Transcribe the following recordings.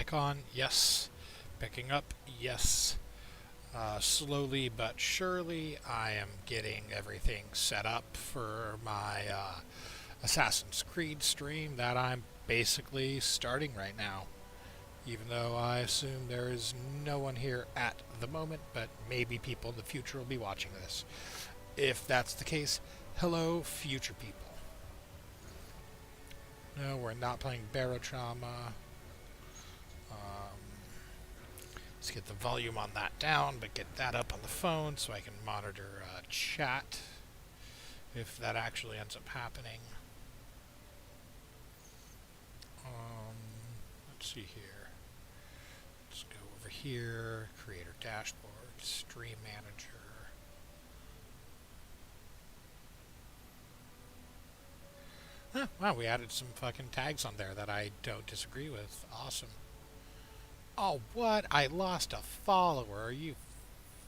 mic on? Yes. Picking up? Yes. Slowly but surely, I am getting everything set up for my Assassin's Creed stream that I'm basically starting right now. Even though I assume there is no one here at the moment, but maybe people in the future will be watching this. If that's the case, hello, future people. No, we're not playing Barotrauma. Let's get the volume on that down, but get that up on the phone so I can monitor chat if that actually ends up happening. Let's see here. Let's go over here, creator dashboard, stream manager. Wow, we added some fucking tags on there that I don't disagree with. Awesome. Oh, what? I lost a follower. You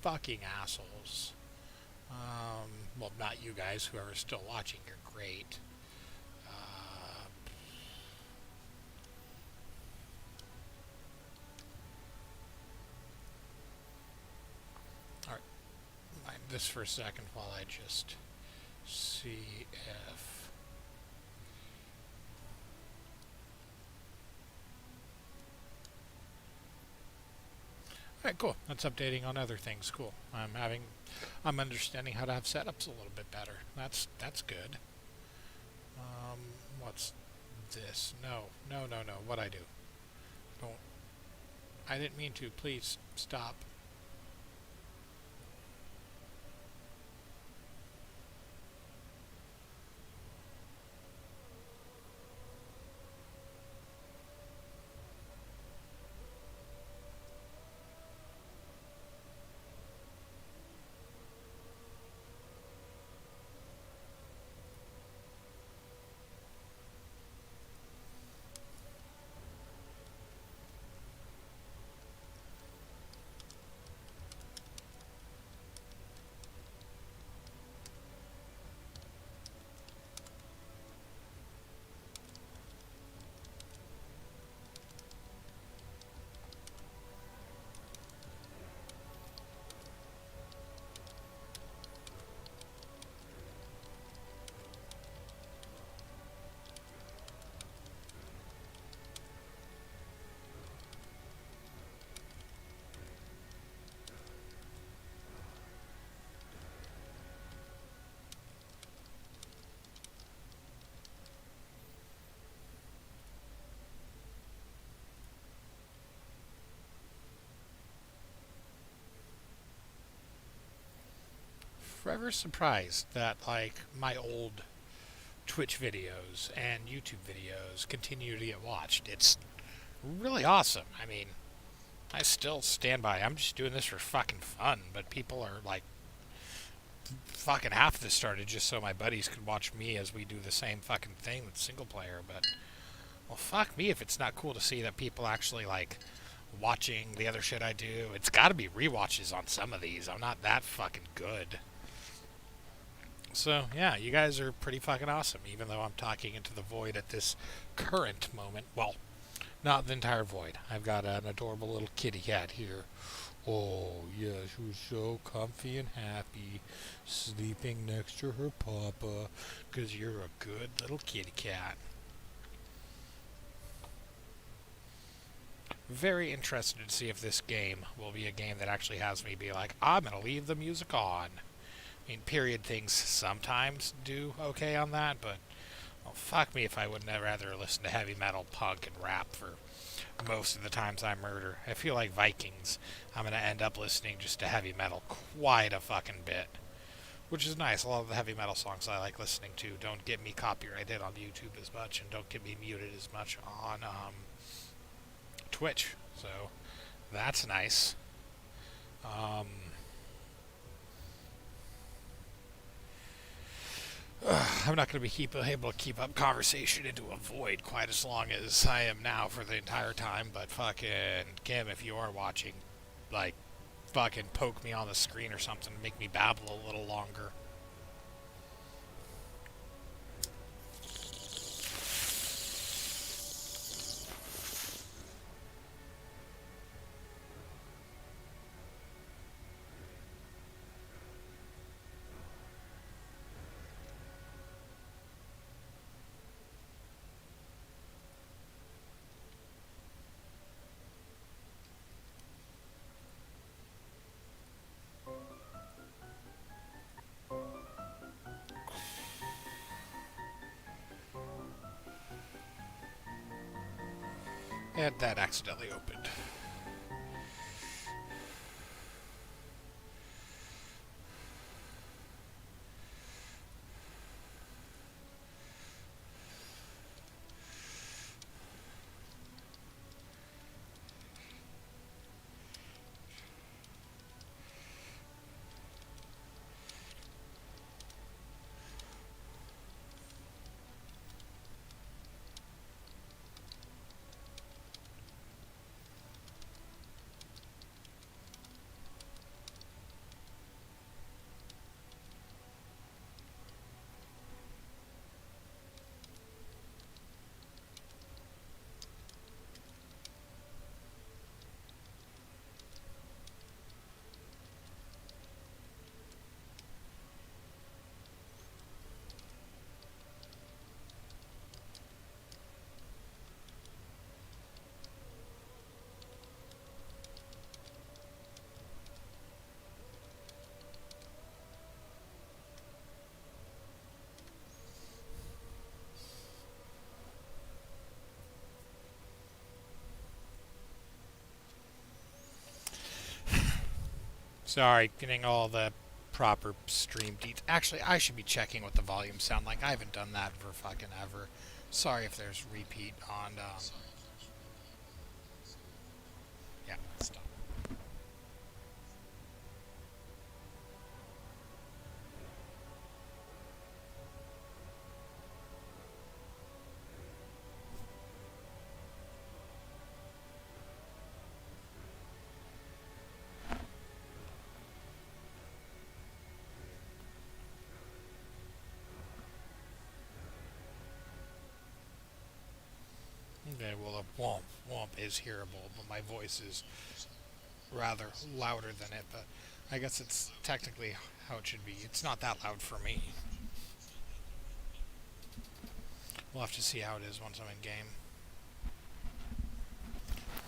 fucking assholes. Well, not you guys. Whoever's still watching, you're great. Alright. Mind this for a second while I just see if... Alright, cool. That's updating on other things. Cool. I'm understanding how to have setups a little bit better. That's good. What's this? No. What'd I do? Don't. I didn't mean to. Please stop. Forever surprised that like my old Twitch videos and YouTube videos continue to get watched. It's really awesome. I mean, I still stand by. I'm just doing this for fucking fun, but people are like fucking half of this started just so my buddies could watch me as we do the same fucking thing with single player, but well, fuck me if it's not cool to see that people actually like watching the other shit I do. It's got to be rewatches on some of these. I'm not that fucking good. So, yeah, you guys are pretty fucking awesome, even though I'm talking into the void at this current moment. Well, not the entire void. I've got an adorable little kitty cat here. Oh, yes, who's so comfy and happy, sleeping next to her papa, 'cause you're a good little kitty cat. Very interested to see if this game will be a game that actually has me be like, I'm going to leave the music on. I mean, period things sometimes do okay on that, but well, fuck me if I would rather listen to heavy metal, punk, and rap for most of the times I murder. I feel like Vikings, I'm going to end up listening just to heavy metal quite a fucking bit, which is nice. A lot of the heavy metal songs I like listening to don't get me copyrighted on YouTube as much and don't get me muted as much on Twitch, so that's nice. I'm not going to be able to keep up conversation into a void quite as long as I am now for the entire time, but fucking Kim, if you are watching, like, fucking poke me on the screen or something to make me babble a little longer. And that accidentally opened. Sorry, getting all the proper stream deets. Actually, I should be checking what the volumes sound like. I haven't done that for fucking ever. Sorry if there's repeat on. Yeah, stop. Okay, well, a womp womp is hearable, but my voice is rather louder than it. But I guess it's technically how it should be. It's not that loud for me. We'll have to see how it is once I'm in game.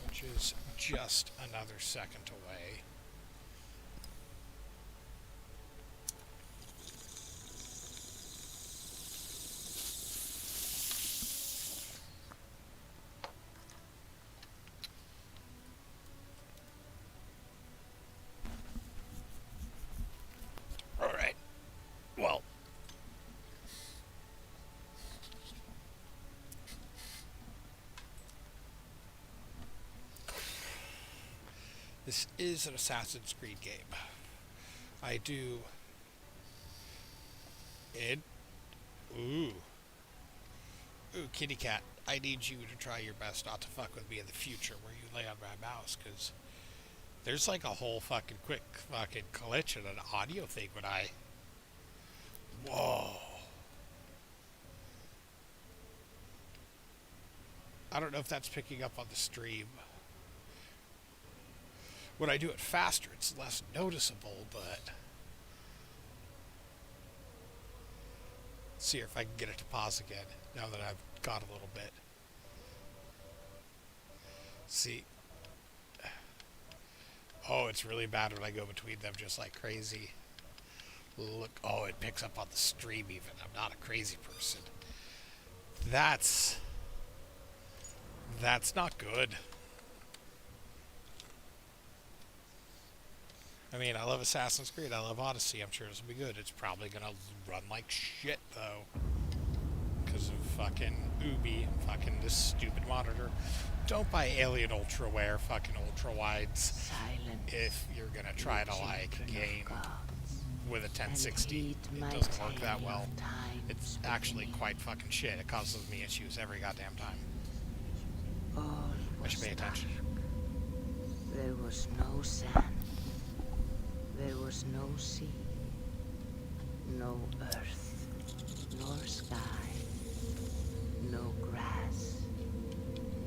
Which is just another second away. Alright. Well. This is an Assassin's Creed game. I do... It... Ooh. Ooh, kitty cat. I need you to try your best not to fuck with me in the future where you lay on my mouse, because there's like a whole fucking quick fucking glitch in an audio thing when I... Whoa. I don't know if that's picking up on the stream. When I do it faster, it's less noticeable, but... See if I can get it to pause again, now that I've got a little bit. See? Oh, it's really bad when I go between them just like crazy. Look, oh, it picks up on the stream even. I'm not a crazy person. That's not good. I mean, I love Assassin's Creed, I love Odyssey, I'm sure this will be good. It's probably gonna run like shit, though. Because of fucking Ubi and fucking this stupid monitor. Don't buy Alien Ultraware fucking ultra-wides if you're gonna try to, like, game with a 1060. It doesn't work that well. It's actually quite fucking shit. It causes me issues every goddamn time. I should pay attention. There was no sand. There was no sea. No earth. Nor sky. No grass.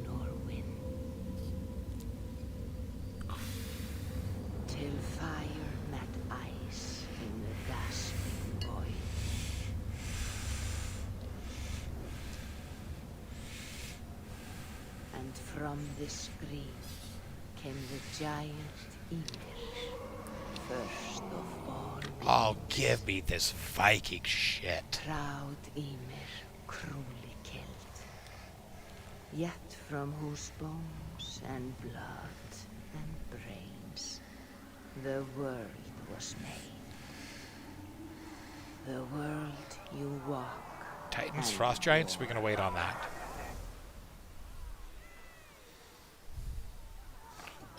Nor wind. Till fire met ice in the gasping void. And from this screen came the giant Ymir, first of all. Oh, give me this Viking shit. Proud Ymir, cruelly killed. Yet from whose bones and blood and brains the world was made. The world you walk Titans, and frost giants. We're war. gonna wait on that.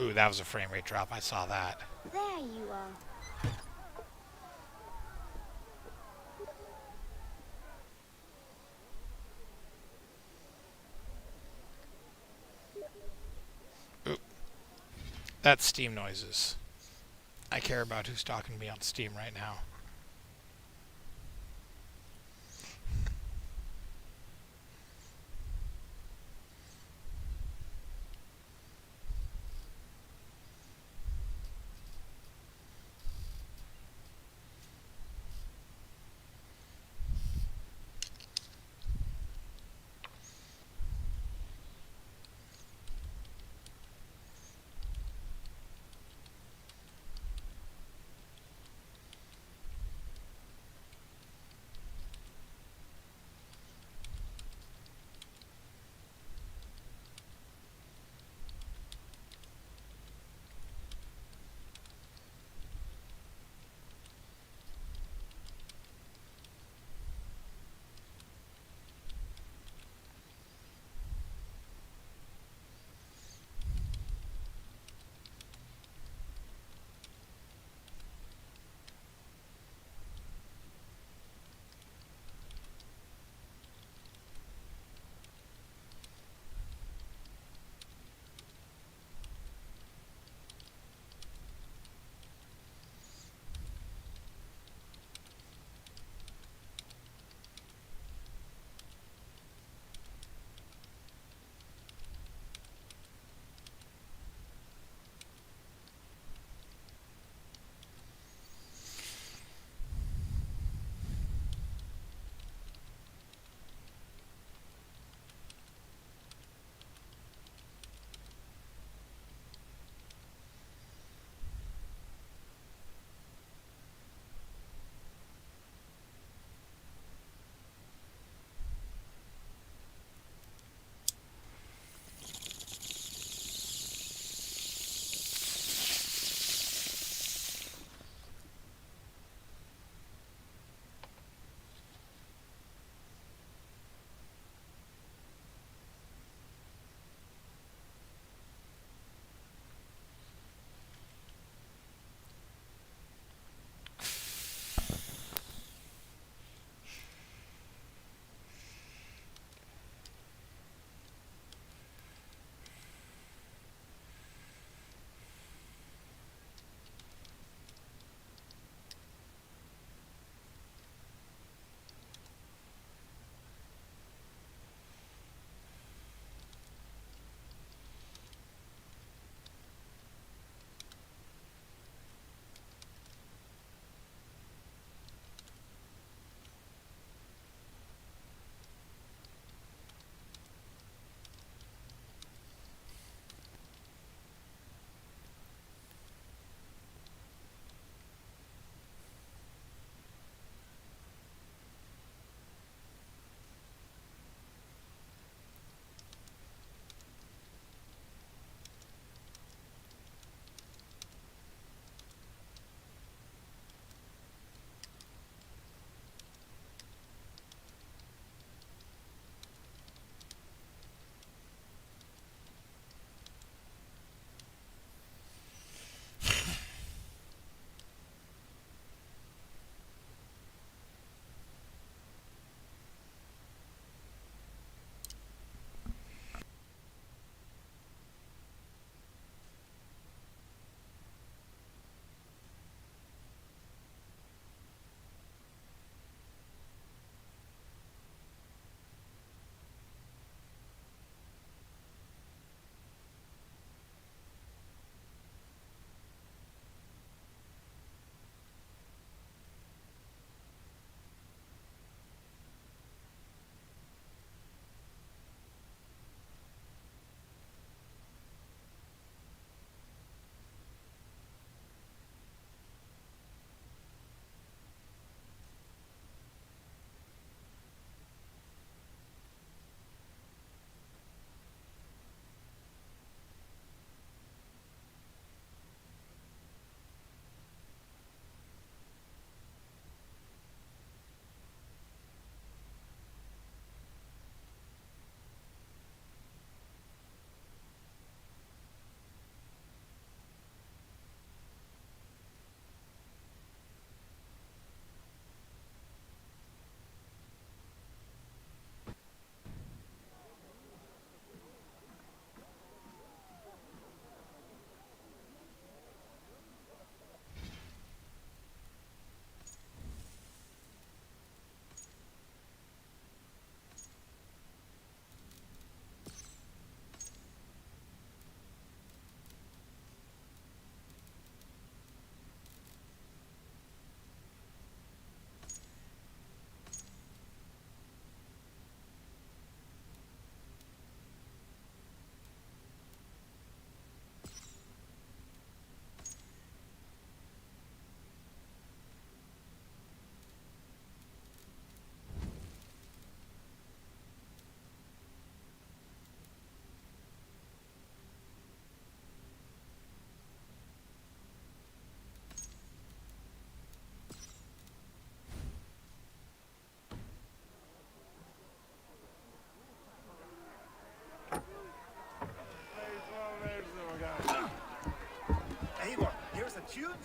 Ooh, that was a frame rate drop. I saw that. There you are. Ooh, that's Steam noises. I care about who's talking to me on Steam right now.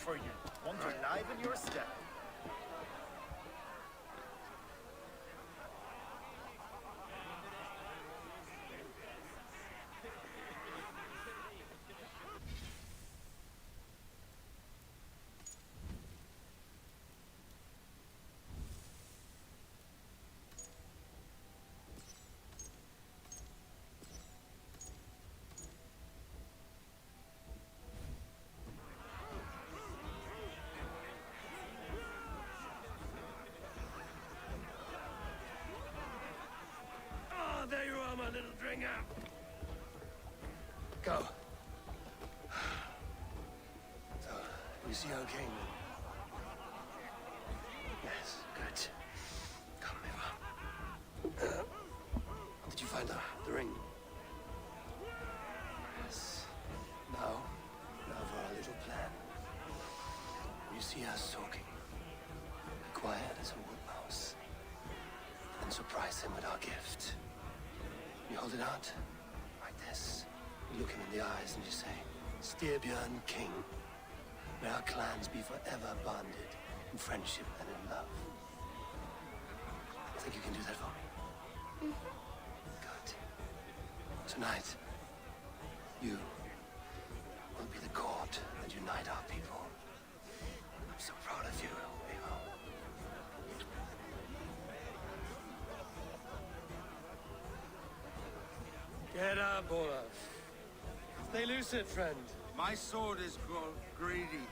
for you. Want to liven your step. Ah, there you are, my little dringer. Go. So, you see our king? Yes, good. Come, Eva. Did you find the ring? Yes. Now for our little plan. When you see us talking, be quiet as a wood mouse. And surprise him with our gift. You hold it out, like this. You look him in the eyes and you say, Styrbjörn King, may our clans be forever bonded in friendship and in love. Think you can do that for me? Good. Tonight, you will be the cord that unite our people. I'm so proud of you, Eva. Get up, Olaf. Stay lucid, friend. My sword is called Greedy.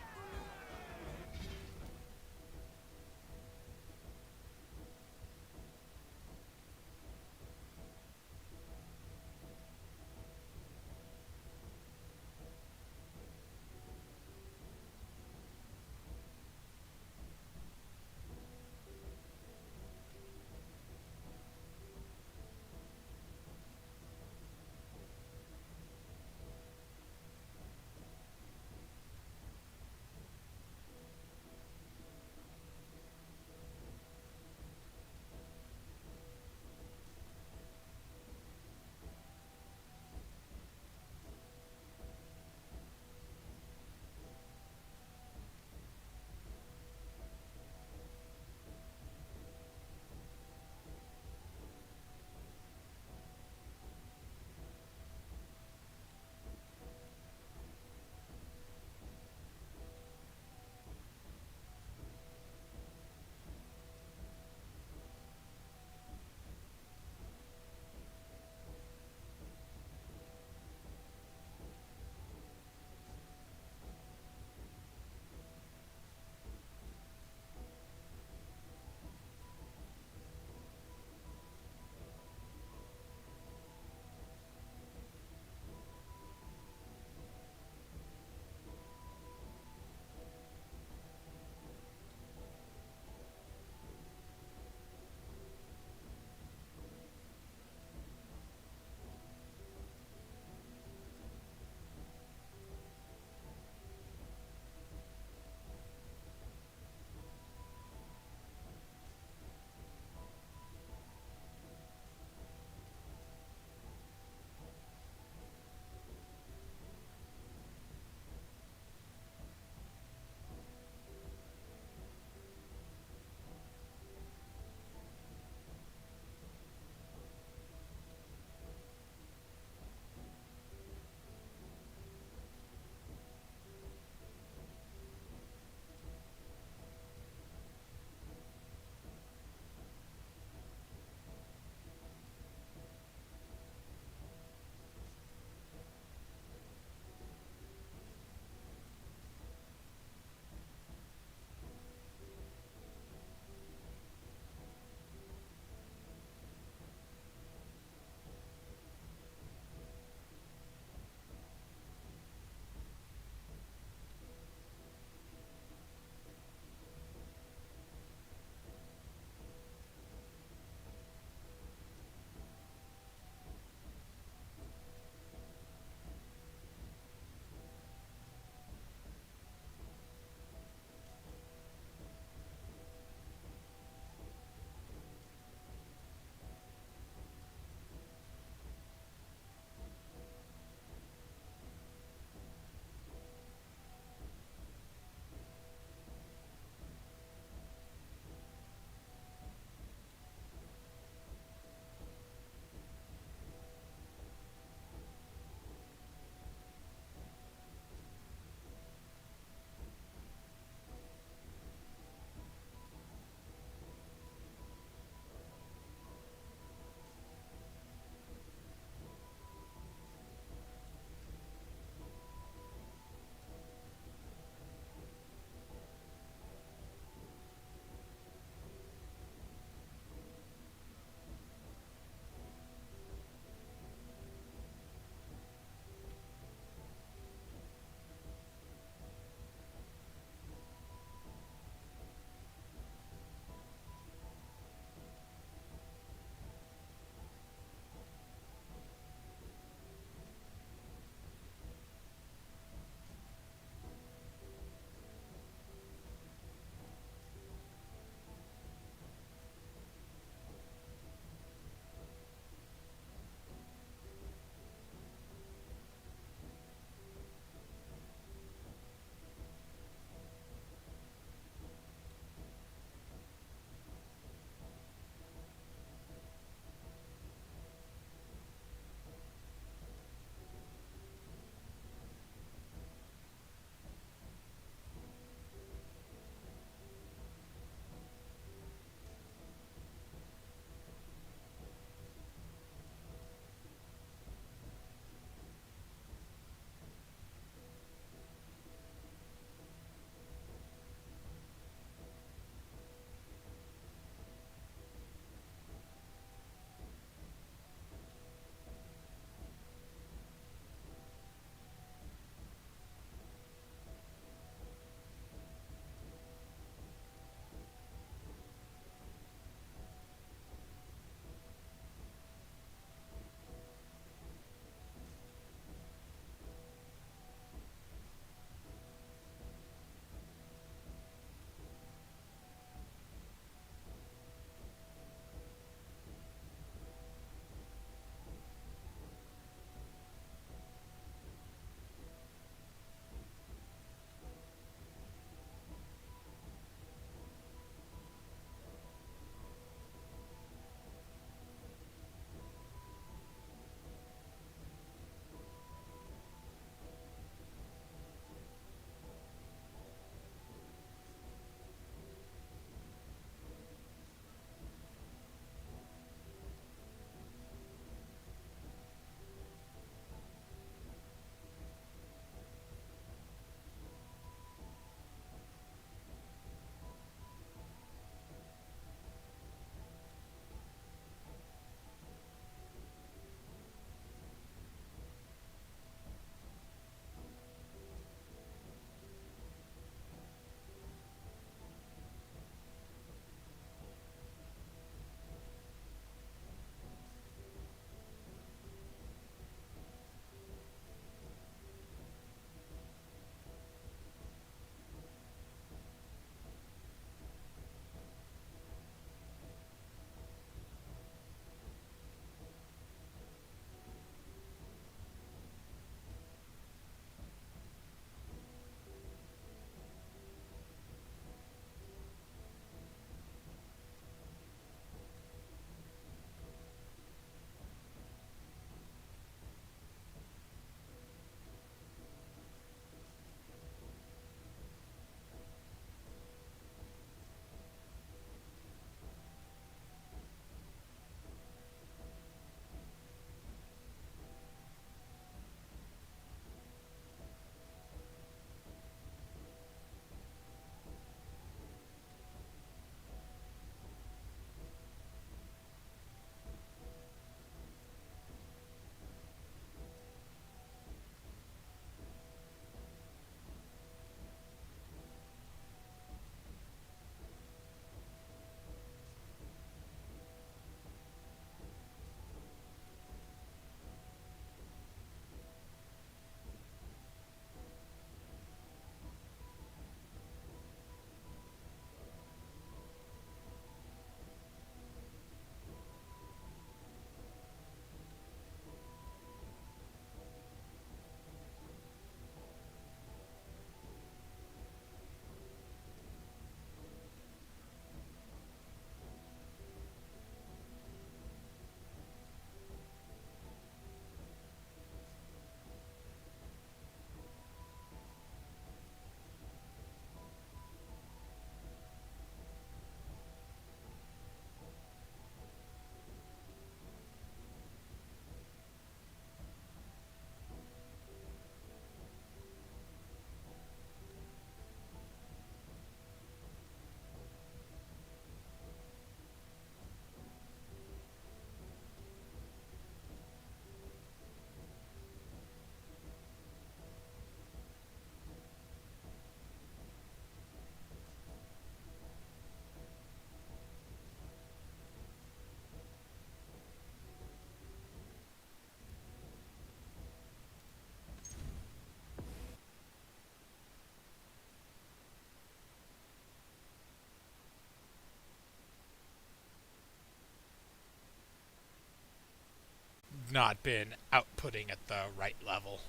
not been outputting at the right level.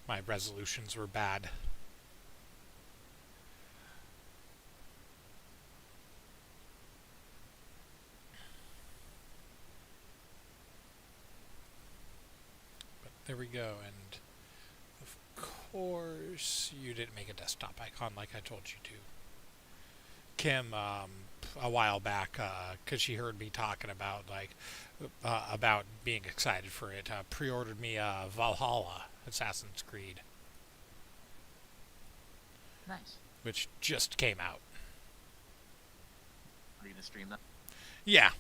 My resolutions were bad. But there we go, and of course you didn't make a desktop icon like I told you to. Kim, a while back, because she heard me talking about being excited for it, pre-ordered me Valhalla, Assassin's Creed, Nice. which just came out. Are you gonna stream that? Yeah.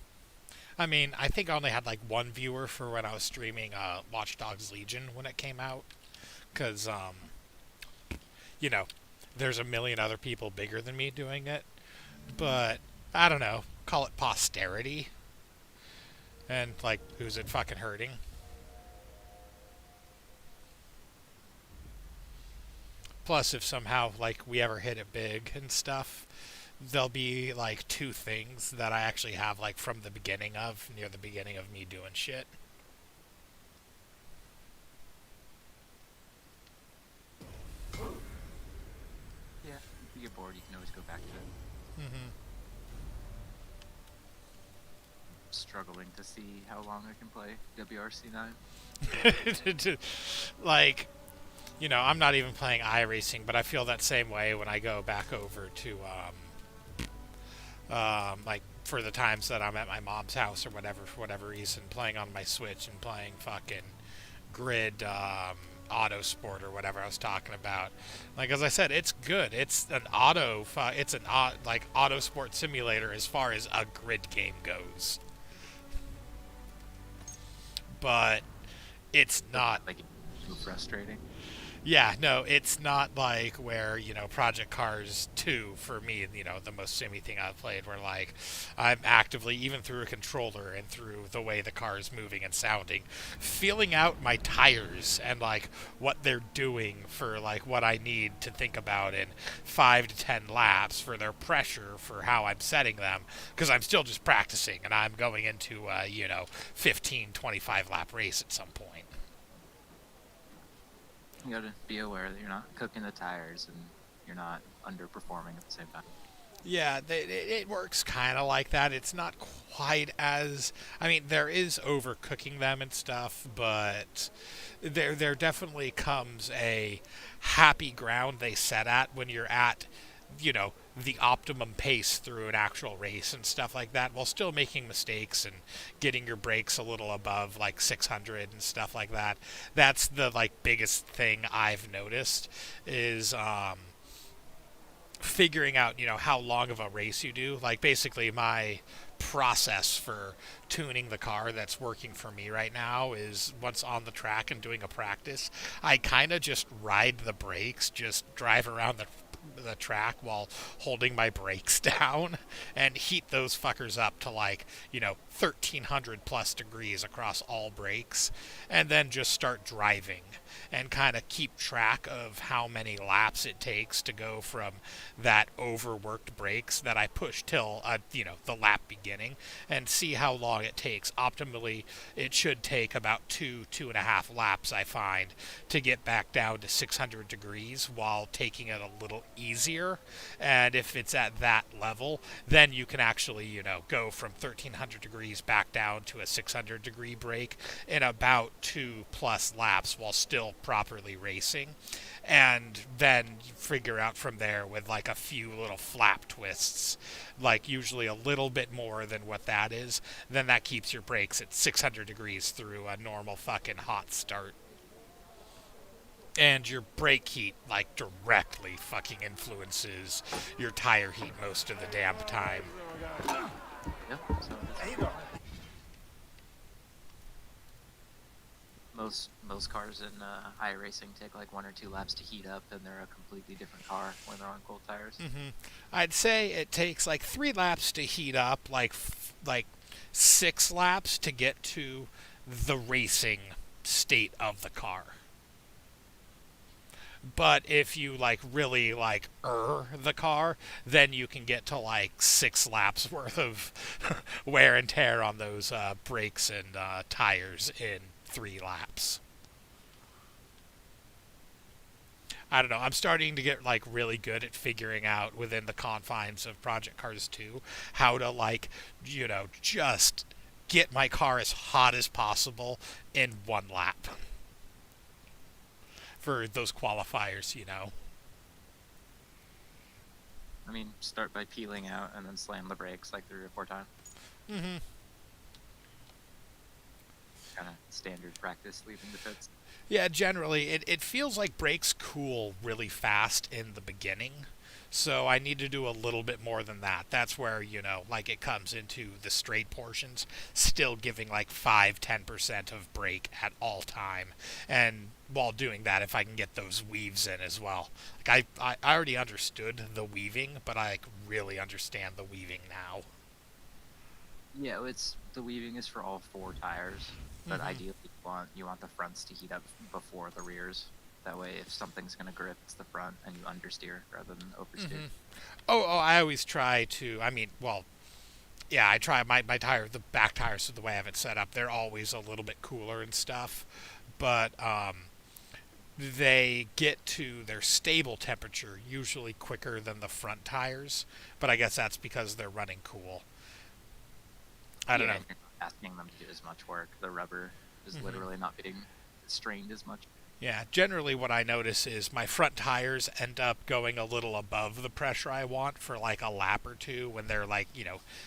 I mean, I think I only had like one viewer for when I was streaming Watch Dogs Legion when it came out. Because, there's a million other people bigger than me doing it. But, I don't know, call it posterity. And, like, who's it fucking hurting? Plus, if somehow, like, we ever hit it big and stuff, there'll be, like, 2 things that I actually have, like, from the beginning of, near the beginning of me doing shit. Yeah. If you get bored, you can always go back to it. Mm-hmm. Struggling to see how long I can play WRC 9. Like, I'm not even playing iRacing, but I feel that same way when I go back over to, like, for the times that I'm at my mom's house or whatever, for whatever reason, playing on my Switch and playing fucking Grid, Auto Sport or whatever I was talking about. Like, as I said, it's good. It's an auto sport simulator as far as a grid game goes. But it's not... Like, too frustrating. Yeah, no, it's not like where, Project Cars 2, for me, the most simmy thing I've played, where, like, I'm actively, even through a controller and through the way the car is moving and sounding, feeling out my tires and, like, what they're doing for, like, what I need to think about in 5 to 10 laps for their pressure for how I'm setting them, because I'm still just practicing, and I'm going into a, 15, 25 lap race at some point. You gotta be aware that you're not cooking the tires and you're not underperforming at the same time. Yeah, it works kind of like that. It's not quite as... I mean, there is overcooking them and stuff, but there definitely comes a happy ground they set at when you're at, the optimum pace through an actual race and stuff like that, while still making mistakes and getting your brakes a little above, like, 600 and stuff like that. That's the, like, biggest thing I've noticed is... figuring out, how long of a race you do. Like, basically, my process for tuning the car that's working for me right now is once on the track and doing a practice, I kind of just ride the brakes, just drive around the track while holding my brakes down and heat those fuckers up to, like, 1300 plus degrees across all brakes, and then just start driving and kind of keep track of how many laps it takes to go from that overworked brakes that I push till the lap beginning, and see how long it takes. Optimally, it should take about 2.5 laps, I find, to get back down to 600 degrees while taking it a little easier. And if it's at that level, then you can actually, go from 1300 degrees back down to a 600 degree brake in about 2+ laps while still properly racing. And then figure out from there with, like, a few little flap twists, like usually a little bit more than what that is, then that keeps your brakes at 600 degrees through a normal fucking hot start. And your brake heat, like, directly fucking influences your tire heat most of the damn time. Yep, so There you go. most cars in iRacing take like 1 or 2 laps to heat up, and they're a completely different car when they're on cold tires. Mm-hmm. I'd say it takes like 3 laps to heat up, like 6 laps to get to the racing state of the car. But if you like really like the car, then you can get to like 6 laps worth of wear and tear on those brakes and tires in 3 laps. I don't know. I'm starting to get like really good at figuring out within the confines of Project Cars 2 how to like, just get my car as hot as possible in 1 lap for those qualifiers. I mean, start by peeling out and then slam the brakes like 3 or 4 times. Hmm. Kind of standard practice leaving the pits. Yeah, generally, it feels like brakes cool really fast in the beginning. So I need to do a little bit more than that. That's where, like it comes into the straight portions, still giving like 5-10% of brake at all time. And while doing that, if I can get those weaves in as well. Like I already understood the weaving, but I like really understand the weaving now. Yeah, it's the weaving is for all 4 tires, but Mhm. ideally you want the fronts to heat up before the rears. That way, if something's gonna grip, it's the front, and you understeer rather than oversteer. Oh, I always try to. I mean, well, yeah, I try my tire, the back tires, so the way I have it set up, they're always a little bit cooler and stuff, but they get to their stable temperature usually quicker than the front tires. But I guess that's because they're running cool. I don't Yeah, know. and you're not asking them to do as much work. The rubber is Mhm. literally not being strained as much. Yeah, generally what I notice is my front tires end up going a little above the pressure I want for like a lap or two when they're like,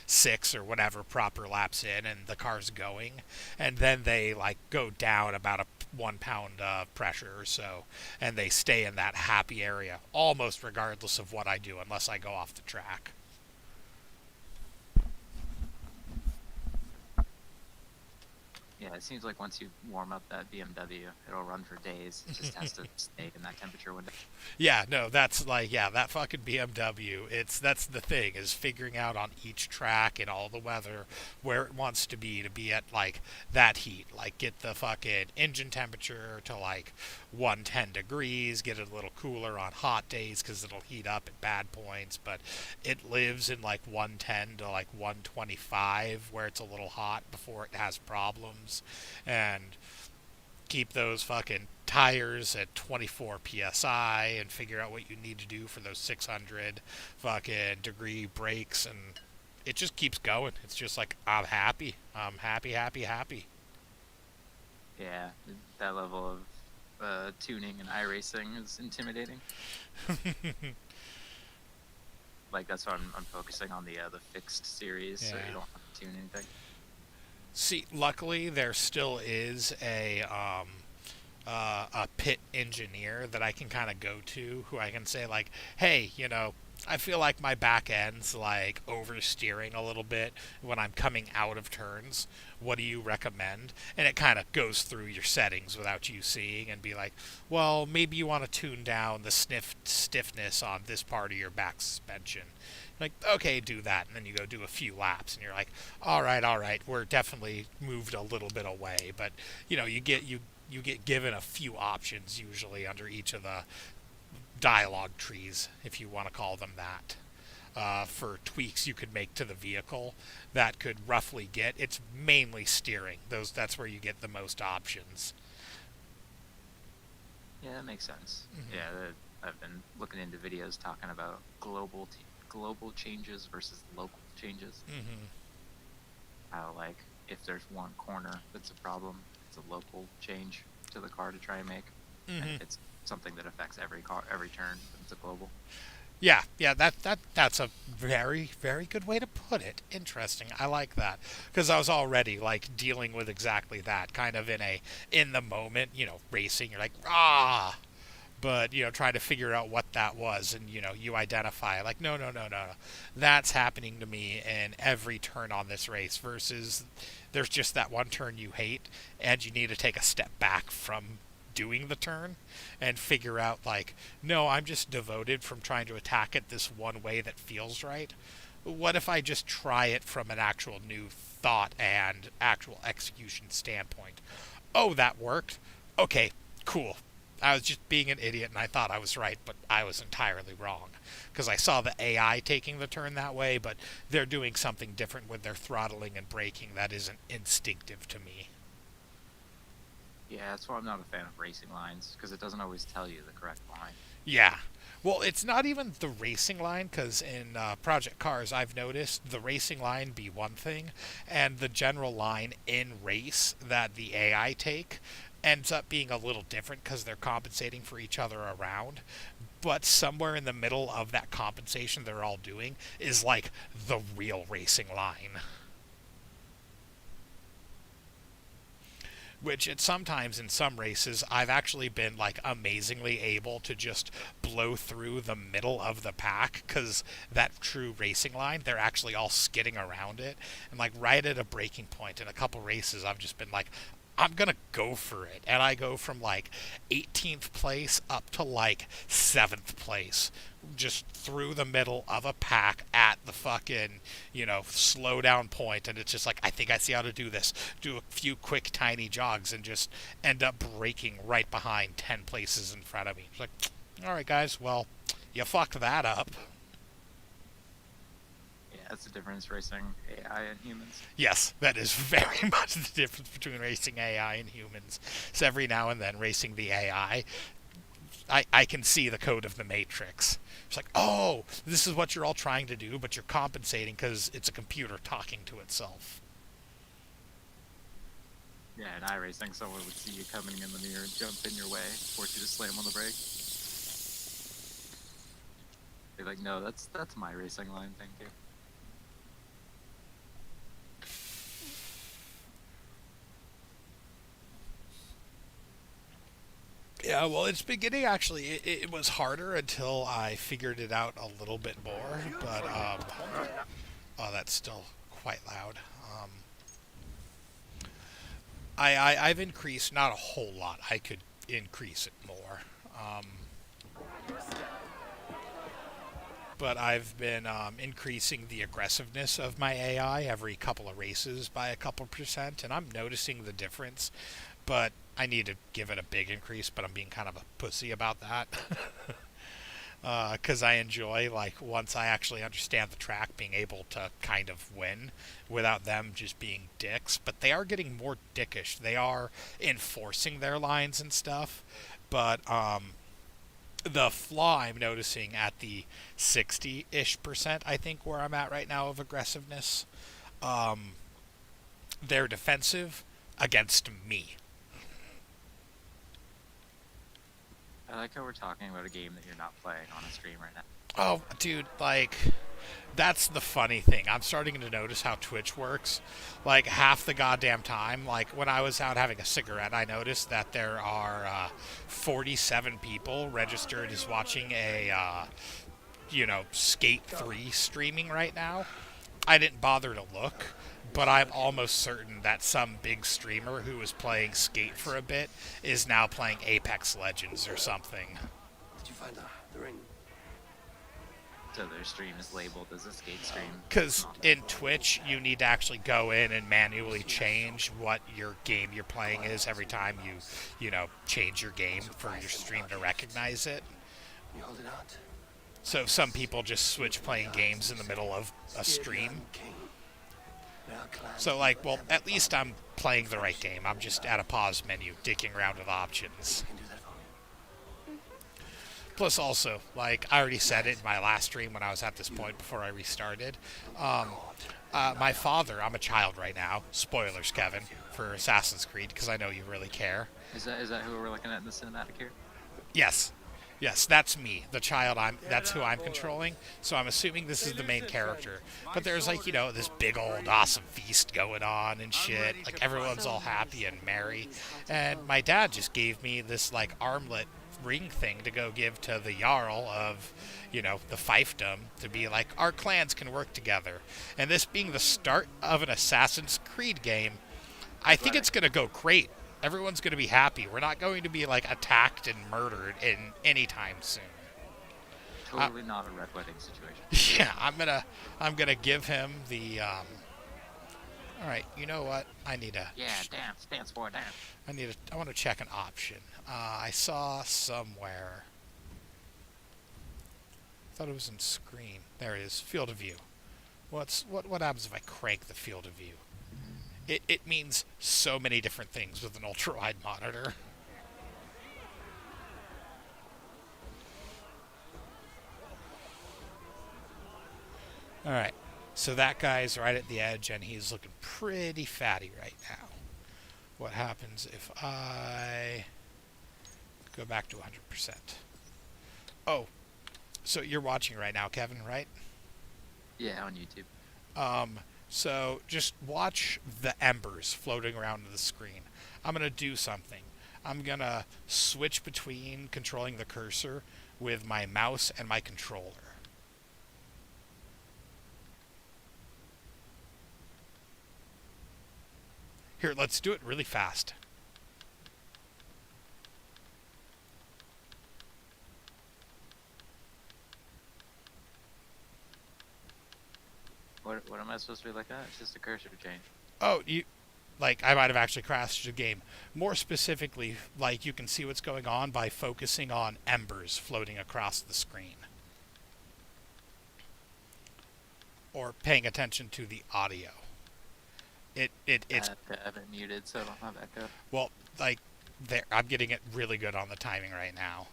6 or whatever proper laps in and the car's going. And then they like go down about a 1 pound pressure or so. And they stay in that happy area almost regardless of what I do unless I go off the track. Yeah, it seems like once you warm up that BMW, it'll run for days. It just has to stay in that temperature window. Yeah, no, that's like that fucking BMW. That's the thing is figuring out on each track and all the weather where it wants to be at like that heat. Like get the fucking engine temperature to like 110 degrees, get it a little cooler on hot days cuz it'll heat up at bad points, but it lives in like 110 to like 125 where it's a little hot before it has problems and keep those fucking tires at 24 psi and figure out what you need to do for those 600 fucking degree brakes and it just keeps going. It's just like I'm happy. I'm happy, happy, happy. Yeah, that level of tuning and iRacing is intimidating. Like that's why I'm focusing on the fixed series, so Yeah. you don't have to tune anything. See, luckily there still is a pit engineer that I can kind of go to who I can say like, hey, I feel like my back end's like oversteering a little bit when I'm coming out of turns. What do you recommend? And it kind of goes through your settings without you seeing and be like, well, maybe you want to tune down the stiffness on this part of your back suspension. Like, okay, do that. And then you go do a few laps and you're like, all right, we're definitely moved a little bit away. But, you get given a few options usually under each of the dialogue trees, if you want to call them that, for tweaks you could make to the vehicle that could roughly get. It's mainly steering. That's where you get the most options. Yeah, that makes sense. Mhm. Yeah, I've been looking into videos talking about global changes versus local changes. Mm-hmm. How like if there's one corner that's a problem, it's a local change to the car to try and make, and Mm-hmm. if it's something that affects every car every turn, then it's a global. Yeah. That's a very, very good way to put it. Interesting. I like that because I was already like dealing with exactly that kind of in the moment, racing. You're like but trying to figure out what that was, and you identify like no, that's happening to me in every turn on this race. Versus there's just that one turn you hate, and you need to take a step back from doing the turn and figure out like no, I'm just devoted from trying to attack it this one way that feels right. What if I just try it from an actual new thought and actual execution standpoint? Oh, that worked. Okay, cool. I was just being an idiot, and I thought I was right, but I was entirely wrong. Because I saw the AI taking the turn that way, but they're doing something different with their throttling and braking that isn't instinctive to me. Yeah, that's why I'm not a fan of racing lines, because it doesn't always tell you the correct line. Yeah. Well, it's not even the racing line, because in Project Cars, I've noticed the racing line be one thing, and the general line in race that the AI take ends up being a little different because they're compensating for each other around. But somewhere in the middle of that compensation they're all doing is like the real racing line. Which at sometimes in some races I've actually been like amazingly able to just blow through the middle of the pack, because that true racing line, they're actually all skidding around it, and like right at a breaking point in a couple races I've just been like, I'm gonna go for it, and I go from like 18th place up to like 7th place, just through the middle of a pack at the fucking, slow down point, and it's just like, I think I see how to do this. Do a few quick tiny jogs and just end up breaking right behind 10 places in front of me. It's like, all right guys, well, you fucked that up. That's the difference racing AI and humans. Yes, that is very much the difference between racing AI and humans. So every now and then, racing the AI, I can see the code of the Matrix. It's like, oh, this is what you're all trying to do, but you're compensating because it's a computer talking to itself. Yeah, in iRacing, someone would see you coming in the mirror, jump in your way, force you to slam on the brake. Be like, no, that's my racing line, thank you. Yeah, well, it's beginning, actually. It was harder until I figured it out a little bit more, but, oh, that's still quite loud. I've increased, not a whole lot. I could increase it more. But I've been increasing the aggressiveness of my AI every couple of races by a couple %, and I'm noticing the difference. But I need to give it a big increase, but I'm being kind of a pussy about that. Because I enjoy, like, once I actually understand the track, being able to kind of win without them just being dicks. But they are getting more dickish. They are enforcing their lines and stuff. But the flaw I'm noticing at the 60-ish %, I think, where I'm at right now of aggressiveness, they're defensive against me. I like how we're talking about a game that you're not playing on a stream right now. Oh, dude, like, that's the funny thing. I'm starting to notice how Twitch works. Like, half the goddamn time, like, when I was out having a cigarette, I noticed that there are 47 people registered as watching a, Skate 3 streaming right now. I didn't bother to look, but I'm almost certain that some big streamer who was playing Skate for a bit is now playing Apex Legends or something. Did you find the ring? So their stream is labeled as a skate stream. Because in Twitch, you need to actually go in and manually change what your game you're playing is every time you change your game for your stream to recognize it. You hold it out. So some people just switch playing games in the middle of a stream. So, like, well, at least I'm playing the right game. I'm just at a pause menu, dicking around with options. Plus, also, like, I already said it in my last stream when I was at this point before I restarted. My father, I'm a child right now. Spoilers, Kevin, for Assassin's Creed, because I know you really care. Is that who we're looking at in the cinematic here? Yes. Yes, that's me, the child. That's who I'm controlling. So I'm assuming this is the main character. But there's like, this big old awesome feast going on and shit. Like everyone's all happy and merry. And my dad just gave me this like armlet ring thing to go give to the Jarl of, the fiefdom, to be like, our clans can work together. And this being the start of an Assassin's Creed game, I think it's going to go great. Everyone's going to be happy. We're not going to be, like, attacked and murdered in any time soon. Totally not a Red Wedding situation. Yeah, I'm gonna give him the Alright, you know what? I Yeah, dance, dance for a dance. I want to check an option. I saw somewhere. I thought it was in screen. There it is. Field of view. What happens if I crank the field of view? It means so many different things with an ultra wide monitor. Alright. So that guy's right at the edge and he's looking pretty fatty right now. What happens if I go back to 100%? Oh, so you're watching right now, Kevin, right? Yeah, on YouTube. So just watch the embers floating around the screen. I'm going to do something. I'm going to switch between controlling the cursor with my mouse and my controller. Here, let's do it really fast. What am I supposed to be like? It's just a cursor change. Oh, I might have actually crashed the game. More specifically, like, you can see what's going on by focusing on embers floating across the screen. Or paying attention to the audio. It's I have it muted, so I don't have echo. well, like, there. I'm getting it really good on the timing right now.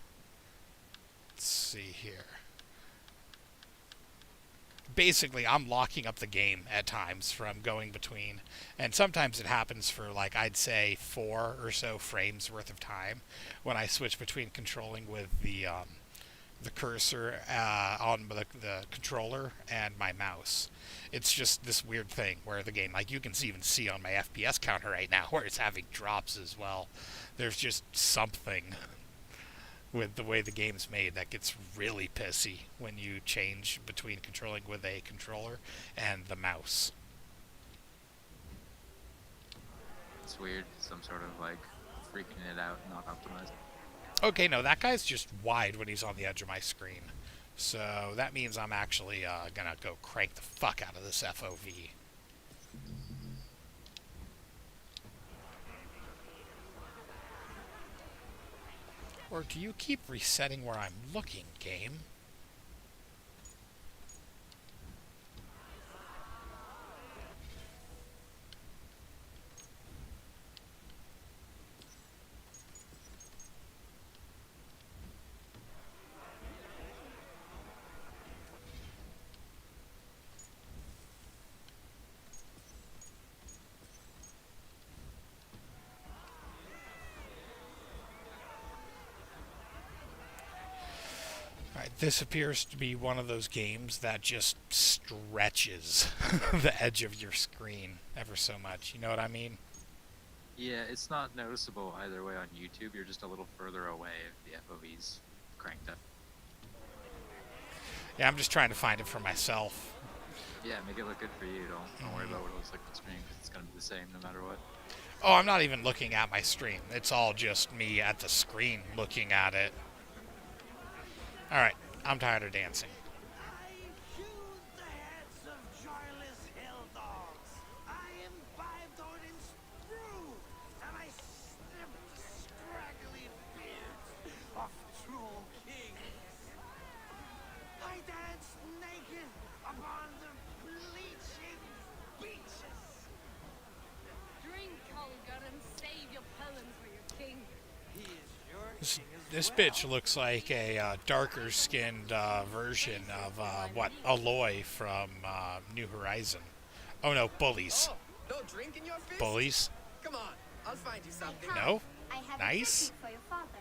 Let's see here. Basically, I'm locking up the game at times from going between, and sometimes it happens for, like, I'd say 4 or so frames worth of time when I switch between controlling with the cursor on the controller and my mouse. It's just this weird thing where the game, like, you can even see on my FPS counter right now where it's having drops as well. There's just something with the way the game's made that gets really pissy when you change between controlling with a controller and the mouse. It's weird. Some sort of like freaking it out, not optimized. Okay, no, that guy's just wide when he's on the edge of my screen. So that means I'm actually gonna go crank the fuck out of this FOV. Or do you keep resetting where I'm looking, game? Alright, this appears to be one of those games that just stretches the edge of your screen ever so much. You know what I mean? Yeah, it's not noticeable either way on YouTube. You're just a little further away if the FOV's cranked up. Yeah, I'm just trying to find it for myself. Yeah, make it look good for you. Don't worry about what it looks like on screen because it's gonna be the same no matter what. Oh, I'm not even looking at my stream. It's all just me at the screen looking at it. Alright, I'm tired of dancing. I hew the heads of joyless hill dogs. I imbibed Odin's brew, and I snip the scraggly beards of true kings. I dance naked upon the bleaching beaches. Drink, Holger, and save your poems for your king. He is your This, king as this well. bitch looks like a darker skinned version of, Aloy from New Horizon. Oh no, Bullies. Oh, no drink in your fist? Bullies? Come on, I'll find you something. No? I have Nice. a present for your father.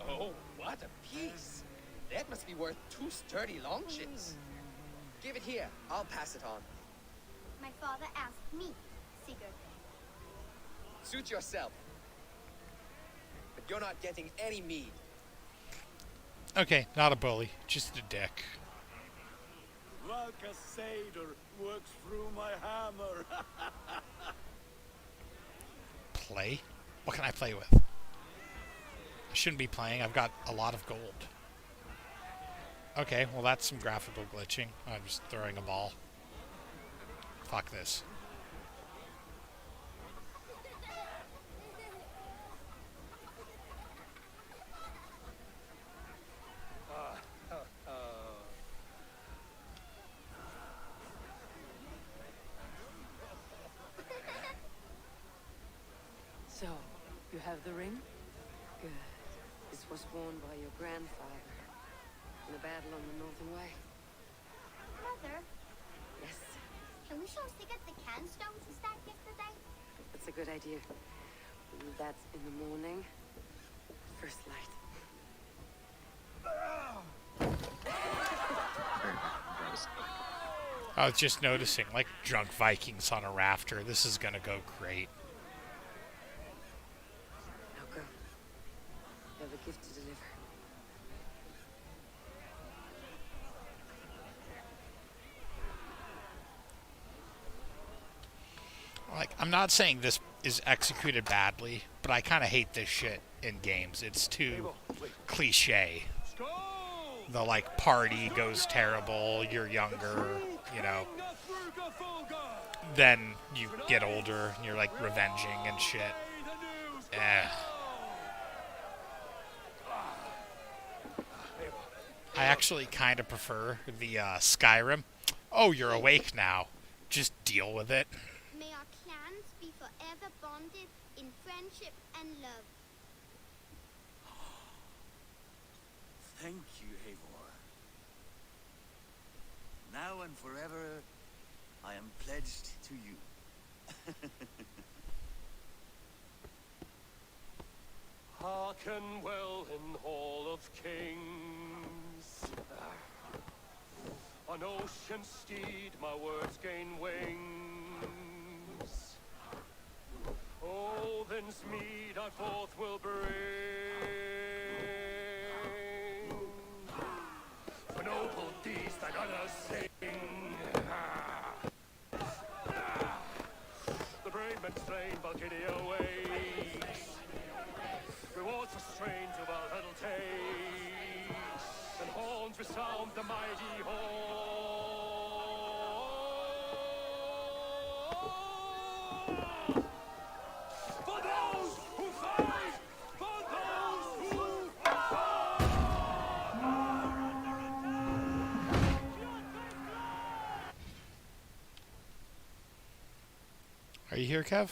Oh, what a piece. That must be worth 2 sturdy long ships. Give it here. I'll pass it on. My father asked me, Sigurd. Suit yourself. But you're not getting any mead. Okay, not a bully, just a dick. Like a satyr works through my hammer. Play? What can I play with? I shouldn't be playing, I've got a lot of gold. Okay, well that's some graphical glitching. I'm just throwing a ball. Fuck this. So, you have the ring? Good. This was worn by your grandfather in the battle on the Northern Way. Mother, Yes, can we show Sigurd the canstones we stacked yesterday? that's a good idea. That's in the morning. First light. Very gross. I was just noticing, like drunk Vikings on a rafter. This is gonna go great. Now go. You have a gift to deliver. Like, I'm not saying this is executed badly, but I kind of hate this shit in games. It's too cliche. The, like, party goes terrible, you're younger, you know. Then you get older, and you're, like, revenging and shit. I actually kind of prefer the Skyrim. Oh, you're awake now. Just deal with it. May our clans be forever bonded in friendship and love. Thank you, Eivor. Now and forever, I am pledged to you. Hearken well in Hall of Kings. On ocean steed my words gain wings. Odin's mead I forth will bring. For noble deeds that others sing. The brave men slain, Valkyria wakes. Rewards are strained to Valhalla takes. And horns resound the mighty horn. For those who fight! For those who fight! Are you here, Kev?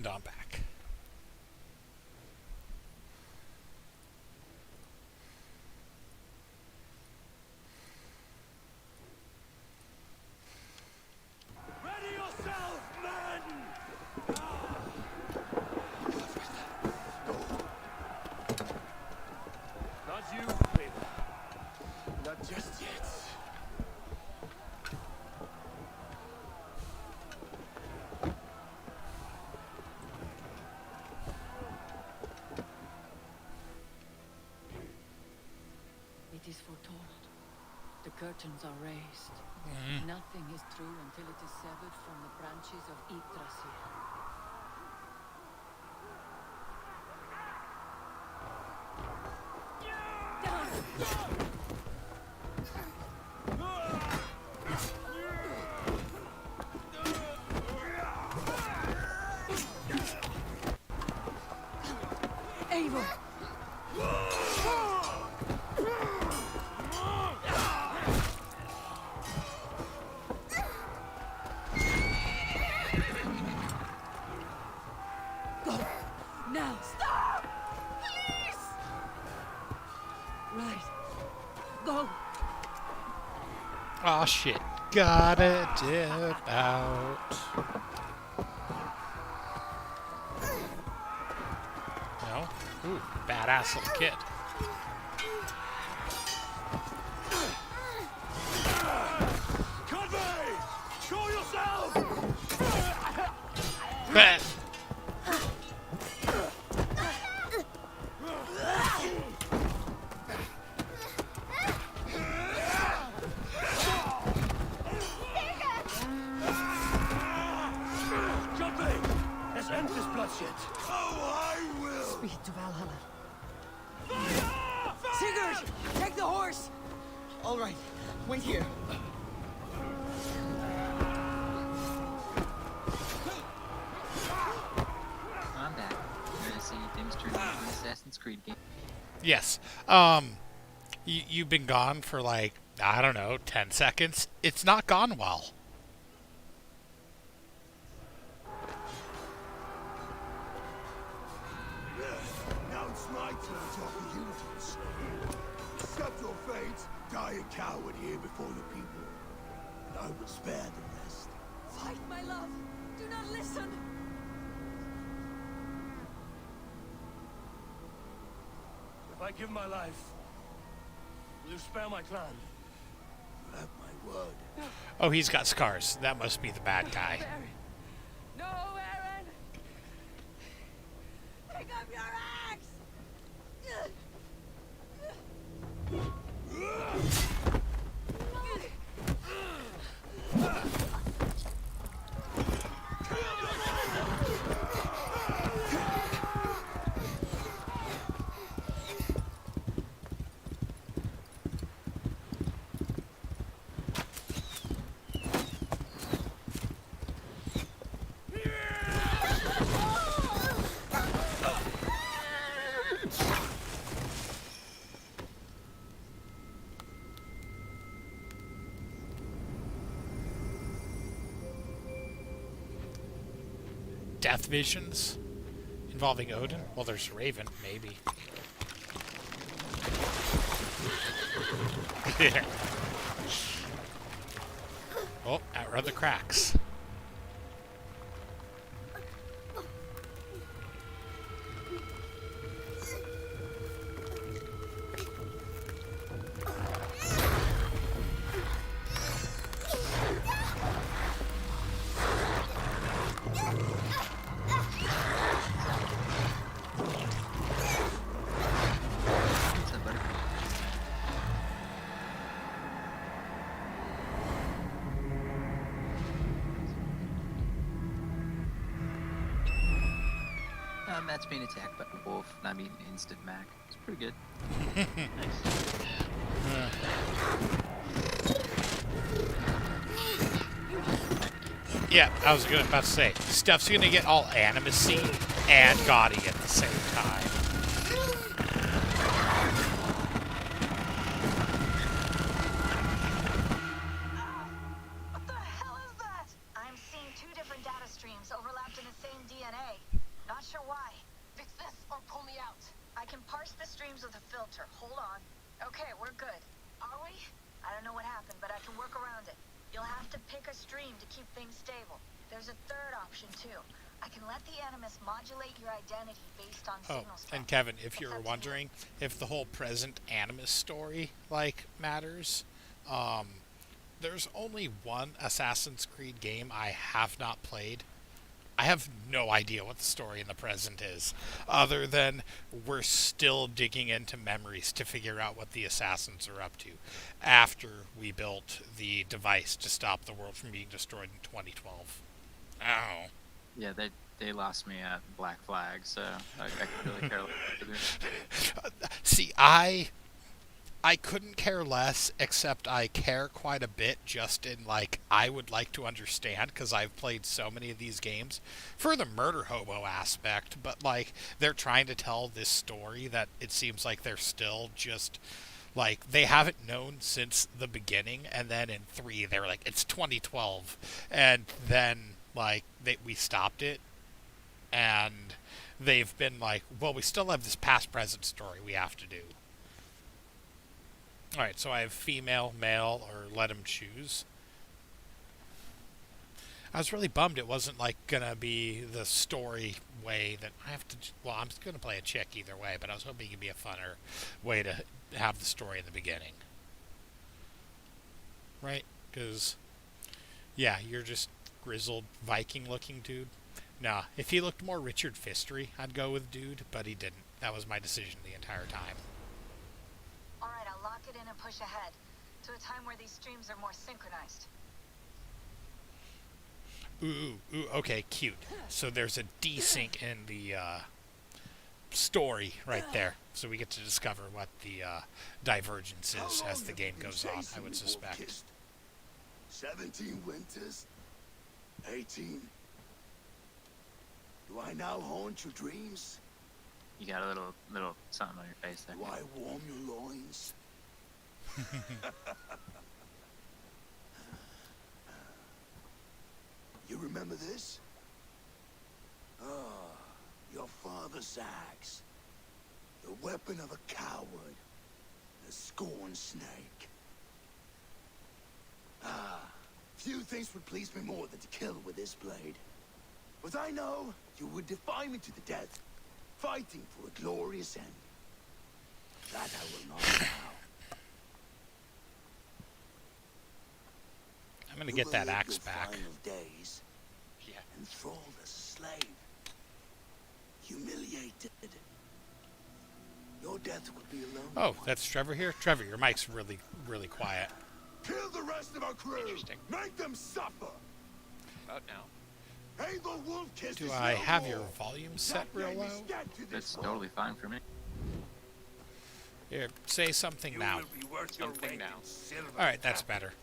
And I'm back. Ready yourself, men! Not you, baby. Not just yet. It is foretold. The curtains are raised. Nothing is true until it is severed from the branches of Yggdrasil. Eivor! Go! Now! Stop! Please! Right. Go! Aw, shit. Gotta dip out. No? Ooh, badass little kid. Convey! Show yourself! Bah. Convey! Let's end this bloodshed. Oh, I will! Speed to Valhalla. Sigurd! Take the horse! All right, wait here. I'm back. You're gonna see Dim's turn into an Assassin's Creed game. Yes. You've been gone for like, I don't know, 10 seconds. It's not gone well. Now it's my turn to offer eulogies. Accept your fate, die a coward here before the people, and I will spare the rest. Fight, my love! Do not listen! If I give my life, will you spare my clan? You have my word. Oh, he's got scars. That must be the bad guy. Aaron! No, Aaron! Pick up your axe! Death visions involving Odin? Well, there's Raven, maybe. Yeah. Oh, outrun the cracks. It's a butterfly. Matt's being attacked by a wolf. I mean, instant Mac. It's pretty good. Yeah, I was about to say, stuff's gonna get all animacy and gaudy at the same time. What the hell is that? I'm seeing two different data streams overlapped in the same DNA. Not sure why. Fix this or pull me out. I can parse the streams with a filter. Hold on. Okay, we're good. Are we? I don't know what happened, but I can work around it. You'll have to pick a stream to keep things stable. There's a third option, too. I can let the Animus modulate your identity based on signal strength. And Kevin, if you were wondering if the whole present Animus story, like, matters, there's only one Assassin's Creed game I have not played. I have no idea what the story in the present is, other than we're still digging into memories to figure out what the assassins are up to after we built the device to stop the world from being destroyed in 2012. Ow. Yeah, they lost me at Black Flag, so I could really care less. See, I couldn't care less, except I care quite a bit just in, like, I would like to understand, because I've played so many of these games, for the murder hobo aspect, but, like, they're trying to tell this story that it seems like they're still just, like, they haven't known since the beginning, and then in 3, they were like, it's 2012, and then, like, we stopped it, and they've been like, well, we still have this past-present story we have to do. Alright, so I have female, male, or let him choose. I was really bummed it wasn't, like, gonna be the story way that I have to... Well, I'm gonna play a chick either way, but I was hoping it could be a funner way to have the story in the beginning. Right? Because, yeah, you're just grizzled Viking-looking dude. Nah, if he looked more Richard Phistery, I'd go with dude, but he didn't. That was my decision the entire time. Alright, I'll lock it in and push ahead to a time where these streams are more synchronized. Ooh, okay, cute. So there's a desync in the story right there. So we get to discover what the divergence is as the game goes on, I would suspect. 17 winters? 18? Do I now haunt your dreams? You got a little something on your face there. Do I warm your loins? You remember this? Ah, your father's axe. The weapon of a coward. The scorn snake. Ah, few things would please me more than to kill with this blade. But I know you would defy me to the death, fighting for a glorious end. That I will not allow. I'm gonna get that axe back. Days, Yeah. enthralled as a slave, humiliated. Your death would be alone. Oh, that's Trevor here? Trevor, your mic's really, really quiet. Kill the rest of our crew. Interesting. Make them suffer. About now. Hey, the wolf kiss Do is I no have more. your volume set That real game low? is dead to this That's world. totally fine for me. Here, say something now. will be worth your Something weight now. in silver. Alright, that's better.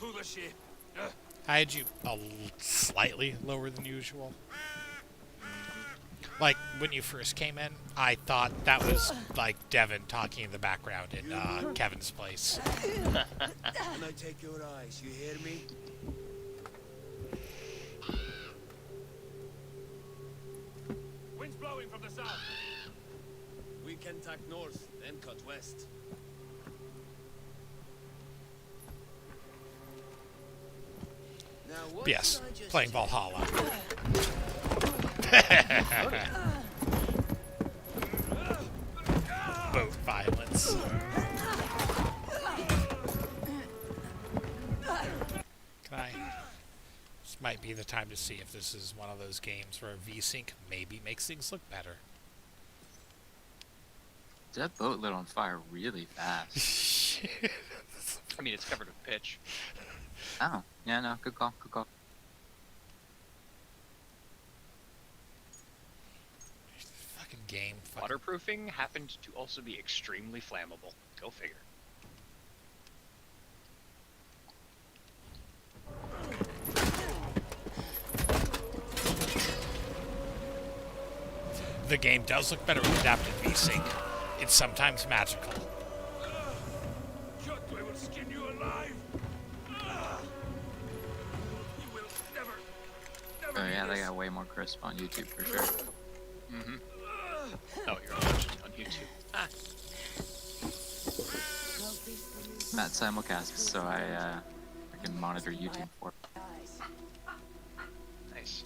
To the ship. I had you slightly lower than usual. Like, when you first came in, I thought that was, like, Devin talking in the background in Kevin's place. When I take your eyes, you hear me? Wind's blowing from the south. We can tack north, then cut west. Now, what Yes, did I just playing do? Valhalla. Boat violence. Can I? This might be the time to see if this is one of those games where VSync maybe makes things look better. That boat lit on fire really fast. I mean, it's covered with pitch. Oh, yeah, no, good call, good call. Fucking game. Fucking Waterproofing happened to also be extremely flammable. Go figure. The game does look better with adapted VSync. It's sometimes magical. Kyoto will skin you alive. You will never Oh yeah, they got way more crisp on YouTube for sure. Mm-hmm. Oh, you're watching it on YouTube. Ah, Matt simulcasts, so I can monitor YouTube for. nice.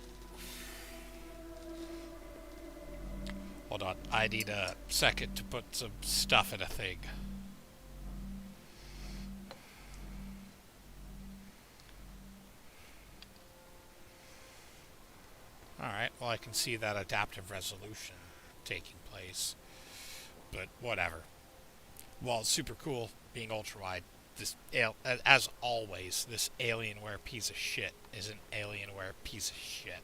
Hold on, I need a second to put some stuff in a thing. Alright, well I can see that adaptive resolution taking place. But whatever. Well, it's super cool being ultra-wide. This, as always, this Alienware piece of shit is an Alienware piece of shit.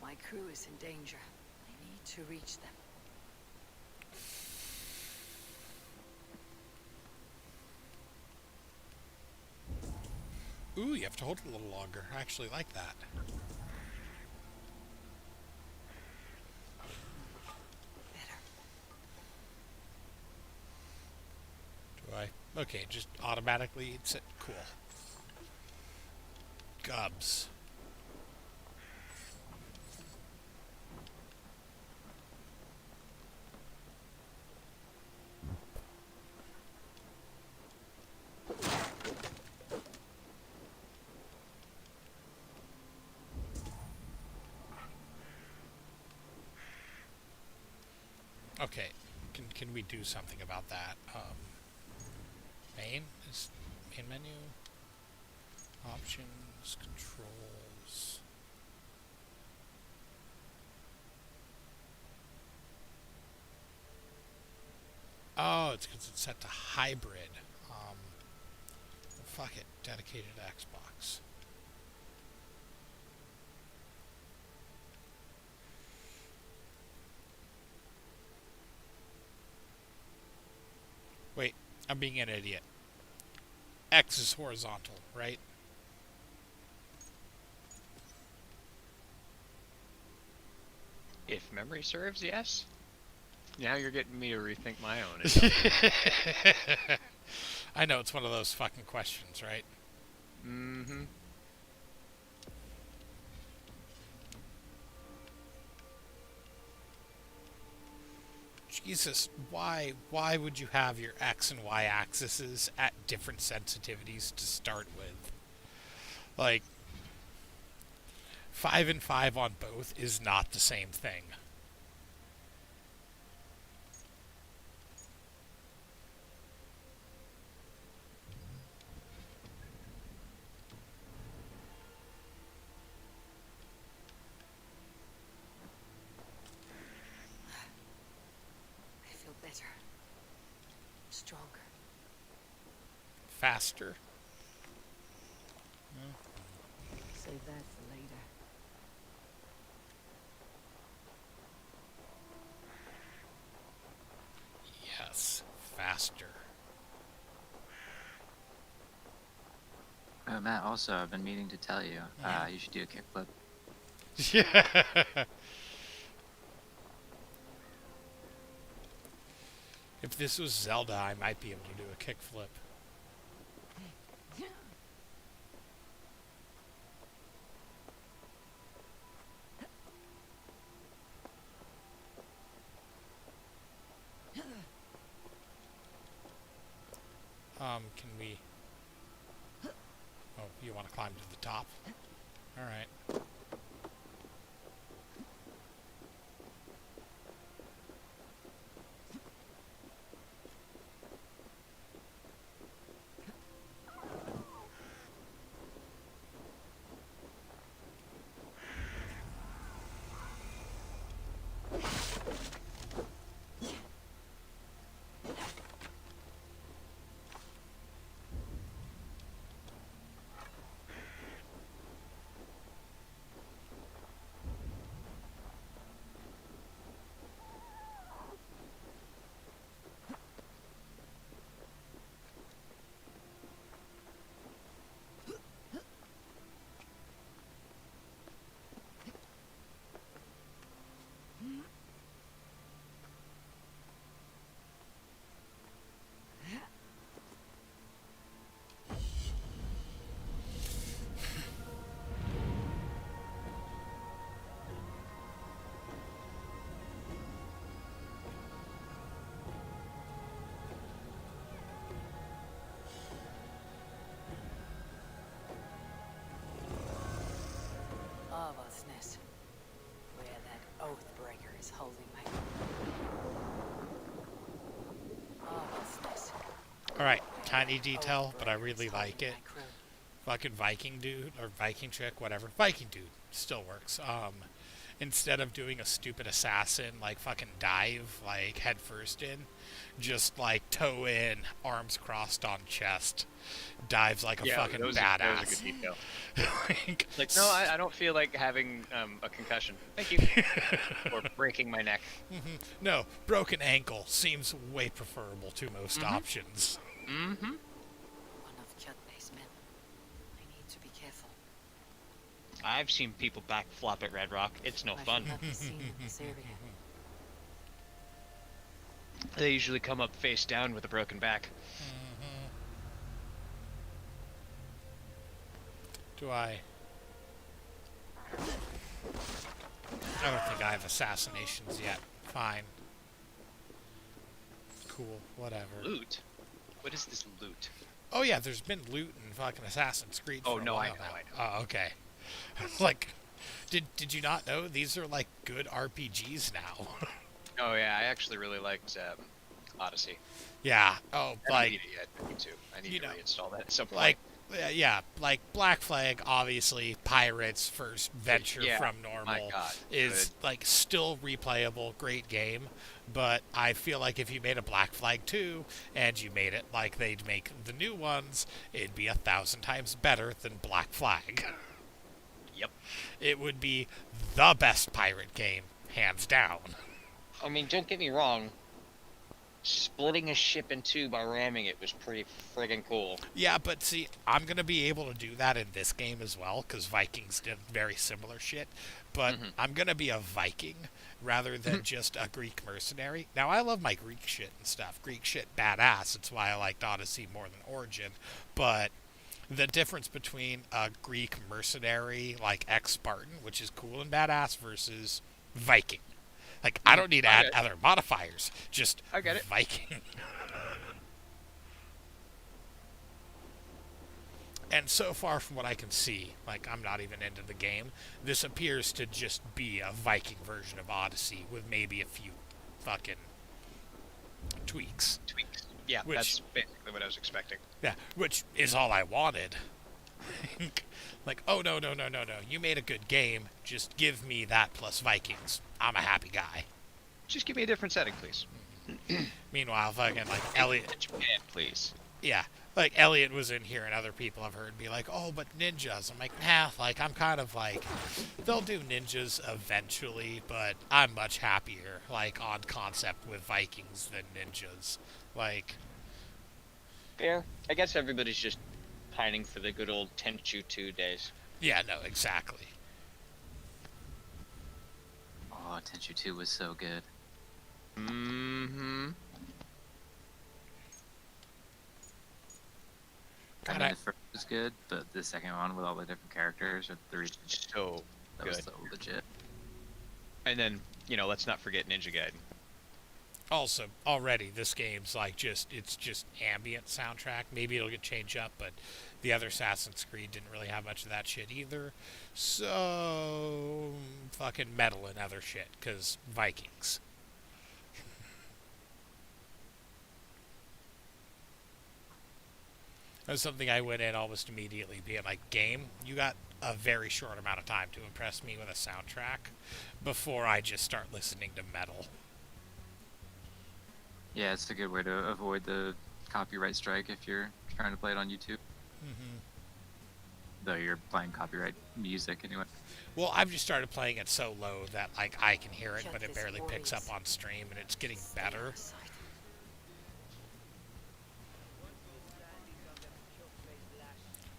My crew is in danger. I need to reach them. Ooh, you have to hold it a little longer. I actually like that. Better. Do I? Okay, just automatically. It's cool. Gubs. Okay, can we do something about that? Main is main menu, options, controls. Oh, it's because it's set to hybrid. Well, fuck it, dedicated Xbox. Wait, I'm being an idiot. X is horizontal, right? If memory serves, yes. Now you're getting me to rethink my own. It doesn't. I know, it's one of those fucking questions, right? Mm-hmm. Jesus, why would you have your X and Y axes at different sensitivities to start with? Like, 5 and 5 on both is not the same thing. I feel better. Stronger. Faster. Save that for later. Yes, faster. Matt, also, I've been meaning to tell you, you should do a kickflip. Yeah. If this was Zelda, I might be able to do a kickflip. Can we... Oh, you want to climb to the top? Alright. Awlessness. Where that Oathbreaker is holding my... Awlessness. Alright, tiny detail, but I really like it. Fucking Viking dude, or Viking chick, whatever. Viking dude still works. Instead of doing a stupid assassin, like fucking dive, like head first in, just like toe in, arms crossed on chest, dives like a fucking badass. That was a good detail. Like, no, I don't feel like having a concussion. Thank you. Or breaking my neck. No, broken ankle seems way preferable to most options. One of Cutbay's men. I need to be careful. I've seen people backflop at Red Rock. It's no fun. I should not be seen in this area. They usually come up face down with a broken back. Do I don't think I have assassinations yet. Fine. Cool, whatever. Loot? What is this loot? Oh yeah, there's been loot in fucking Assassin's Creed for Oh, a no, while I know, now. Oh, okay. Like, did you not know these are like good RPGs now? Oh yeah, I actually really liked Odyssey. Yeah. Oh, I don't like need it yet. I need to. I need you to know, reinstall that at some point. like yeah, like Black Flag, obviously Pirates' first venture Yeah, from my normal God, is like still replayable, great game. But I feel like if you made a Black Flag 2 and you made it like they'd make the new ones, it'd be 1,000 times better than Black Flag. Yep. It would be the best pirate game, hands down. I mean, don't get me wrong. Splitting a ship in two by ramming it was pretty friggin' cool. Yeah, but see, I'm going to be able to do that in this game as well, because Vikings did very similar shit. But I'm going to be a Viking rather than just a Greek mercenary. Now, I love my Greek shit and stuff. Greek shit, badass. It's why I liked Odyssey more than Origin. But the difference between a Greek mercenary, like ex-Spartan, which is cool and badass, versus Viking. Like, I don't need to add other modifiers. Just I get it. Viking. And so far from what I can see, like, I'm not even into the game, this appears to just be a Viking version of Odyssey with maybe a few fucking tweaks. Yeah, Which- that's basically what I was expecting. Yeah, which is all I wanted. Like, oh, no. You made a good game. Just give me that plus Vikings. I'm a happy guy. Just give me a different setting, please. Meanwhile, fucking, like, Elliot... Japan, please. Yeah, like, Elliot was in here, and other people I've heard be like, oh, but ninjas. I'm like, nah, like, I'm kind of like, they'll do ninjas eventually, but I'm much happier, like, on concept with Vikings than ninjas. Like... Fair. I guess everybody's just pining for the good old Tenchu 2 days. Yeah, no, exactly. Oh, Tenchu 2 was so good. Mm-hmm. I mean, the first was good, but the second one with all the different characters or the So that good. was so legit. And then, let's not forget Ninja Gaiden. Also, already, this game's like it's just ambient soundtrack. Maybe it'll get changed up, but the other Assassin's Creed didn't really have much of that shit either. So, fucking metal and other shit, because Vikings. That was something I went in almost immediately being like, game, you got a very short amount of time to impress me with a soundtrack before I just start listening to metal. Yeah, it's a good way to avoid the copyright strike if you're trying to play it on YouTube. Though you're playing copyright music anyway. Well, I've just started playing it so low that like I can hear it, but it barely picks up on stream, and it's getting better.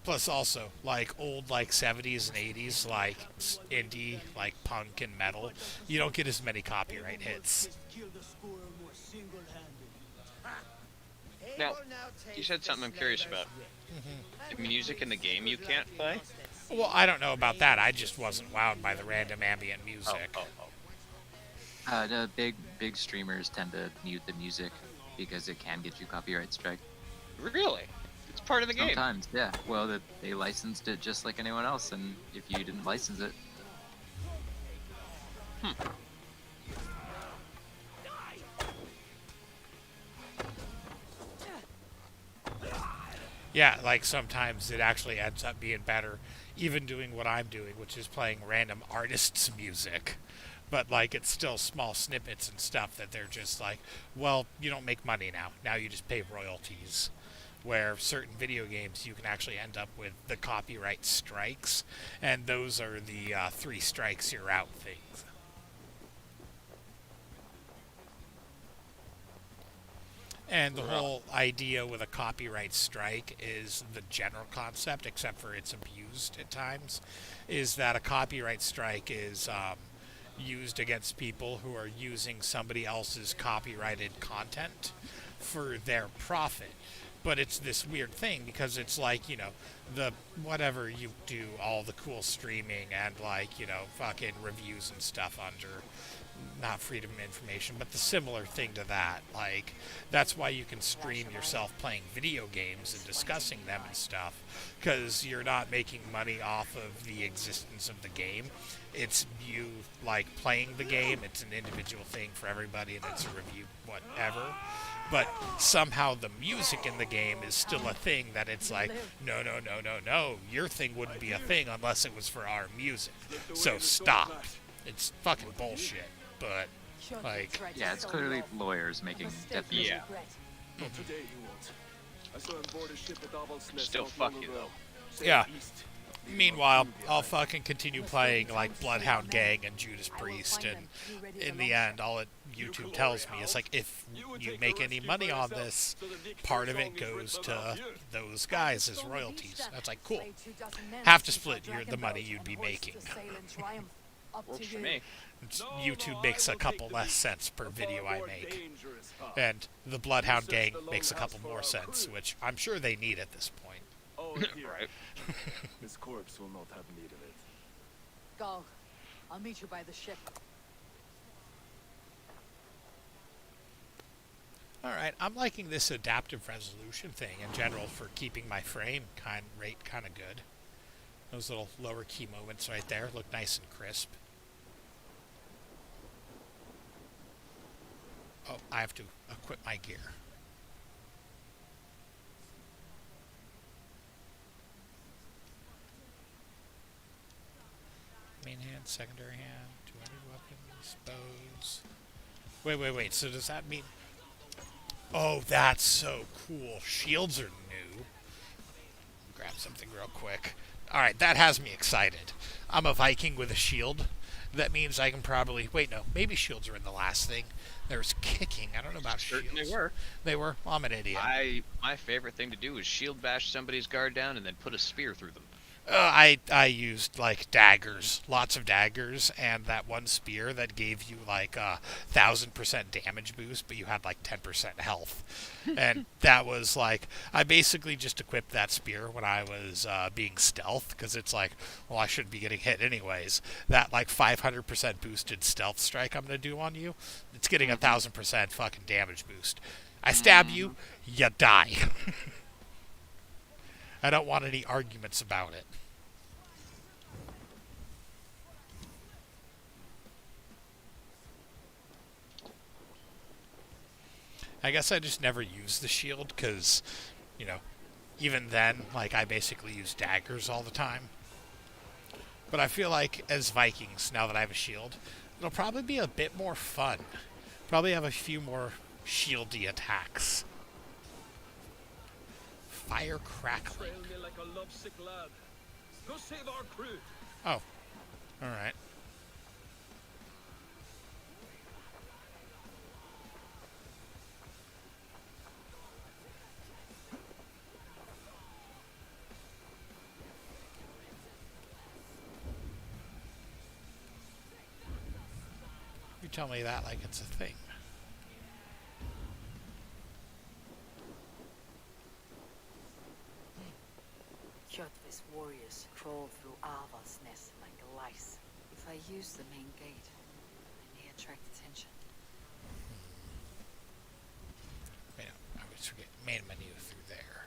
Plus, also like old like 70s and 80s like indie like punk and metal, you don't get as many copyright hits. Now, you said something I'm curious about. The music in the game you can't play? Well, I don't know about that. I just wasn't wowed by the random ambient music. The big streamers tend to mute the music because it can get you copyright strike. Really? It's part of the game. Sometimes, yeah. Well, they licensed it just like anyone else, and if you didn't license it, Yeah, like sometimes it actually ends up being better, even doing what I'm doing, which is playing random artists' music. But like it's still small snippets and stuff that they're just like, well, you don't make money now. Now you just pay royalties. Where certain video games you can actually end up with the copyright strikes, and those are the 3 strikes you're out things. And the whole idea with a copyright strike is the general concept, except for it's abused at times, is that a copyright strike is used against people who are using somebody else's copyrighted content for their profit. But it's this weird thing because it's like, the whatever you do, all the cool streaming and like, fucking reviews and stuff under not freedom of information, but the similar thing to that. Like, that's why you can stream yourself playing video games and discussing them and stuff, because you're not making money off of the existence of the game. It's you, like, playing the game. It's an individual thing for everybody, and it's a review, whatever. But somehow the music in the game is still a thing that it's like, no, your thing wouldn't be a thing unless it was for our music. So stop. It's fucking bullshit. But, like... Yeah, it's clearly lawyers making definitely. Yeah. Not today, he won't. I saw him board a ship at Aval's Nest Still not fuck long you, ago. though. Sailed Yeah. east. Meanwhile, I'll fucking continue playing, like, Bloodhound Gang and Judas Priest, and in the end, all YouTube tells me is, like, if you make any money on this, part of it goes to those guys as royalties. That's like, cool. Have to split the money you'd be making. Works for me. YouTube makes a couple less cents per video I make. And the Bloodhound Gang makes a couple more cents, which I'm sure they need at this point. Right. His corpse will not have need of it. Go. I'll meet you by the ship. Alright, I'm liking this adaptive resolution thing in general for keeping my frame rate kind of good. Those little lower key moments right there look nice and crisp. Oh, I have to equip my gear. Main hand, secondary hand, 200 weapons, bows. Wait. So does that mean... Oh, that's so cool. Shields are new. Grab something real quick. Alright, that has me excited. I'm a Viking with a shield. That means I can probably... Wait, no. Maybe shields are in the last thing. There's kicking. I don't know about shields. Certainly were. They were? Well, I'm an idiot. My favorite thing to do is shield bash somebody's guard down and then put a spear through them. I used, like, daggers. Lots of daggers, and that one spear that gave you, like, 1,000% damage boost, but you had, like, 10% health. And that was, like... I basically just equipped that spear when I was being stealth, because it's like, well, I shouldn't be getting hit anyways. That, like, 500% boosted stealth strike I'm going to do on you, it's getting 1,000% fucking damage boost. I stab you, you die. I don't want any arguments about it. I guess I just never used the shield because, even then, like, I basically use daggers all the time. But I feel like as Vikings, now that I have a shield, it'll probably be a bit more fun. Probably have a few more shieldy attacks. Fire crackling. Me like a lovesick lad. Go save our crew. Oh, alright. You tell me that like it's a thing. Shotvis warriors crawl through Aval's Nest like lice. If I use the main gate, I may attract attention. Wait, I always forget main menu through there.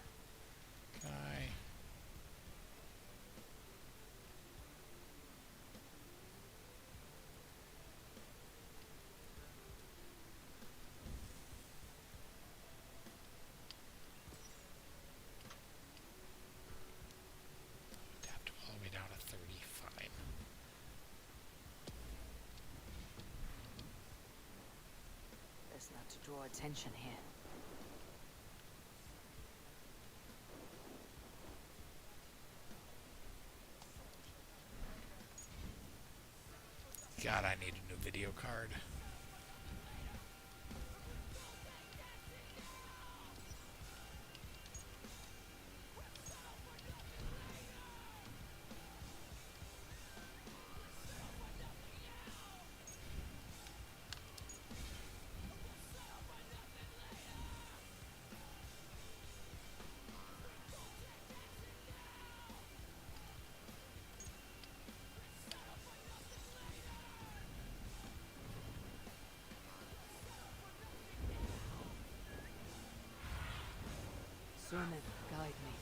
Can I... attention here. God, I need a new video card. Sermon, guide me.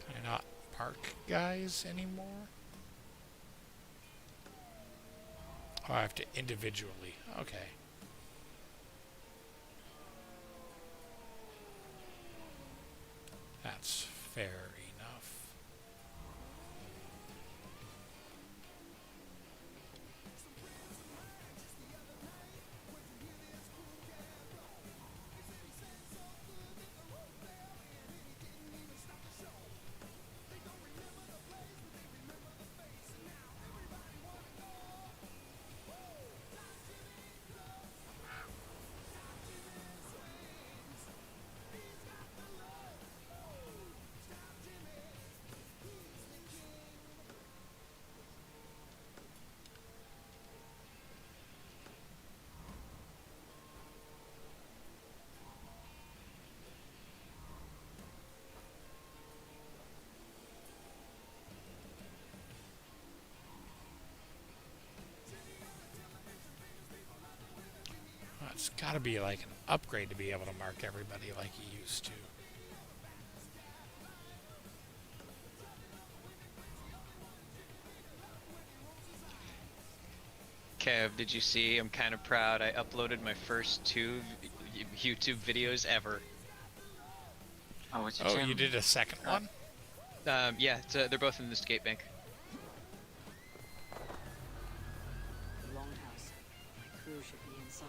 Can I not park guys anymore? Oh, I have to individually. Okay. That's fair enough. Well, it's got to be like an upgrade to be able to mark everybody like you used to. Kev, did you see? I'm kind of proud. I uploaded my first 2 YouTube videos ever. Oh, what's your Oh, channel? you did a second one? Yeah, they're both in the skate bank. The longhouse. My crew should be inside.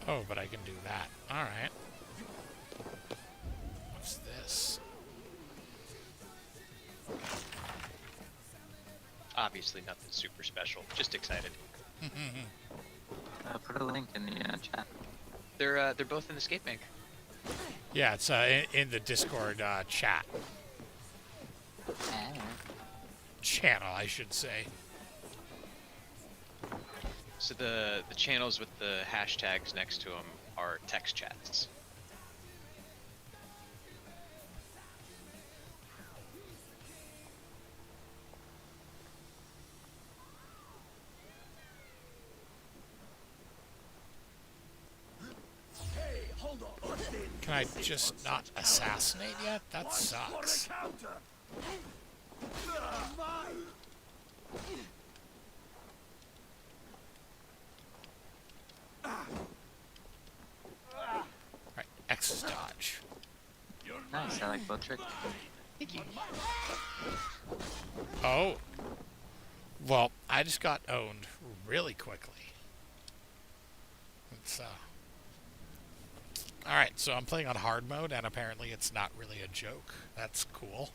Oh, but I can do that. Alright. What's this? Obviously nothing super special. Just excited. Put a link in the chat. They're both in the skate bank. Yeah, it's in the Discord chat. Channel, I should say. So the channels with the hashtags next to them are text chats. Can I just not assassinate yet? That sucks. Right, X is dodge. Nice, I like both tricks. Oh. Well, I just got owned really quickly. It's Alright, so I'm playing on hard mode, and apparently it's not really a joke. That's cool.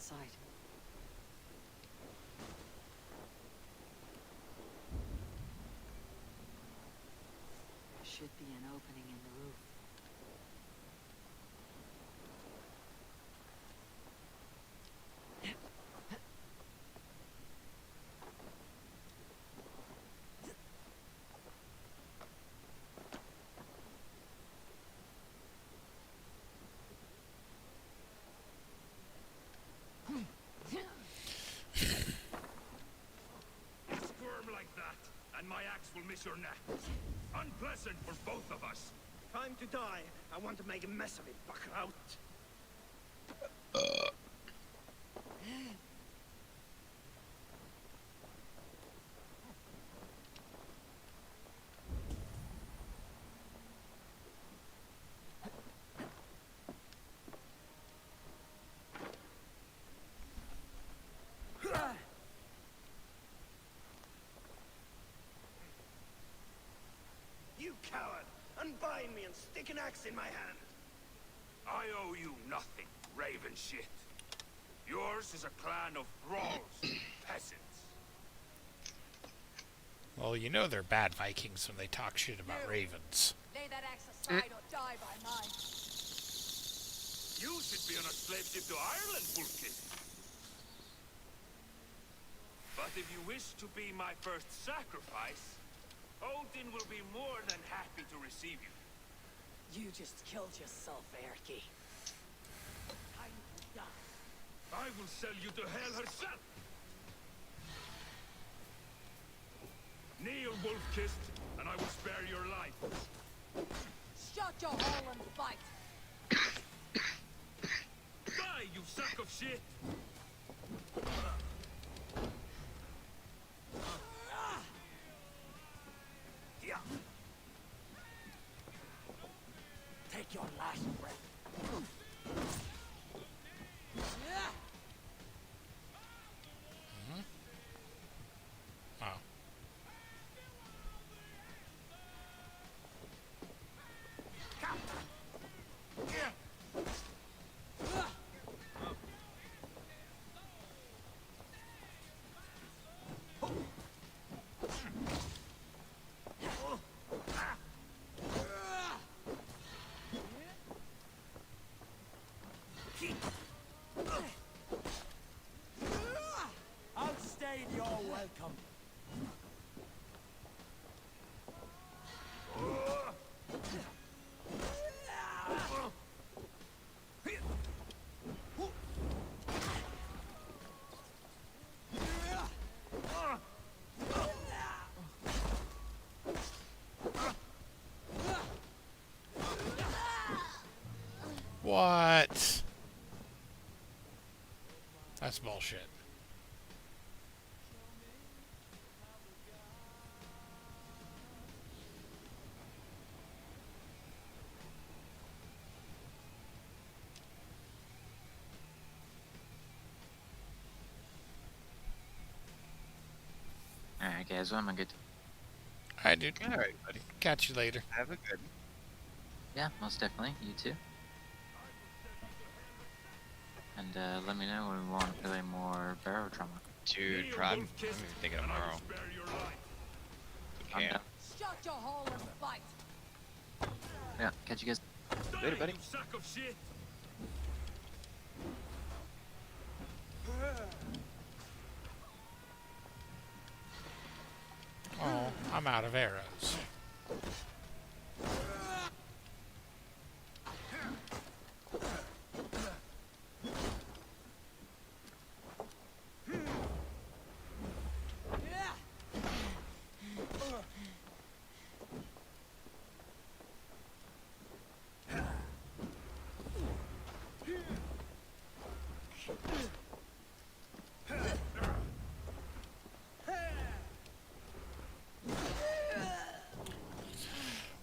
inside. There should be an opening in the roof. Squirm like that, and my axe will miss your neck. Unpleasant for both of us. Time to die. I want to make a mess of it, buckout. You coward! Unbind me and stick an axe in my hand. I owe you nothing, raven shit. Yours is a clan of thralls, peasants. Well, you know they're bad Vikings when they talk shit about ravens. Lay that axe aside or die by mine. You should be on a slave ship to Ireland, Wolfkid. But if you wish to be my first sacrifice, Odin will be more than happy to receive you. You just killed yourself, Erky. I will sell you to hell herself. Kneel, Wolf-Kissed, and I will spare your life. Shut your hole and fight. Die, you sack of shit! Here. Take your last breath. Oh. Outstayed your welcome. What? That's bullshit. Alright, guys, well, I'm good. Alright, dude. Alright, buddy. Catch you later. Have a good. Yeah, most definitely. You too. And let me know when we want to play more Barrow Trauma. Dude, Kneel, I'm Wolf-Kissed, even thinking and I will tomorrow. spare your life. I'm Yeah. down. Shut your hole and fight. Yeah, catch you guys. Die, Later, buddy. you sack of shit! Oh, I'm out of arrows.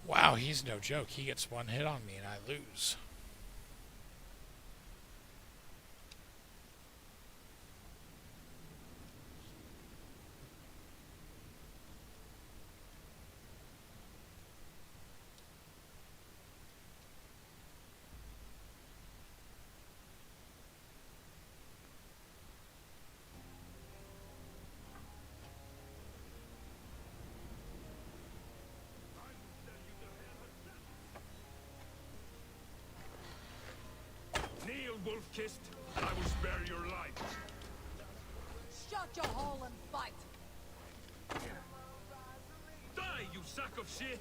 Wow, he's no joke. He gets one hit on me and I lose. wolf-kissed, and I will spare your life. Shut your hole and fight. Die, you sack of shit!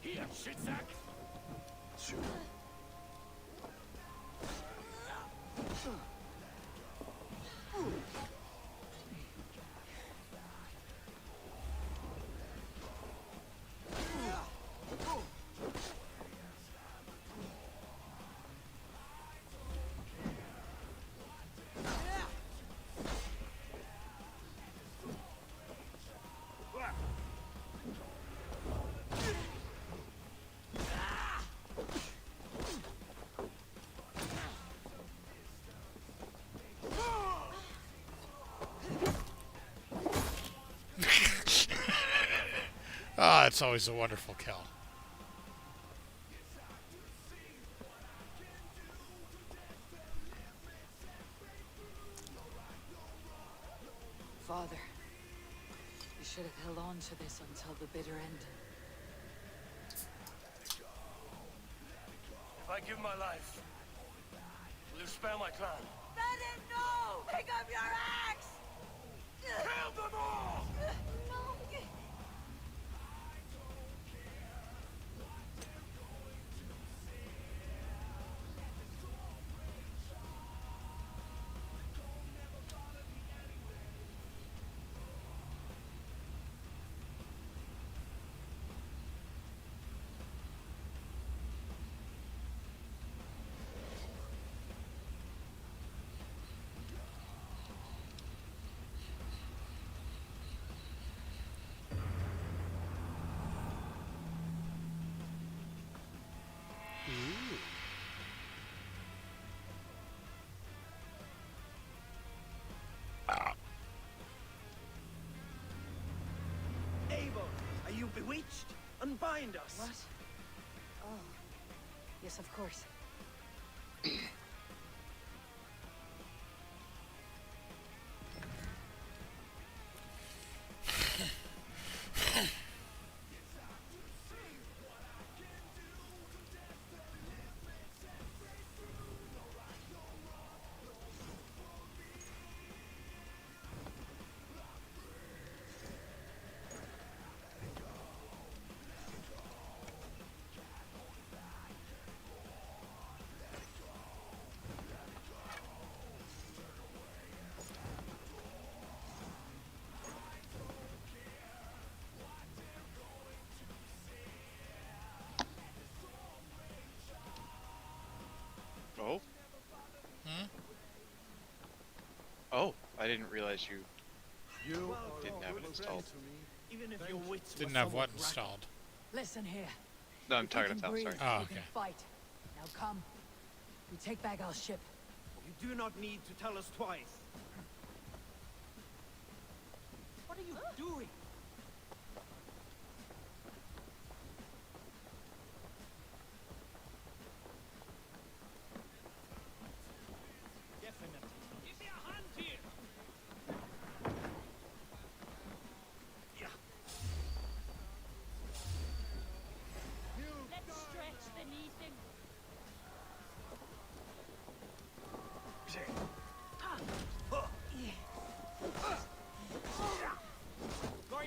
Here, shitsack! Ah, it's always a wonderful kill. Father, you should have held on to this until the bitter end. If I give my life, will you spare my clan? Bennett, no! Pick up your axe! Kill them all! No! Abel, are you bewitched? Unbind us. What? Oh. Yes, of course. Oh? Hmm? Oh, I didn't realize you You didn't have it installed. Even if your wits Didn't were have what somewhat installed? Listen here. No, I'm If talking we to can Tal, breathe, sorry. Oh, we okay. can fight. Now come. We take back our ship. You do not need to tell us twice. What are you doing? Definitely. Give me a hand here! Let's stretch beneath him. Guard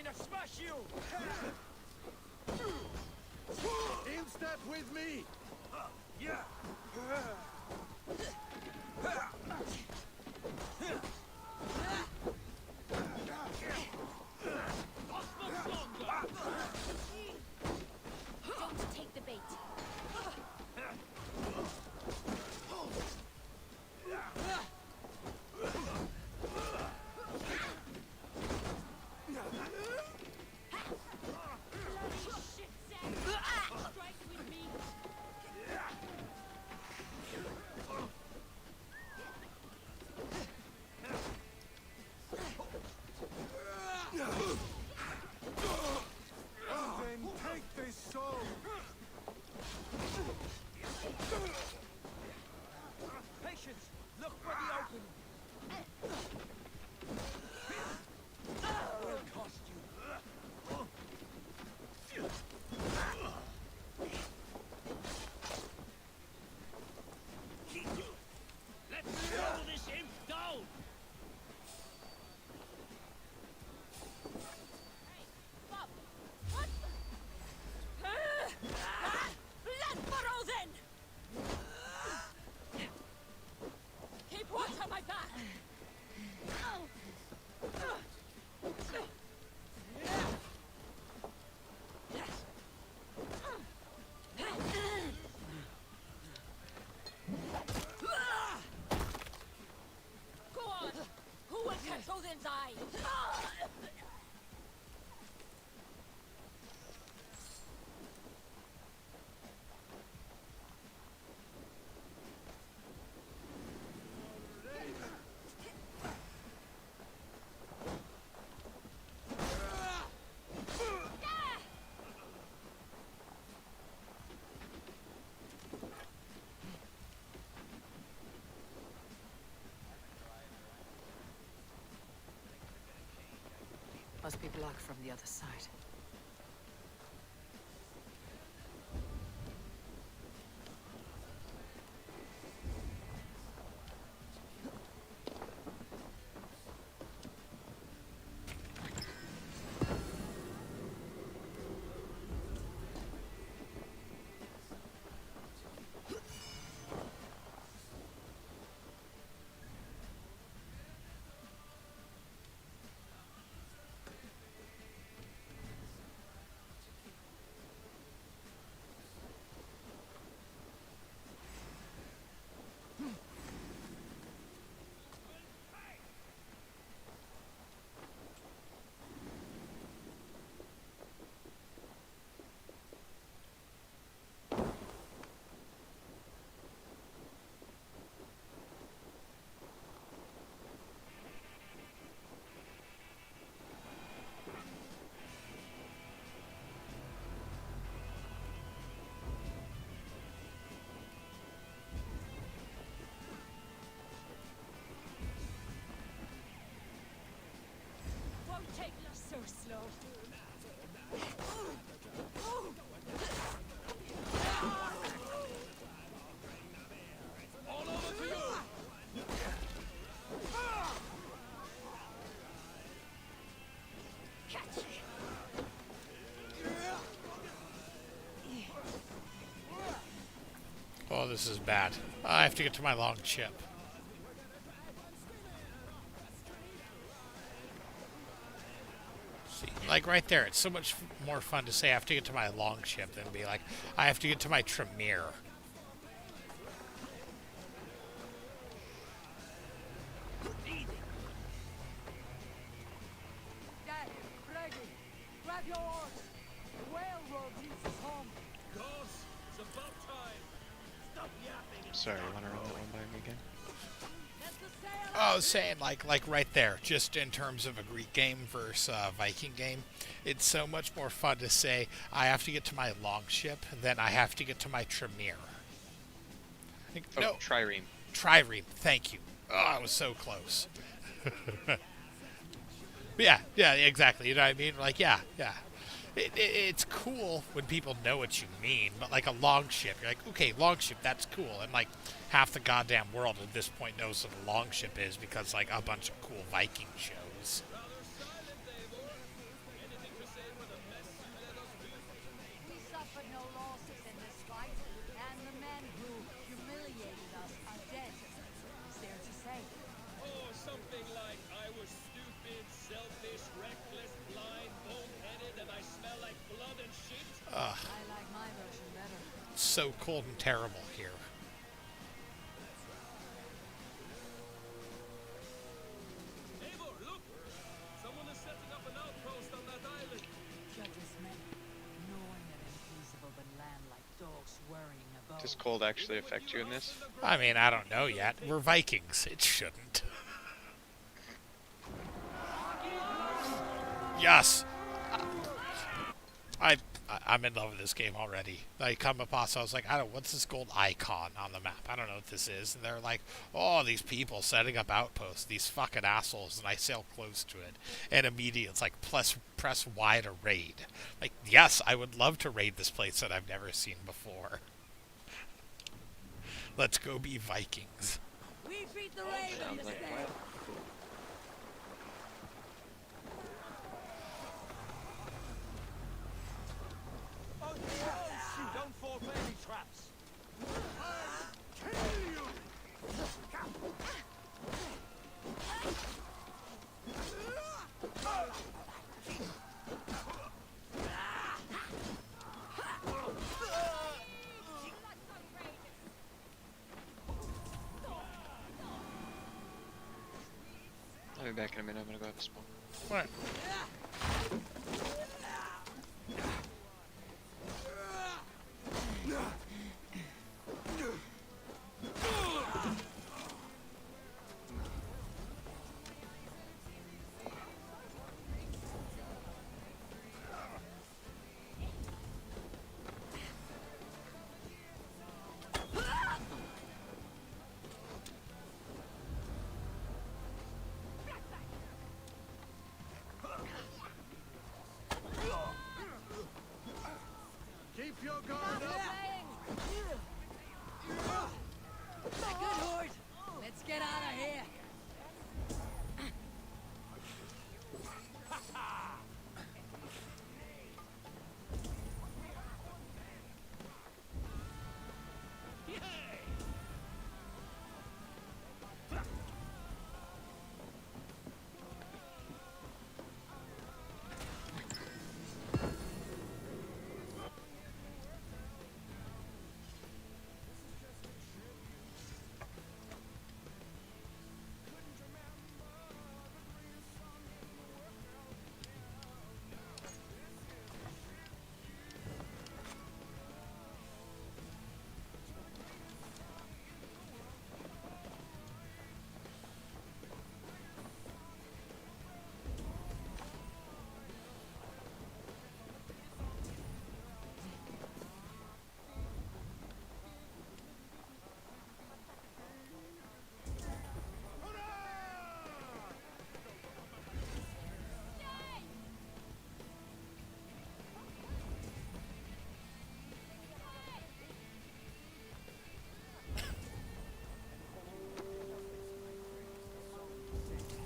lion's eye! Must be blocked from the other side. Won't take you so slow. Oh, this is bad. I have to get to my long chip. See, like right there, it's so much more fun to say I have to get to my long chip than be like, I have to get to my Tremere. Dad, Brady, grab your horse. The railroad leads us home. Sorry, you want to run that one by me again? Oh, saying like right there, just in terms of a Greek game versus a Viking game, it's so much more fun to say I have to get to my longship than I have to get to my Tremere. Like, Oh, no, trireme. Trireme. Thank you. Oh, I was so close. Yeah, exactly. You know what I mean? Like, yeah. It's cool when people know what you mean, but like a longship, you're like, okay, longship, that's cool. And like half the goddamn world at this point knows what a longship is because like a bunch of cool Viking shows. We suffered no losses in this fight, and the men who humiliated us are dead. Is there to say? Oh, something like I was stupid, selfish, reckless, blind, bone-headed, and I smell like blood and shit. I like my version better. It's so cold and terrible here. Eivor, look! Someone is setting up an outpost on that island. Judges men, knowing that in peace of open land like dogs worrying about. Does cold actually affect you in this? I mean, I don't know yet. We're Vikings. It shouldn't. Yes! I'm in love with this game already. I come across, I was like, what's this gold icon on the map? I don't know what this is. And they're like, oh, these people setting up outposts, these fucking assholes. And I sail close to it. And immediately it's like, press Y to raid. Like, yes, I would love to raid this place that I've never seen before. Let's go be Vikings. We beat the Raven this day. Don't fall for any traps. I'll be back in a minute. I'm gonna go have a smoke. What? Keep your guard up. Good lord! Let's get out of here!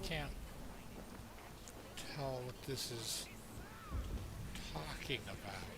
Can't tell what this is talking about.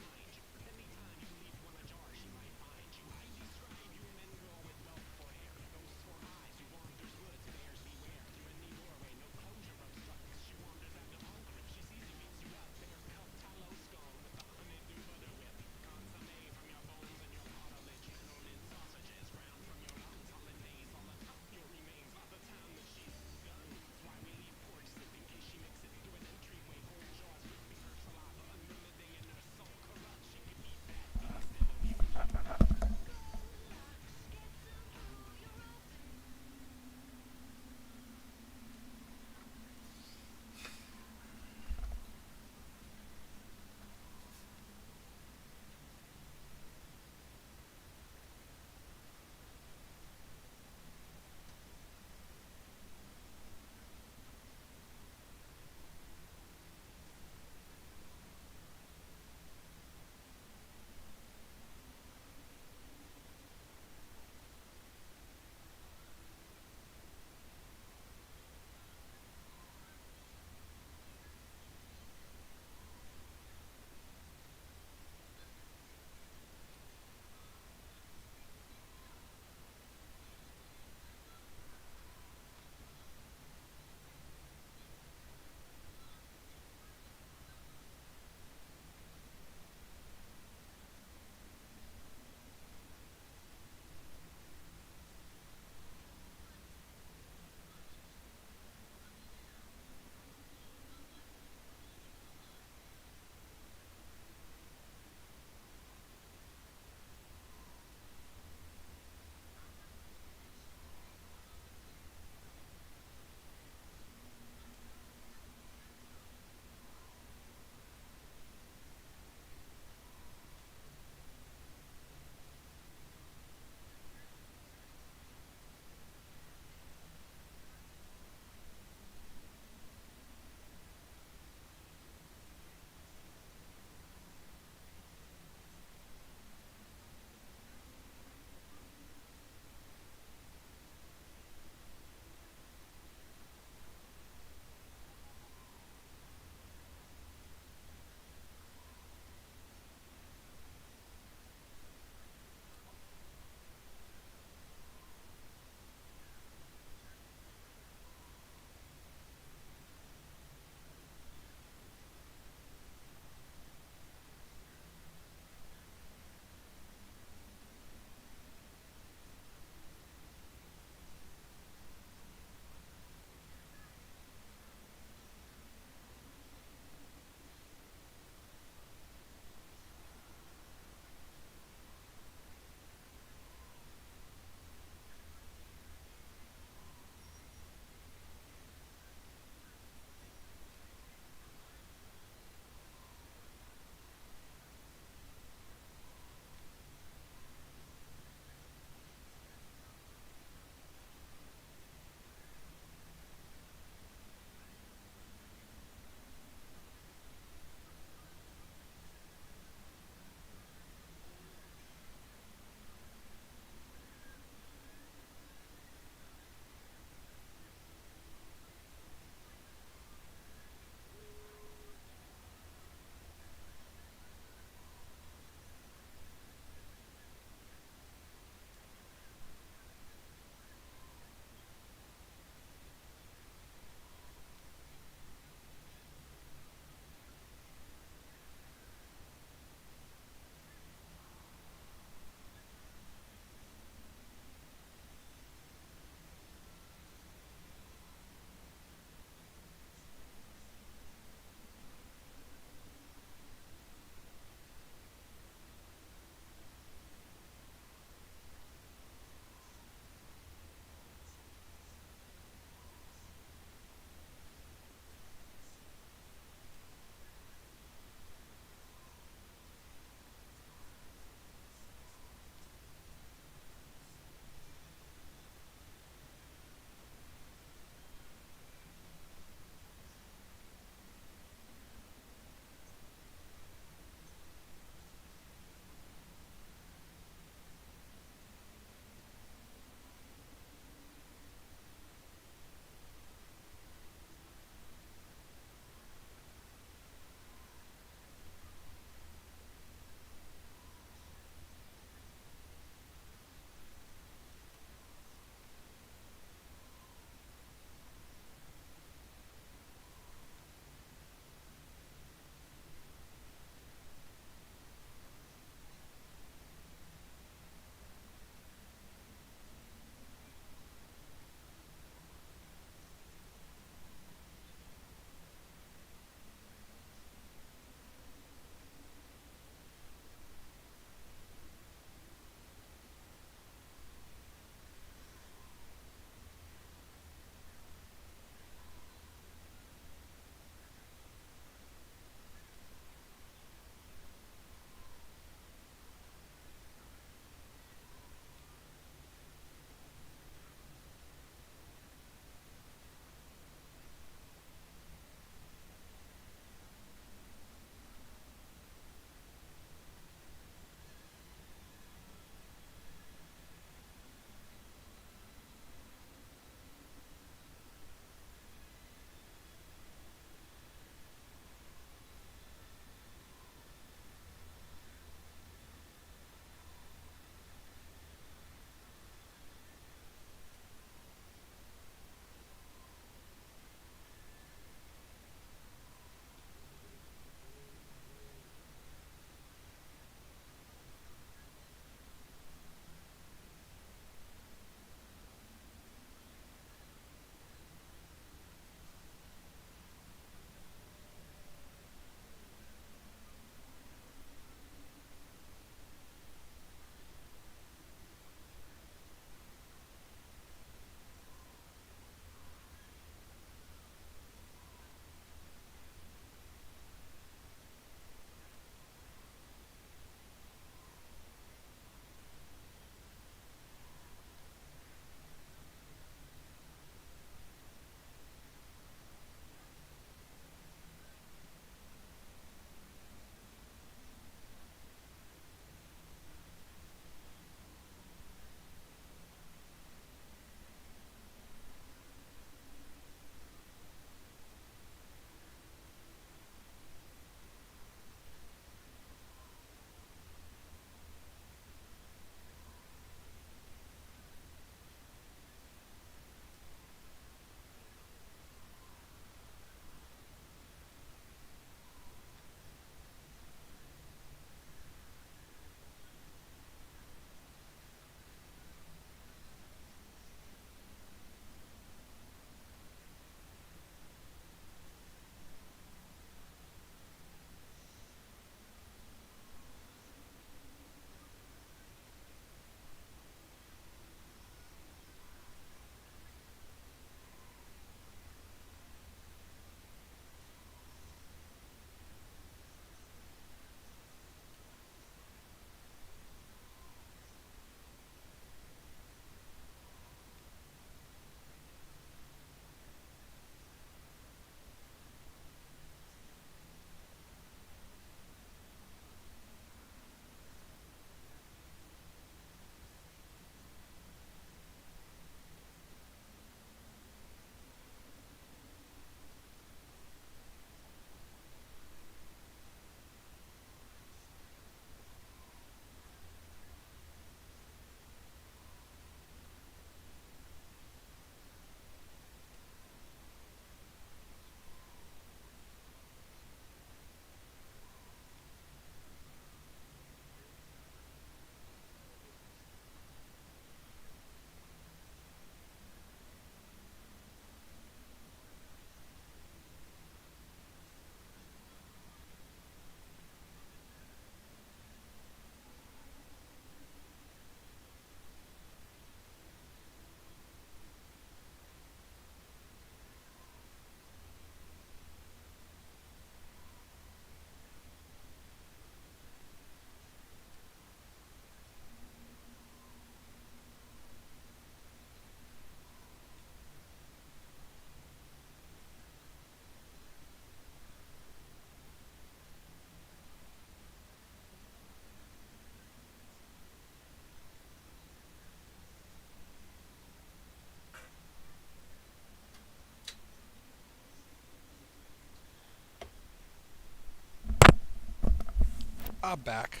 I'm back.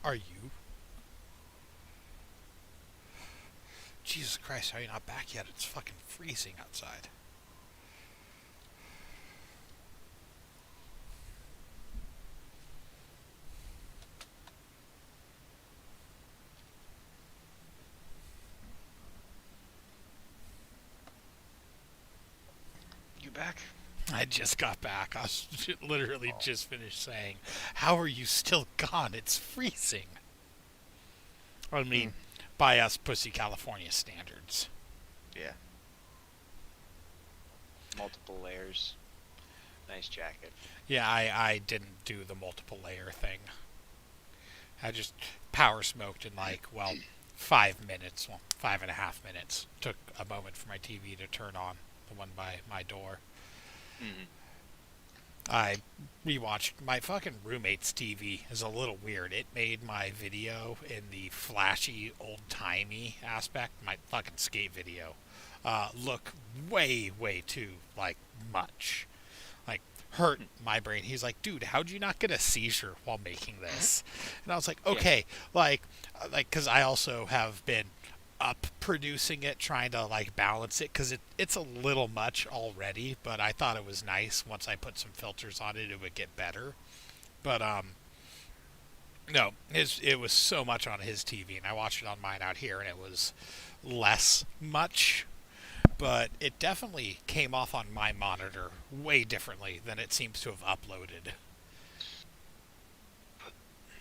Are you? Jesus Christ, are you not back yet? It's fucking freezing outside. You back? I just got back. I was literally just finished saying, how are you still gone? It's freezing. I mean, by us Pussy California standards. Yeah. Multiple layers. Nice jacket. Yeah, I didn't do the multiple layer thing. I just power smoked in 5 minutes. Well, 5.5 minutes. Took a moment for my TV to turn on. The one by my door. Mm-hmm. I rewatched my fucking roommate's TV. Is a little weird. It made my video in the flashy, old-timey aspect, my fucking skate video, look way, way too, much. Hurt my brain. He's like, dude, how'd you not get a seizure while making this? And I was like, okay, because I also have been up producing it, trying to balance it, because it's a little much already, but I thought it was nice. Once I put some filters on it, it would get better. But no, it was so much on his TV, and I watched it on mine out here, and it was less much, but it definitely came off on my monitor way differently than it seems to have uploaded.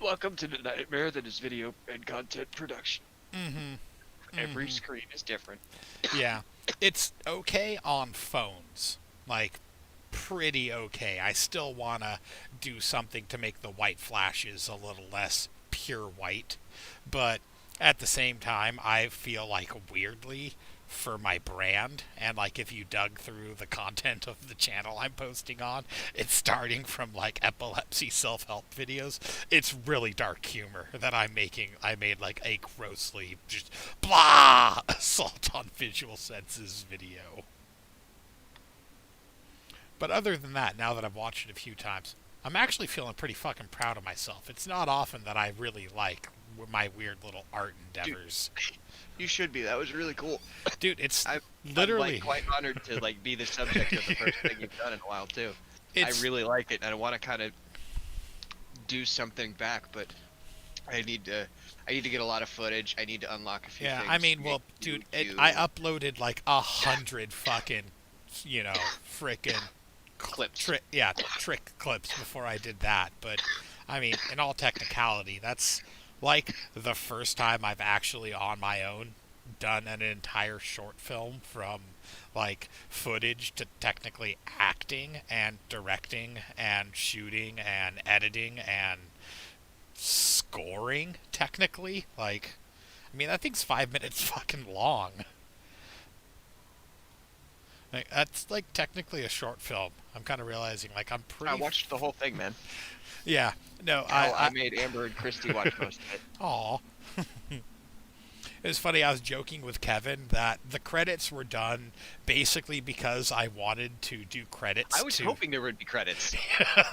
Welcome to the nightmare that is video and content production. Mm-hmm. Every screen is different. Yeah. It's okay on phones. Pretty okay. I still want to do something to make the white flashes a little less pure white. But at the same time, I feel weirdly, for my brand, and if you dug through the content of the channel I'm posting on, it's starting from epilepsy self-help videos. It's really dark humor that I'm making. I made a grossly just blah assault on visual senses video. But other than that, now that I've watched it a few times, I'm actually feeling pretty fucking proud of myself. It's not often that I really like my weird little art endeavors. Dude, you should be. That was really cool. Dude, I'm literally quite honored to be the subject of the first thing you've done in a while too. I really like it, and I want to kind of do something back, but I need to get a lot of footage. I need to unlock a few things. Yeah, I mean, well, dude, I uploaded 100 fucking, frickin' clips. Trick clips before I did that. But I mean, in all technicality, that's the first time I've actually on my own done an entire short film from footage to technically acting and directing and shooting and editing and scoring technically. I mean, that thing's 5 minutes fucking long. That's technically a short film. I'm kind of realizing I'm pretty. I watched the whole thing, man. Yeah, no, I made Amber and Christy watch most of it. Aw. It was funny, I was joking with Kevin that the credits were done basically because I wanted to do credits. I was hoping there would be credits.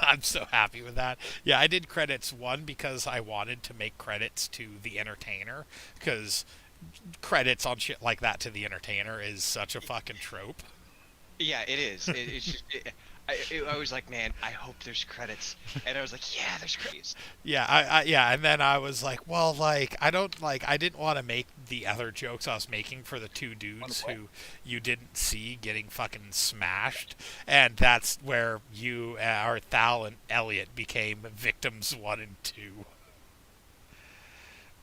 I'm so happy with that. Yeah, I did credits, one, because I wanted to make credits to The Entertainer, because credits on shit like that to The Entertainer is such a fucking trope. Yeah, it is. It's just... I was like, man, I hope there's credits, and I was like, yeah, there's credits. Yeah, and then I was like, well, I didn't want to make the other jokes I was making for the two dudes who you didn't see getting fucking smashed, and that's where you, or Thal and Elliot became victims 1 and 2.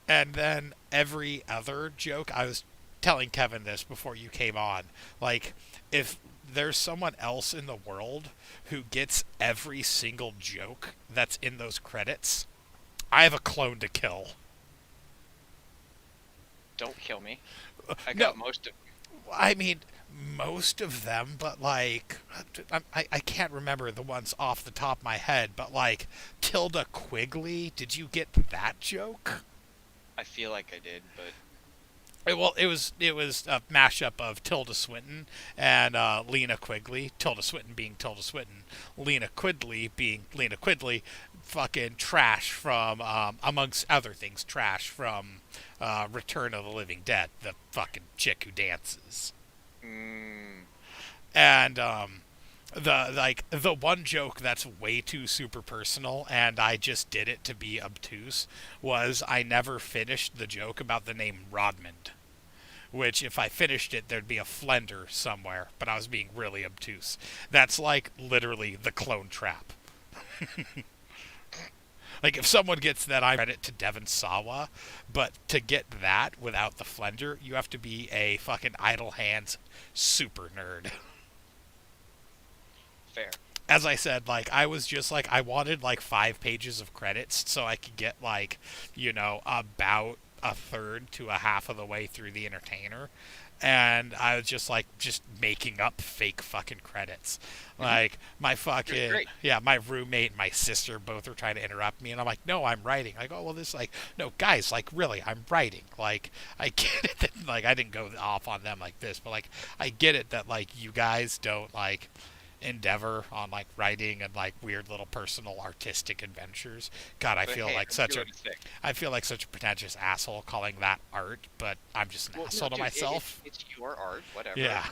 And then every other joke, I was telling Kevin this before you came on, if there's someone else in the world who gets every single joke that's in those credits, I have a clone to kill. Don't kill me. I got most of them. I mean, most of them, but I can't remember the ones off the top of my head, but Tilda Quigley, did you get that joke? I feel like I did, but It was a mashup of Tilda Swinton and Lena Quigley. Tilda Swinton being Tilda Swinton, Lena Quigley being Lena Quigley. Fucking Trash from, amongst other things, Trash from Return of the Living Dead, the fucking chick who dances. And the one joke that's way too super personal, and I just did it to be obtuse, was I never finished the joke about the name Rodmond. Which, if I finished it, there'd be a Flender somewhere, but I was being really obtuse. That's like literally the clone trap. Like, if someone gets that, I credit to Devon Sawa, but to get that without the Flender, you have to be a fucking idle hands super nerd. Fair. As I said, like, I was just like, I wanted like 5 pages of credits so I could get like, about a third to a half of the way through the entertainer. And I was just like, just making up fake fucking credits. Like, my fucking, my roommate and my sister both are trying to interrupt me. And I'm like, no, I'm writing. Like, oh, well, this, like, no, guys, like, really, I'm writing. Like, I get it that, like, I didn't go off on them like this. But, like, I get it that, like, you guys don't, like, endeavor on like writing and like weird little personal artistic adventures. God, I feel like such a pretentious asshole calling that art, but I'm just an asshole to myself. It's your art, whatever. Yeah.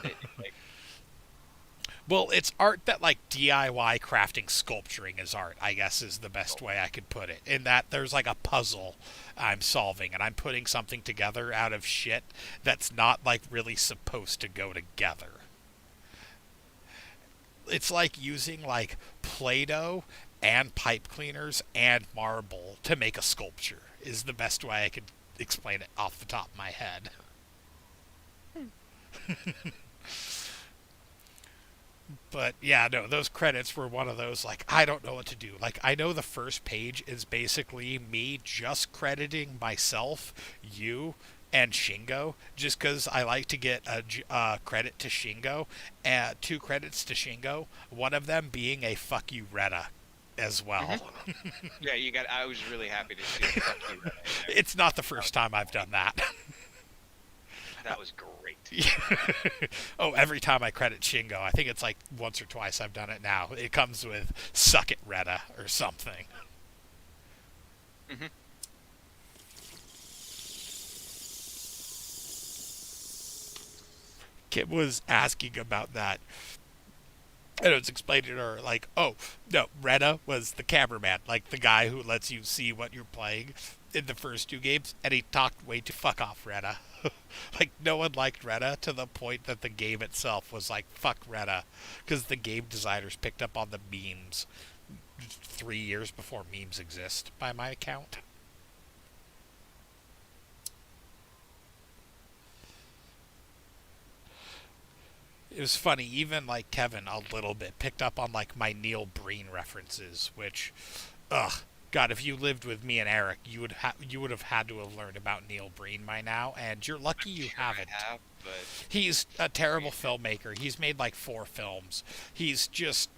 Well, it's art that like DIY crafting sculpturing is art, I guess is the best way I could put it. In that there's like a puzzle I'm solving and I'm putting something together out of shit that's not like really supposed to go together. It's like using like Play-Doh and pipe cleaners and marble to make a sculpture is the best way I could explain it off the top of my head. But yeah, no, those credits were one of those, like, I don't know what to do. Like, I know the first page is basically me just crediting myself, you, and Shingo, just because I like to get a credit to Shingo, 2 credits to Shingo, one of them being a fuck you Retta as well. Mm-hmm. Yeah, I was really happy to see fuck you Retta. It's not the first time I've done that. That was great. Oh, every time I credit Shingo, I think it's like once or twice I've done it now. It comes with "Suck it, Retta" or something. Mm-hmm. Kit was asking about that. And it was explained to her, like, oh, no, Retta was the cameraman, like the guy who lets you see what you're playing in the first 2 games, and he talked way too fuck off Retta. Like, no one liked Retta to the point that the game itself was like, fuck Retta, because the game designers picked up on the memes 3 years before memes exist, by my account. It was funny, even like Kevin a little bit picked up on like my Neil Breen references, which, God, if you lived with me and Eric, you would have had to have learned about Neil Breen by now, and you're lucky you haven't. He's a terrible filmmaker. He's made like 4 films. He's just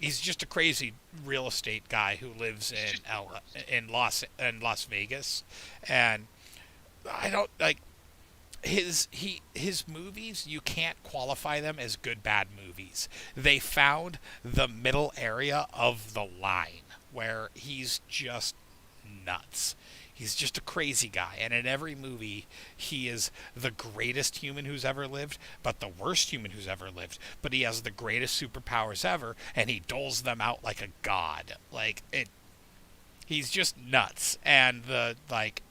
a crazy real estate guy who lives in Las Vegas, and I don't like. His movies, you can't qualify them as good bad movies. They found the middle area of the line where he's just nuts. He's just a crazy guy, and in every movie he is the greatest human who's ever lived, but the worst human who's ever lived. But he has the greatest superpowers ever, and he doles them out like a god. He's just nuts, and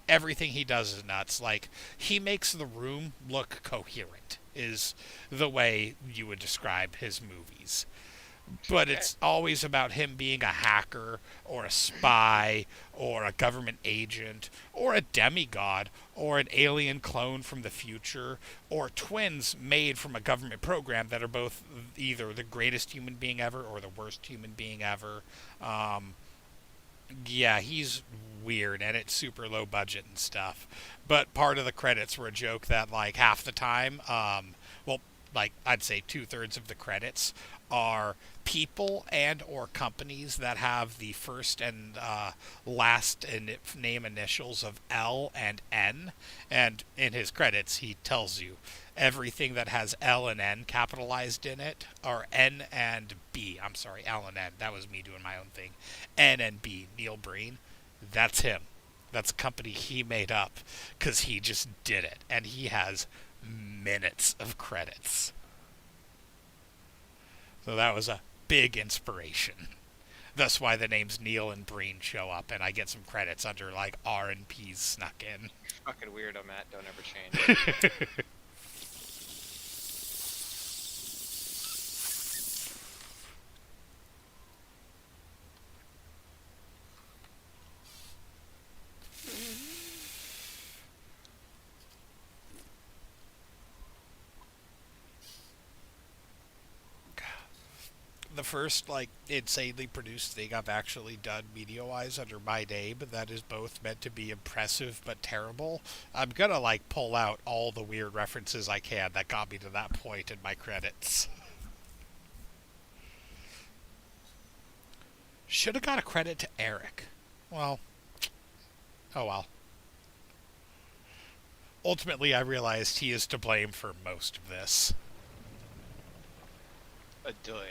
everything he does is nuts. Like, he makes The Room look coherent, is the way you would describe his movies. But it's always about him being a hacker, or a spy, or a government agent, or a demigod, or an alien clone from the future, or twins made from a government program that are both either the greatest human being ever or the worst human being ever. Yeah, he's weird, and it's super low budget and stuff. But part of the credits were a joke that, like, half the time, I'd say 2/3 of the credits are people and or companies that have the first and last name initials of L and N, and in his credits he tells you everything that has L and N capitalized in it, or N and B, I'm sorry, L and N, that was me doing my own thing, N and B, Neil Breen, that's him. That's a company he made up because he just did it, and he has minutes of credits. So that was a big inspiration. That's why the names Neil and Breen show up, and I get some credits under like R and P's snuck in. Fucking weirdo, Matt. Don't ever change. The first like insanely produced thing I've actually done media wise under my name that is both meant to be impressive but terrible. I'm gonna like pull out all the weird references I can that got me to that point in my credits. Should have got a credit to Eric. Well, oh well. Ultimately, I realized he is to blame for most of this. A doy.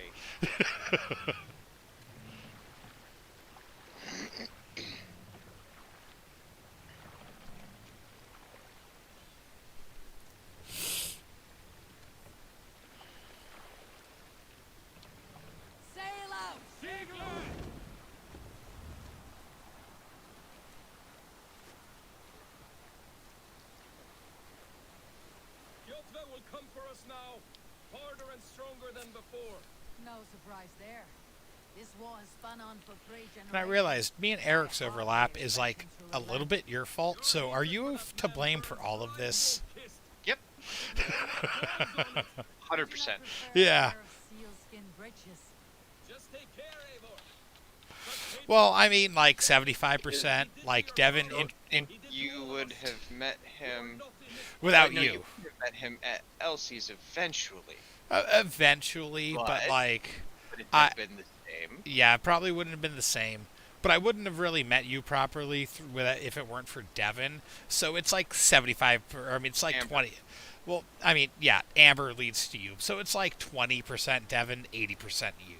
Sail out! Kjotve will come for us now, harder and stronger than before. No surprise there. This war is spun on for 3 generations. And I realized me and Eric's overlap is like a little bit your fault, so are you to blame for all of this? Yep. 100%. Yeah. Sealskin breeches. Just take care, Eivor. Well, I mean, like 75%, like Devin in You would have met him... without No, you. you would have met him at Elsie's eventually. Eventually, but like... Would it have been the same? Yeah, it probably wouldn't have been the same. But I wouldn't have really met you properly if it weren't for Devin. So it's like 75, I mean, it's like Amber. 20. Well, I mean, yeah, Amber leads to you. So it's like 20% Devin, 80% you.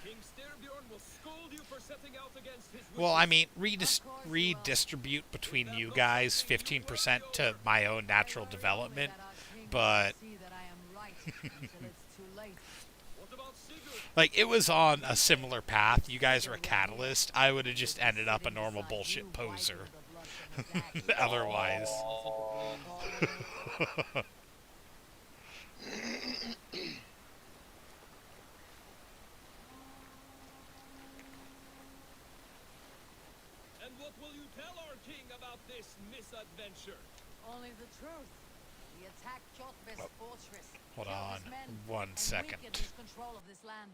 King Styrbjorn will scold you for setting out against his Well, I mean, redistribute between you guys 15% to my own natural development. But See that I am right until it's too late. What about Sigurd? like, it was on a similar path. You guys are a catalyst. I would have just ended up a normal bullshit poser. Otherwise. And what will you tell our king about this misadventure? Only the truth. We attacked Kjotve's fortress. Hold killed on his men, 1 and second. weakened his control of this land.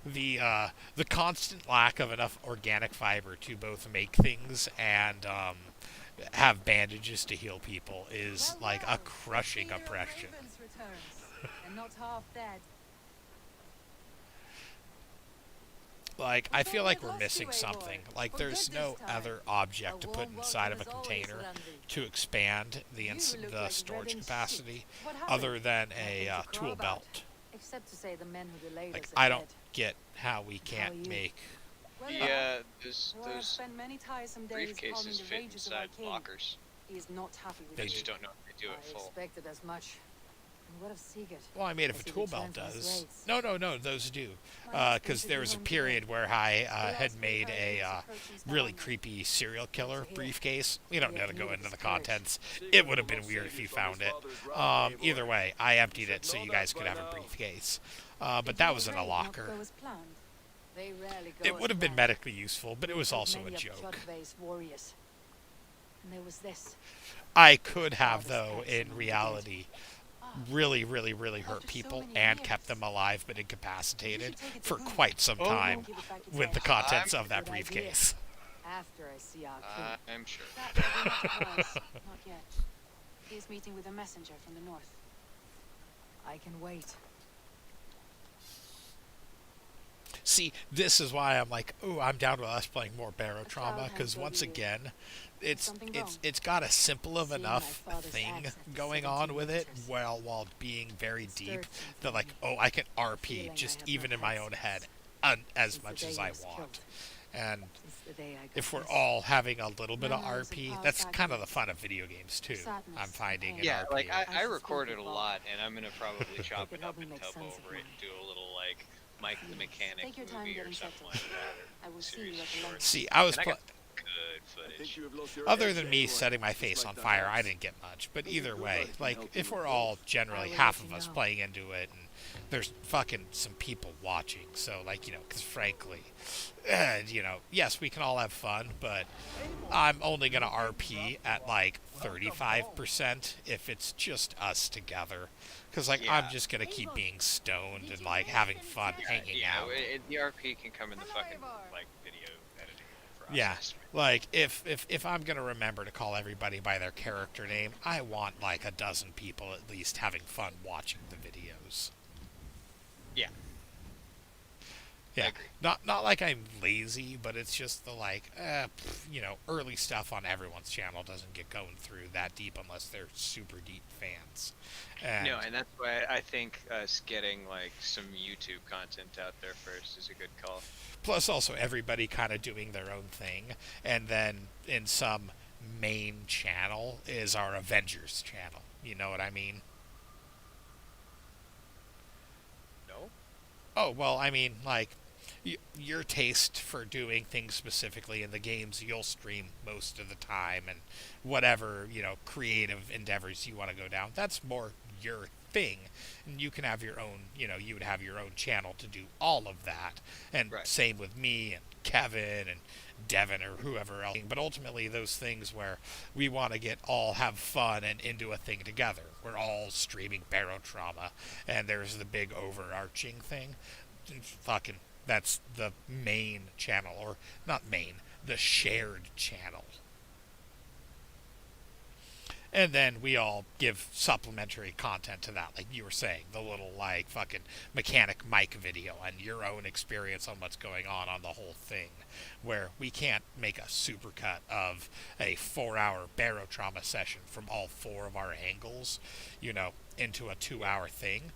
The constant lack of enough organic fiber to both make things and have bandages to heal people is like a crushing oppression. And not half dead. Like, I feel like we're missing something. Like, there's no other object to put inside of a container to expand the storage capacity other than a tool belt. Except to say the men who delayed Like, us I are don't dead. get how we can't make... Yeah, those Well, I've spent many tiresome days calming briefcases the fit rages of our inside king. lockers. He is not happy with They I me. just don't know if they do it I full. expected as much. And what of Sigurd? Well, I mean, if Has a he tool belt returned from his does... raids? No, those do. Well, Because we there should was be a home period today. where I Last had week made I a was approaching really Stavanger. creepy serial killer here. briefcase. We don't We know to have go needed into the this courage. contents. It would have been weird if you found it. Either way, I emptied it so you guys could have a briefcase. But Did that your was in a raid not locker. go as planned? They rarely go It as would have been planned. medically useful, but it was Killed also a many of joke. Jotve's warriors. And there was this. I could have, Father's though, pets in among the reality, really hurt After so people many and years. kept them alive but incapacitated take it to for Boone. quite some time Give it back its with the head. contents of that Good idea. briefcase. After I see our king. I'm sure. That will be not twice. Not yet. He is meeting with a messenger from the north. I can wait. See, this is why I'm like, ooh, I'm down with us playing more Barrow Trauma, child because has once told you again, it's something wrong. it's got a simple of Seeing enough my father's thing axe after going on 17 with it, winters. while being very It deep, stirred that like, something oh, I can Feeling RP I just have even not in my had own since- head, as since the much day as he I was want. killed. And Since the day I got if we're this. all having a little bit of Memories of RP, past that's kind of the accidents. fun of video games too. Sadness I'm and finding pain. in Yeah, RP. like I I should recorded speak a with lot, and I'm gonna probably chop could it up help me and make tub sense of over it, mine. and do a little like Mike the Mechanic Take your time movie or getting something settled. like that. I will see Series you at of the shorts. lunch. See, I was And I pl- got good footage. other than me setting my face on fire, I didn't get much. But either way, like, if we're all generally will half let of you us know. playing into it, and there's fucking some people watching, so, like, you know, because frankly, you know, yes, we can all have fun, but I'm only going to RP at, like, 35% if it's just us together. Because, like, I'm Yeah. just going to keep being stoned and, like, having fun hanging out. The RP can come in the fucking like video editing process. Yeah, like if I'm gonna remember to call everybody by their character name, I want like a dozen people at least having fun watching the videos. Yeah. Yeah, agree. not like I'm lazy, but it's just the like, you know, early stuff on everyone's channel doesn't get going through that deep unless they're super deep fans. And No, and that's why I think us getting like some YouTube content out there first is a good call. plus also everybody kind of doing their own thing, and then in some main channel is our Avengers channel. You know what I mean? No? Oh, well, I mean, like, your taste for doing things specifically in the games you'll stream most of the time, and whatever, you know, creative endeavors you want to go down, that's more your thing. And you can have your own, you know, you would have your own channel to do all of that. And Right. same with me and Kevin and Devin or whoever else. But ultimately, those things where we want to have fun and into a thing together. We're all streaming Barrow Trauma, and there's the big overarching thing. Fucking, that's the main channel, or not main, the shared channel. And then we all give supplementary content to that, like you were saying, the little, like, fucking mechanic Mike video and your own experience on what's going on the whole thing, where we can't make a supercut of a 4-hour Barrow Trauma session from all 4 of our angles, you know, into a 2-hour thing,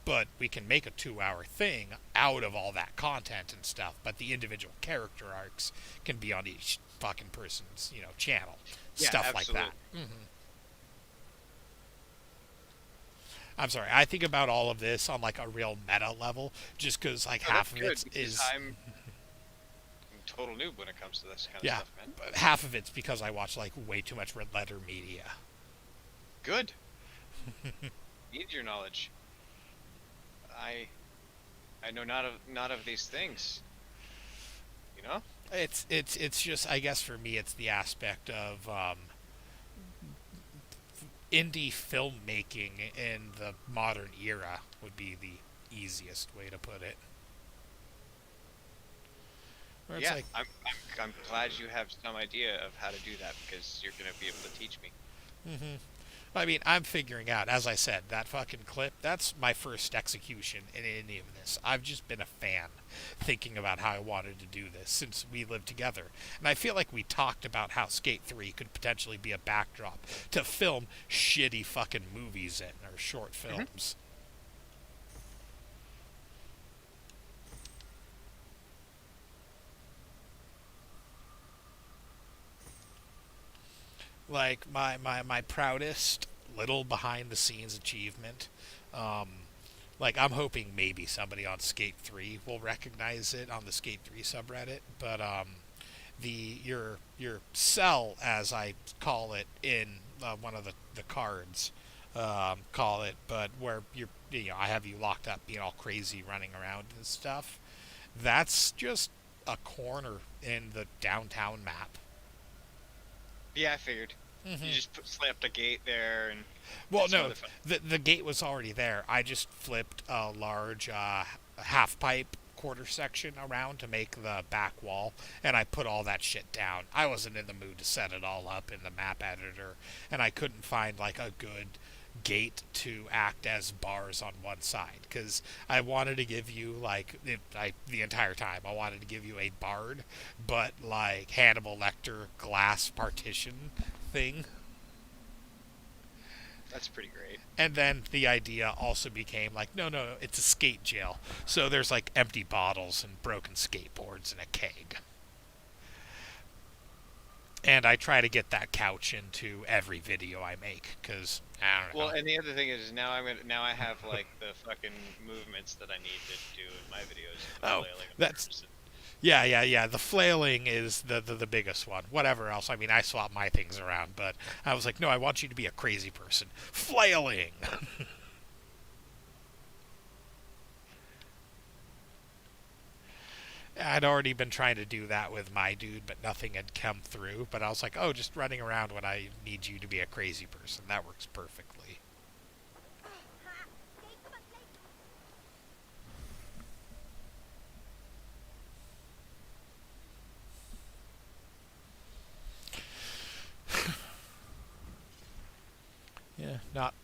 but we can make a 2-hour thing out of all that content and stuff, but the individual character arcs can be on each fucking person's, you know, channel. Yeah, Stuff absolutely. like that. I'm sorry, I think about all of this on like a real meta level, just because like No, half that's of good, it because is I'm total noob when it comes to this kind of yeah, stuff, man. but half of it's because I watch like way too much red letter media. Good. Need your knowledge. I know not of these things. You know? It's just, I guess for me it's the aspect of indie filmmaking in the modern era would be the easiest way to put it. Where it's Yeah, like, I'm glad you have some idea of how to do that because you're gonna be able to teach me. hmm I mean, I'm figuring out, as I said, that fucking clip, that's my first execution in any of this. I've just been a fan thinking about how I wanted to do this since we lived together. And I feel like we talked about how Skate 3 could potentially be a backdrop to film shitty fucking movies in, or short films. Like, my proudest little behind the scenes achievement, um, like, I'm hoping maybe somebody on Skate 3 will recognize it on the Skate 3 subreddit, but your cell, as I call it in one of the cards, call it, but where I have you locked up being all crazy running around and stuff. That's just a corner in the downtown map. Yeah, I figured. You just slapped a gate there and Well, some no, other fun. the gate was already there. I just flipped a large half pipe quarter section around to make the back wall, and I put all that shit down. I wasn't in the mood to set it all up in the map editor, and I couldn't find like a good gate to act as bars on one side because I wanted to give you like the entire time I wanted to give you a barred but like Hannibal Lecter glass partition thing. That's pretty great. And then the idea also became like, no, no, it's a skate jail. So there's like empty bottles and broken skateboards and a keg. And I try to get that couch into every video I make because I don't know. Well, and the other thing is now I have like the fucking movements that I need to do in my videos. Oh, Flailing that's yeah. The flailing is the biggest one. Whatever else, I mean, I swap my things around, but I was like, no, I want you to be a crazy person. Flailing. I'd already been trying to do that with my dude, but nothing had come through. But I was like, oh, just running around when I need you to be a crazy person. That works perfectly. Yeah, not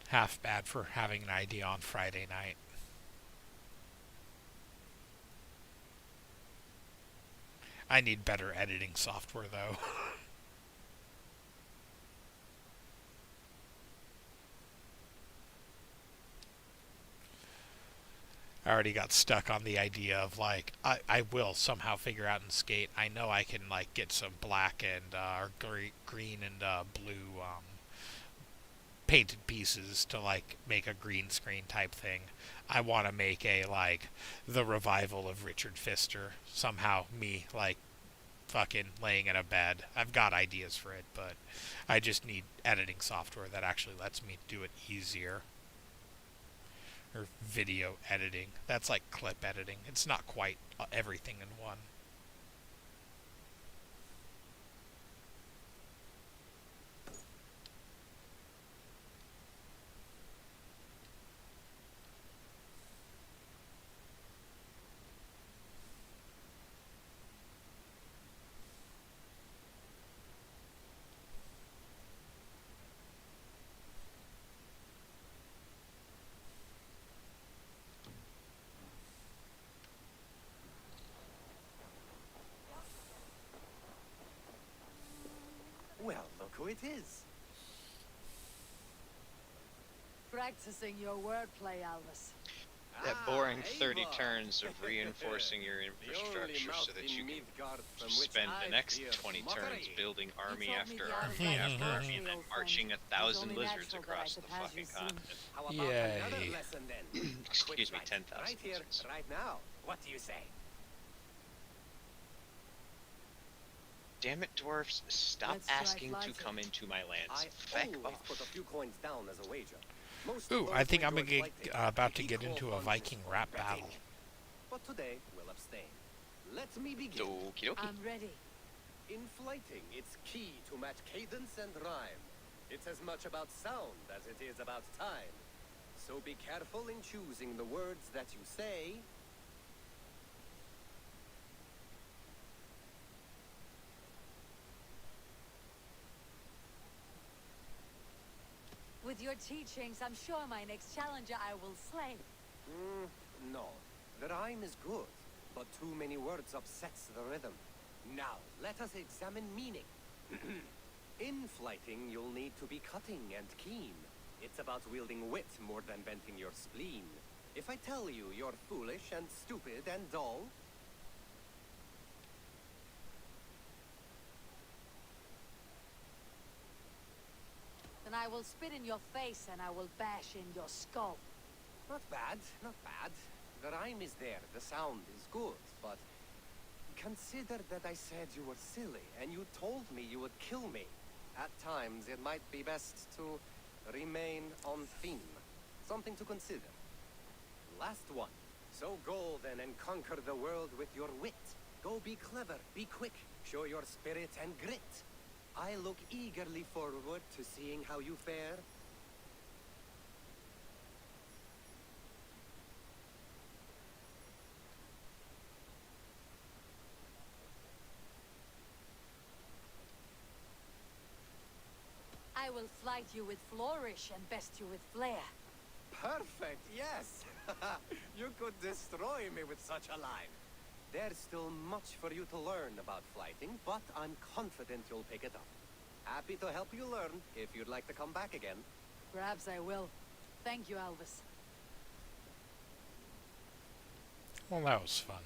half bad for having an idea on Friday night. I need better editing software, though. I already got stuck on the idea of like I will somehow figure out in Skate. I know I can like get some black and or green and blue painted pieces to like make a green screen type thing. I want to make a like the revival of Richard Phister. Somehow me like fucking laying in a bed. I've got ideas for it, but I just need editing software that actually lets me do it easier. Or video editing. That's like clip editing. It's not quite everything in one. Well, look who it is. Practicing your wordplay, Albus. That boring hey, 30 boy. turns of reinforcing your infrastructure so that you can spend the next 20 turns building army after army after army and then marching 1,000 lizards across the fucking continent. How about Yay. another lesson then? Excuse me, Quick, 10,000 right here, lizards. right now. What do you say? Damn it, dwarfs, stop Let's strike asking to lighter. come into my lands. I Feck always off. put a few coins down as a wager. Most Ooh, of I those think I'm wagers gonna like get, it. about to They get equal into a on Viking rap betting. battle. But today, we'll abstain. Let me begin. Okie dokie. I'm ready. In flighting, it's key to match cadence and rhyme. It's as much about sound as it is about time. So be careful in choosing the words that you say. With your teachings, I'm sure my next challenger I will slay. No. The rhyme is good, but too many words upsets the rhythm. Now, let us examine meaning. In flighting, you'll need to be cutting and keen. It's about wielding wit more than venting your spleen. If I tell you you're foolish and stupid and dull, Then I will spit in your face and I will bash in your skull. not bad, not bad. The rhyme is there, the sound is good, but consider that I said you were silly, and you told me you would kill me. At times, it might be best to remain on theme. Something to consider. Last one. So go then and conquer the world with your wit. Go be clever, be quick, show your spirit and grit. I look eagerly forward to seeing how you fare. I will flight you with flourish and best you with flair. Perfect, yes! You could destroy me with such a line. There's still much for you to learn about flighting, but I'm confident you'll pick it up. Happy to help you learn if you'd like to come back again. Perhaps I will. Thank you, Alvis. Well, that was fun.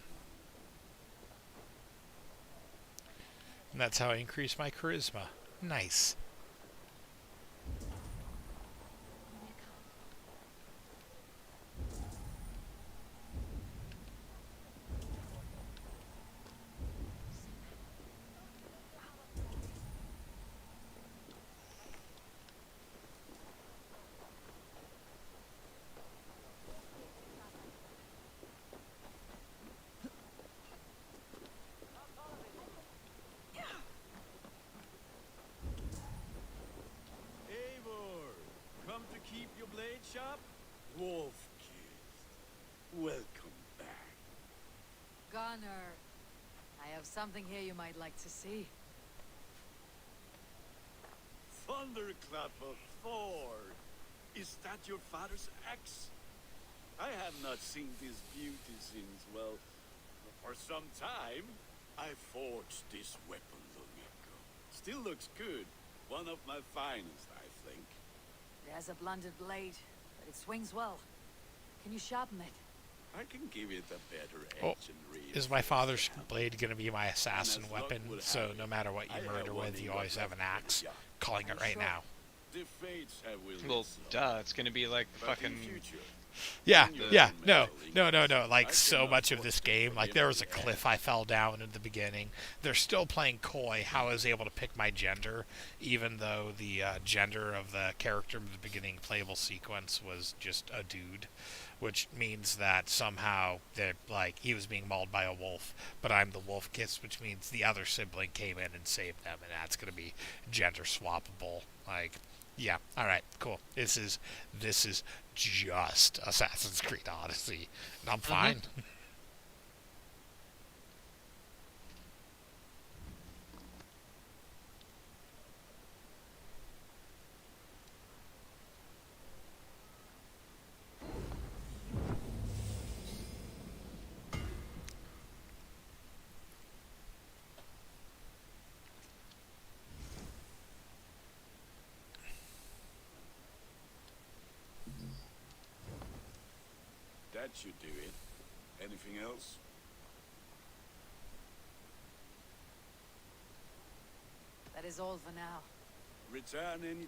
And that's how I increase my charisma. Nice. Eivor, come to keep your blade sharp? Wolf-kissed, welcome back. Gunnar, I have something here you might like to see. Thunderclap of Thor! Is that your father's axe? I have not seen this beauty since, well, for some time. I forged this weapon long ago. Still looks good. One of my finest, I think. It has a blunted blade, but it swings well. Can you sharpen it? I can give it a better Oh, edge and read. is my father's blade going to be my assassin weapon? So no matter what you murder with, you always have an axe. Calling it right now. The fates have willed Well, it so. duh. It's gonna be like the But in fucking. future, Yeah, when you're yeah, no. meddling, Like, I so cannot much of afford this to game, like, forgive there was a the cliff I fell down in the beginning. They're still playing coy how I was able to pick my gender, even though the gender of the character in the beginning playable sequence was just a dude, which means that somehow, they're, like, he was being mauled by a wolf, but I'm the wolf kiss, which means the other sibling came in and saved them, and that's going to be gender swappable. Like, yeah, alright, cool. This is just Assassin's Creed Odyssey. And I'm fine. That should do it. Anything else? That is all for now. Return any...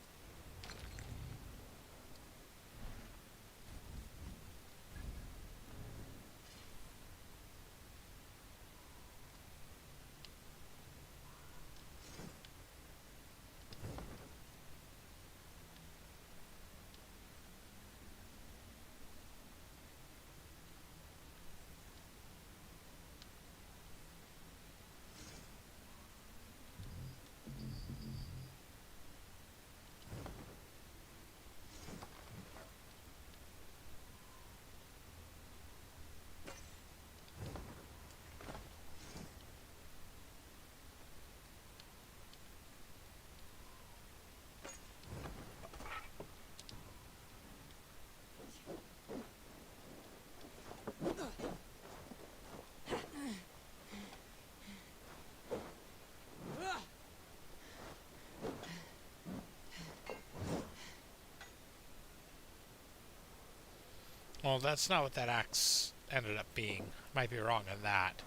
Well, that's not what that axe ended up being. Might be wrong on that.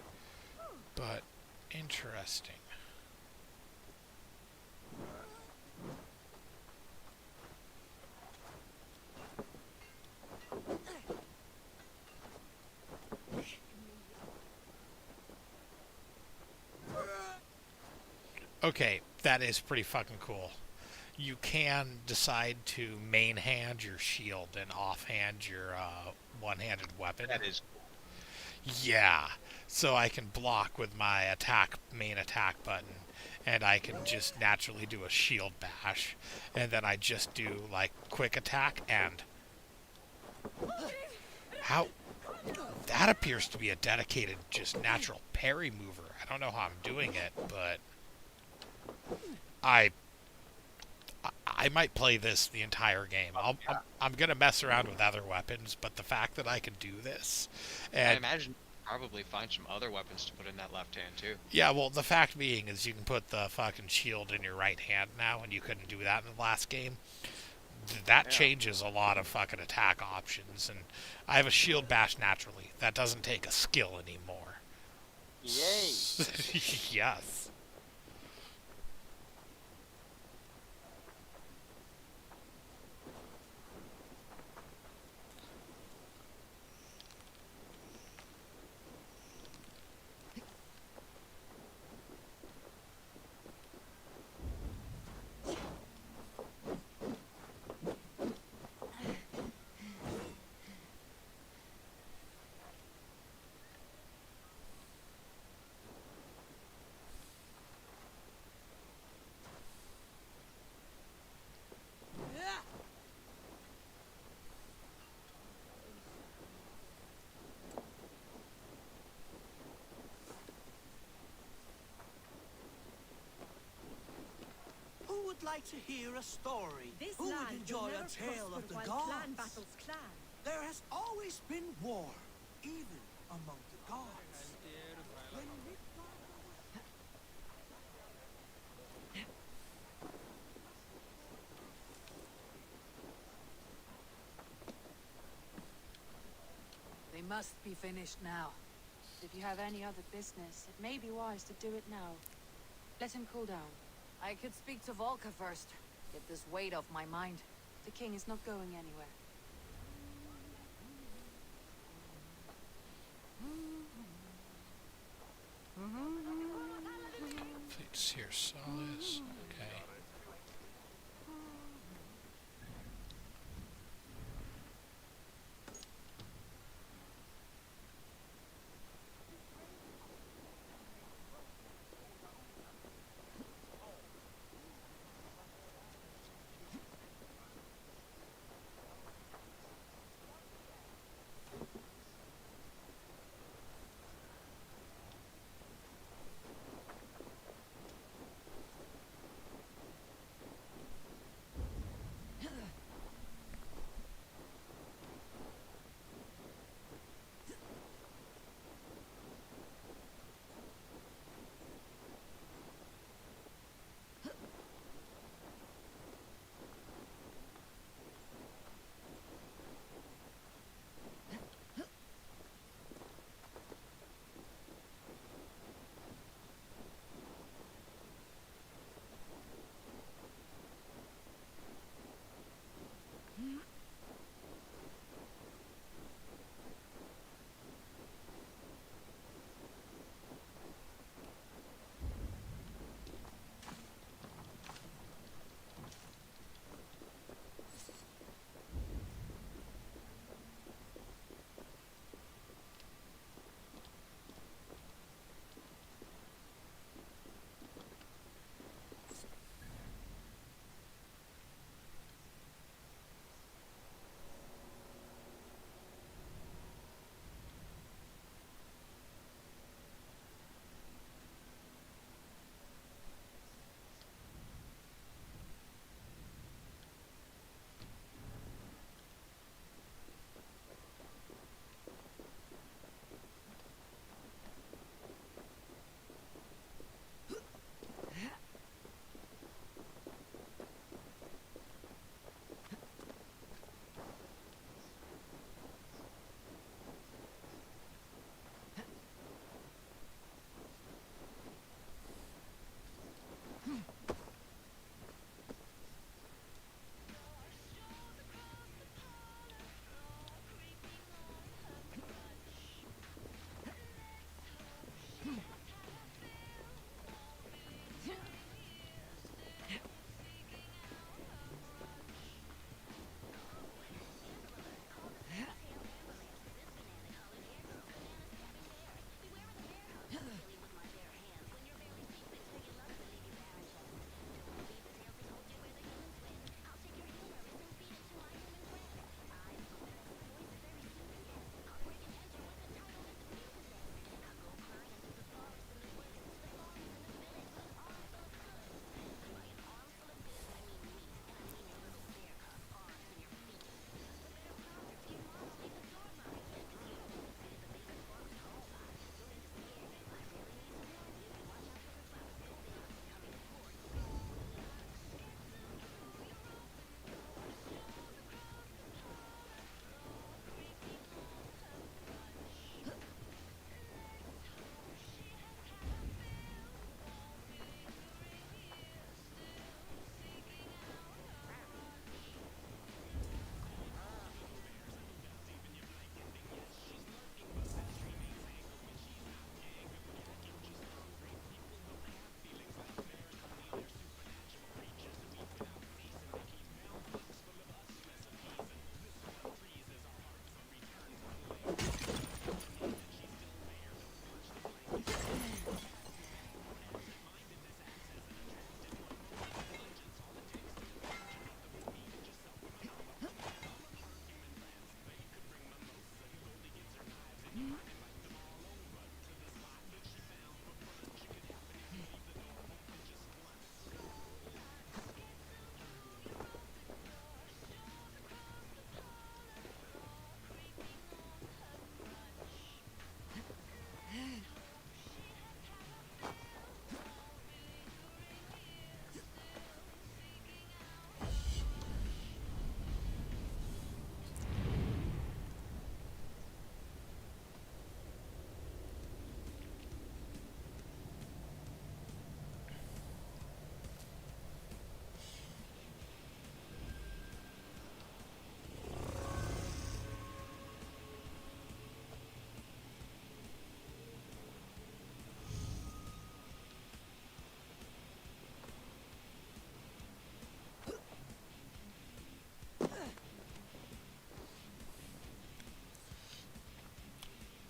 But interesting. Okay, that is pretty fucking cool. You can decide to main hand your shield and offhand your one-handed weapon. That is Yeah, so I can block with my main attack button, and I can just naturally do a shield bash, and then I just do like quick attack and how that appears to be a dedicated just natural parry mover. I don't know how I'm doing it, but I might play this the entire game. I'm gonna mess around with other weapons, but the fact that I can do this, I and imagine probably find some other weapons to put in that left hand too. yeah, well, the fact being is you can put the fucking shield in your right hand now, and you couldn't do that in the last game. That changes a lot of fucking attack options, and I have a shield bash naturally. That doesn't take a skill anymore. Yay! Yes. Who would like to hear a story? This Who would land enjoy will a never tale prosper of the while gods? clan battles clan. There has always been war, even among the gods. When They must be finished now. If you have any other business, it may be wise to do it now. Let him cool down. I could speak to Volka first. Get this weight off my mind. The king is not going anywhere. Please hear solace. Okay.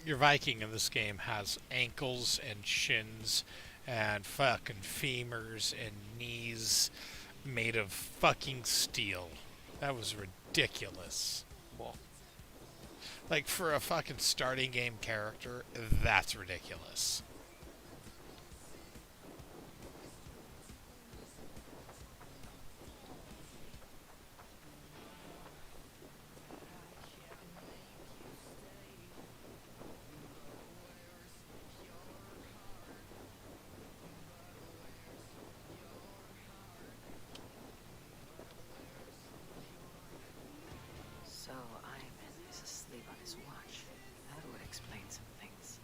your Viking in this game has ankles and shins and fucking femurs and knees made of fucking steel. That was ridiculous. Well, Like, for a fucking starting game character, that's ridiculous. So Ivan is asleep on his watch. That would explain some things.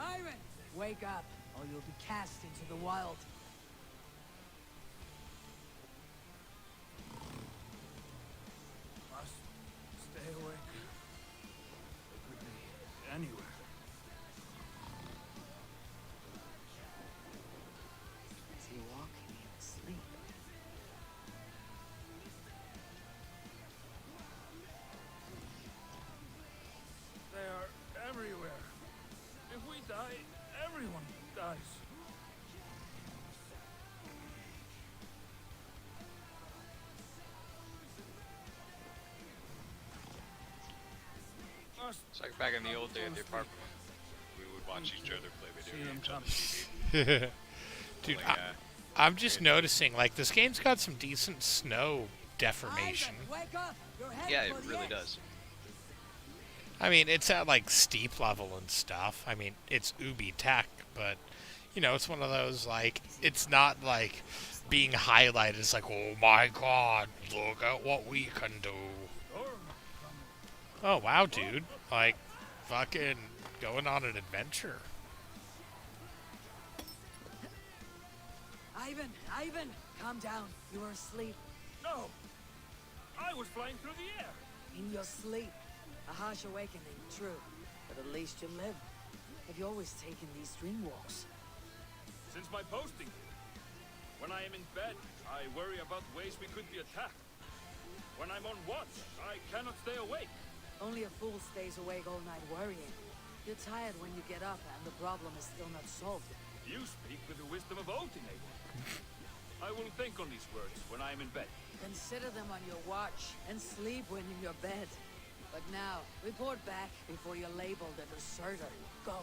Ivan, wake up, or you'll be cast into the wild. Must stay awake. It could be anywhere. Is he walking in his sleep? They are everywhere. If we die, everyone dies. Must It's like back in the old day at the apartment. We would watch each other play video see him games on come. the TV. Dude, Like, I'm just noticing, like, this game's got some decent snow deformation. Ivan, wake up! You're headed yeah, it for the really edge. does. I mean, it's at, like, steep level and stuff. I mean, it's Ubi tech, but, you know, it's one of those, like, it's not, like, being highlighted. It's like, oh my god, look at what we can do. Oh, wow, dude. Like, fucking going on an adventure. Ivan, calm down. You were asleep. No! I was flying through the air! In your sleep. A harsh awakening, true. But at least you live. Have you always taken these dream walks? Since my posting. When I am in bed, I worry about ways we could be attacked. When I'm on watch, I cannot stay awake. Only a fool stays awake all night worrying. You're tired when you get up and the problem is still not solved. You speak with the wisdom of Odin, Abel. I will think on these words when I am in bed. Consider them on your watch and sleep when in your bed. But now, report back before you're labeled a deserter. Go.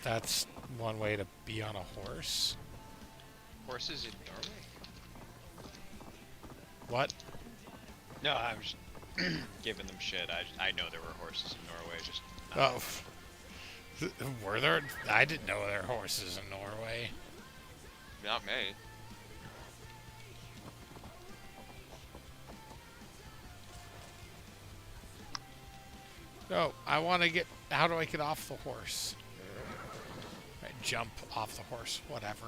That's one way to be on a horse. Horses in Norway? What? No, I'm just giving them shit. I know there were horses in Norway. Just Oh. Were there? I didn't know there were horses in Norway. not me. No, I want to get... How do I get off the horse? Right, jump off the horse, whatever.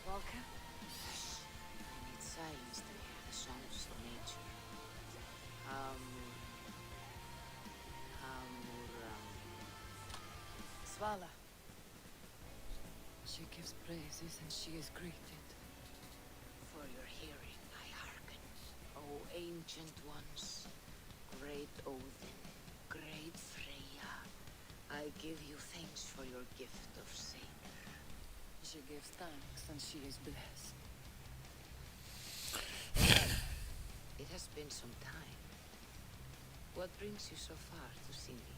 Walker? I need silence to hear the sounds of nature. Svala. She gives praises and she is greeted. For your hearing I hearken, O ancient ones, great Odin. great Freya, I give you thanks for your gift of saving. She gives thanks and she is blessed. It has been some time. What brings you so far to see me?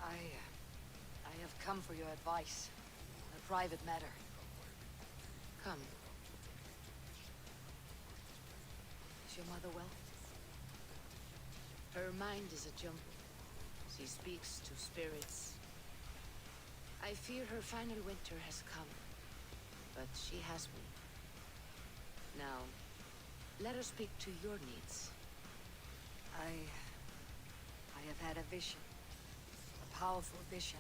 I have come for your advice on a private matter. Come. Is your mother well? Her mind is a jumble. She speaks to spirits. I fear her final winter has come, but she has me. Now, let her speak to your needs. I have had a vision. A powerful vision.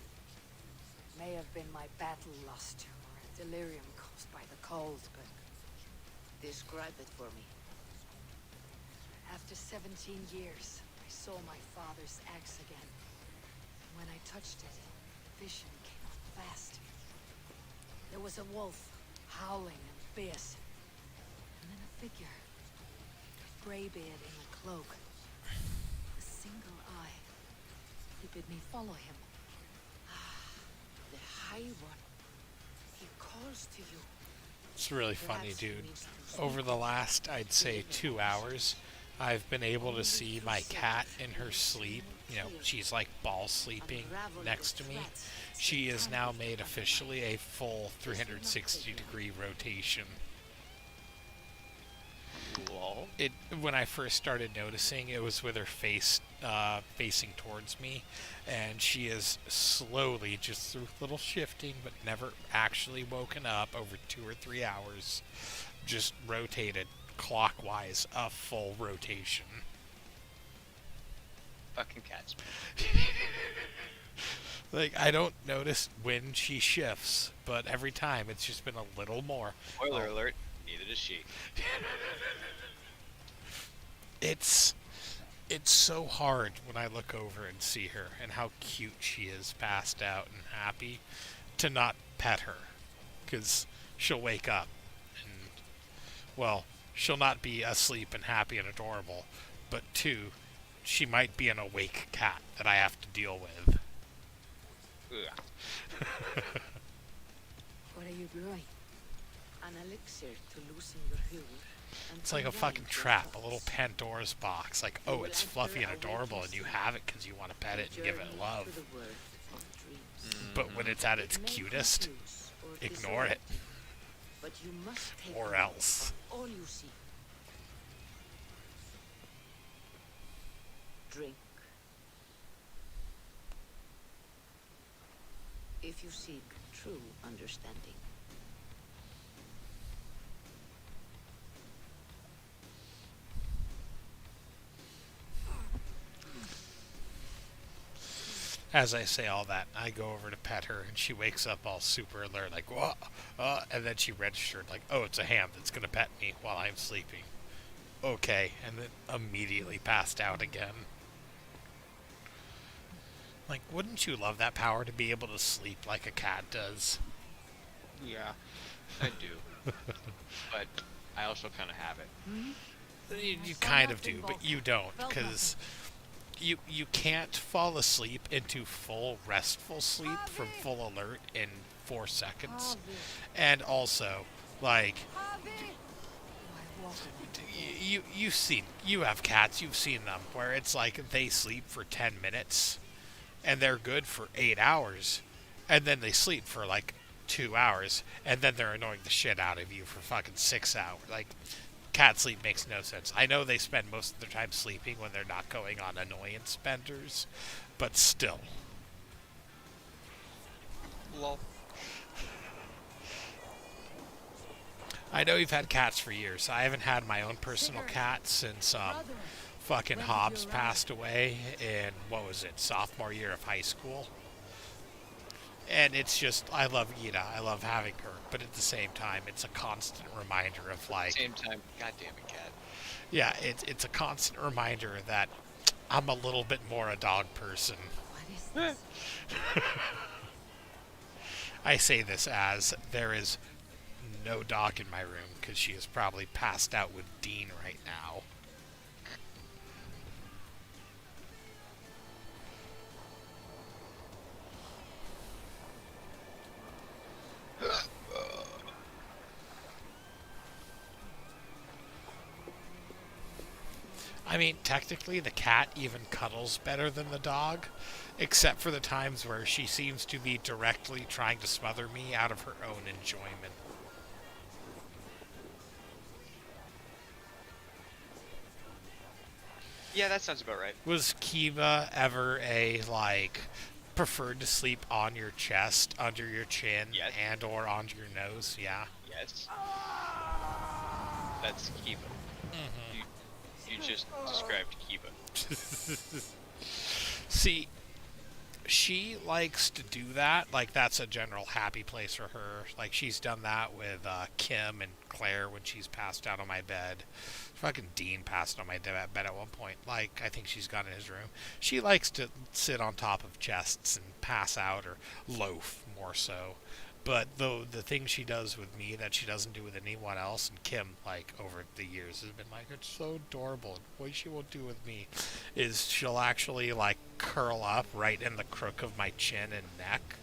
May have been my battle lust or a delirium caused by the cold, but describe it for me. after 17 years, I saw my father's axe again. When I touched it, the vision came up fast. There was a wolf, howling and fierce. And then a figure. A graybeard in a cloak. A single eye. He bid me follow him. The High One. He calls to you. It's really funny, dude. Over the last, I'd say, 2 hours, I've been able to see my cat in her sleep. You know, she's like ball sleeping next to me. She has now made officially a full 360-degree rotation. Lol. When I first started noticing, it was with her face facing towards me, and she is slowly, just through little shifting, but never actually woken up over 2 or 3 hours, just rotated clockwise, a full rotation. Fucking cats. Like, I don't notice when she shifts, but every time it's just been a little more. Spoiler alert, neither does she. It's so hard when I look over and see her and how cute she is, passed out and happy, to not pet her, because she'll wake up and, well, she'll not be asleep and happy and adorable, but two, she might be an awake cat that I have to deal with. What are you brewing? An elixir to loosen your hue. It's like a fucking trap, a little Pandora's box. Like, oh, it's fluffy and adorable, and you have it because you want to pet it and give it love. But when it's at its cutest, ignore it. Or else. All you see. Drink. If you seek true understanding. As I say all that, I go over to pet her, and she wakes up all super alert, like, whoa, and then she registered, like, oh, it's a ham that's going to pet me while I'm sleeping. Okay, and then immediately passed out again. Like, wouldn't you love that power to be able to sleep like a cat does? Yeah, I do. But I also kind of have it. You kind of do, but you don't, because you can't fall asleep into full restful sleep from full alert in 4 seconds. And also, like, you have cats, you've seen them, where it's like they sleep for 10 minutes and they're good for 8 hours, and then they sleep for like 2 hours, and then they're annoying the shit out of you for fucking 6 hours. Like, cat sleep makes no sense. I know they spend most of their time sleeping when they're not going on annoyance benders, but still. Lol. I know you've had cats for years. I haven't had my own personal cat since fucking Hobbs passed away in, what was it, sophomore year of high school. And it's just, I love Ida. I love having her. But at the same time, it's a constant reminder of, like... Same time, goddamn it, cat. Yeah, it's a constant reminder that I'm a little bit more a dog person. What is this? I say this as there is no dog in my room, because she is probably passed out with Dean right now. I mean, technically, the cat even cuddles better than the dog, except for the times where she seems to be directly trying to smother me out of her own enjoyment. Yeah, that sounds about right. Was Kiva ever a, like, preferred to sleep on your chest, under your chin, Yes. and or onto your nose? Yeah. Yes. That's Kiva. Mm-hmm. You just described Kiva. See, she likes to do that. Like, that's a general happy place for her. Like, she's done that with Kim and Claire when she's passed out on my bed. Fucking Dean passed on my bed at one point. Like, I think she's gone in his room. She likes to sit on top of chests and pass out, or loaf, more so. But the thing she does with me that she doesn't do with anyone else, and Kim, like, over the years has been like, it's so adorable. What she will do with me is she'll actually, like, curl up right in the crook of my chin and neck,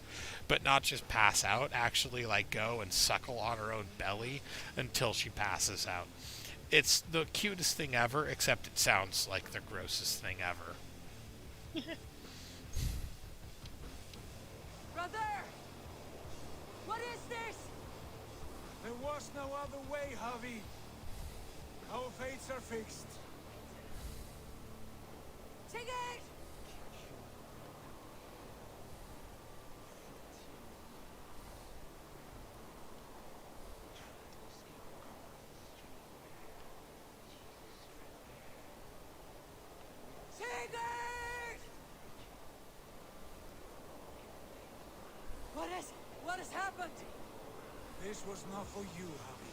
but not just pass out, actually, like, go and suckle on her own belly until she passes out. It's the cutest thing ever, except it sounds like the grossest thing ever. Brother! What is this? There was no other way, Javi. Our fates are fixed. Sigurd! Sigurd! What has happened? This was not for you, Javi.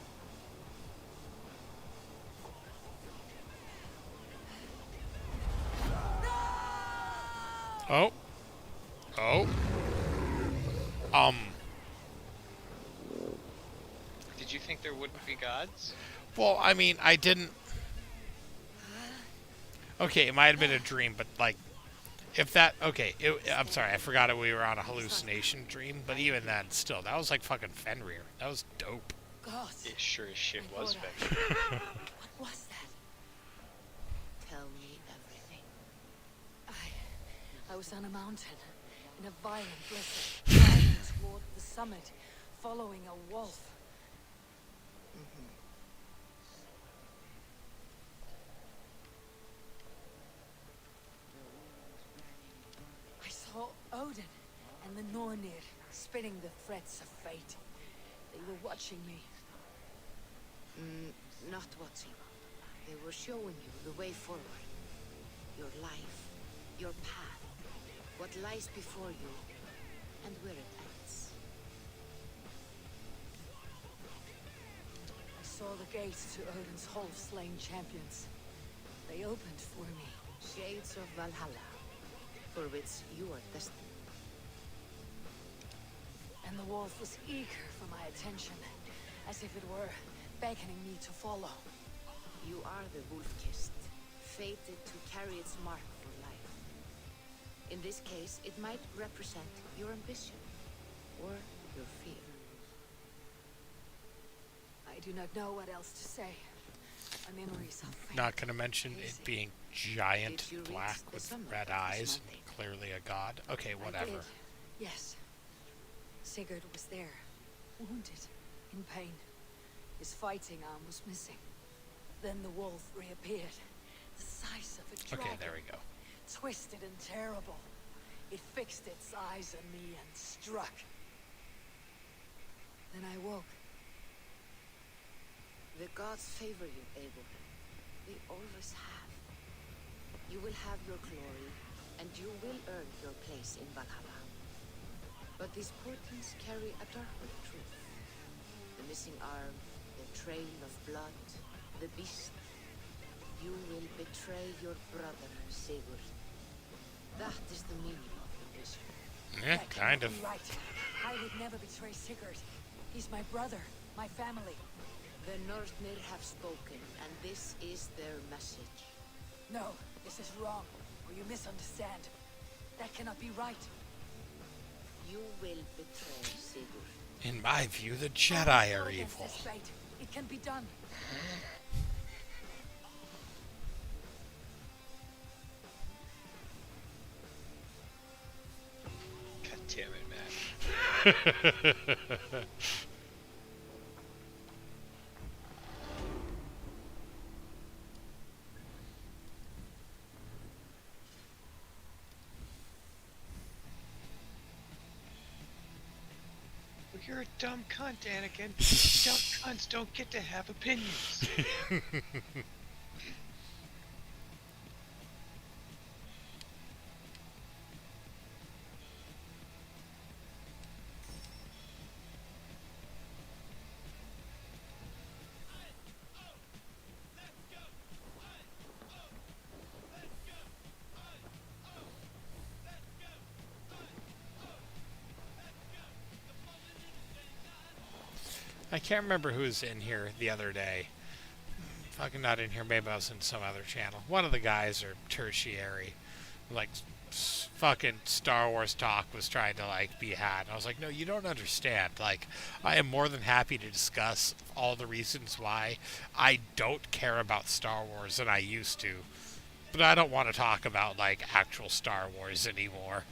Oh. Oh. Did you think there wouldn't be gods? Well, I mean, I didn't... Okay, it might have been a dream, but, like, if that... Okay, I'm sorry, I forgot it. We were on a hallucination dream, but even then, still, that was like fucking Fenrir. That was dope. God. It sure as shit was Fenrir. What was that? Tell me everything. I was on a mountain, in a violent blizzard, climbing toward the summit, following a wolf. I saw Odin and the Nornir spinning the threads of fate. They were watching me. Not watching. They were showing you the way forward. Your life, your path, what lies before you, and where it ends. I saw the gates to Odin's hall of slain champions. They opened for me. Shades of Valhalla, for which you are destined. And the wolf was eager for my attention, as if it were beckoning me to follow. You are the wolf-kissed, fated to carry its mark for life. In this case, it might represent your ambition, or your fear. I do not know what else to say. My memories are faint. Not gonna mention it being giant, Did you reach black, the with summit red of eyes, this mountain? clearly a god. Okay, I whatever. did. Yes. Sigurd was there, wounded, in pain. His fighting arm was missing. Then the wolf reappeared, the size of a dragon. Okay, there we go. Twisted and terrible. It fixed its eyes on me and struck. Then I woke. The gods favor you, Abel. They always have. You will have your glory, and you will earn your place in Valhalla. But these portents carry a darker truth. The missing arm, the trail of blood, the beast. You will betray your brother, Sigurd. That is the meaning of your vision. Yeah, That kind cannot of. be right. I would never betray Sigurd. He's my brother, my family. The Northnir have spoken, and this is their message. No, this is wrong, or you misunderstand. That cannot be right. You will betray Sigurd. In my view, the Jedi are Against evil. this fate. It can be done. You're a dumb cunt, Anakin. Dumb cunts don't get to have opinions. I can't remember who was in here the other day. Fucking not in here. Maybe I was in some other channel. One of the guys are tertiary. Like, fucking Star Wars talk was trying to, like, be had. And I was like, no, you don't understand. Like, I am more than happy to discuss all the reasons why I don't care about Star Wars than I used to. But I don't want to talk about, like, actual Star Wars anymore.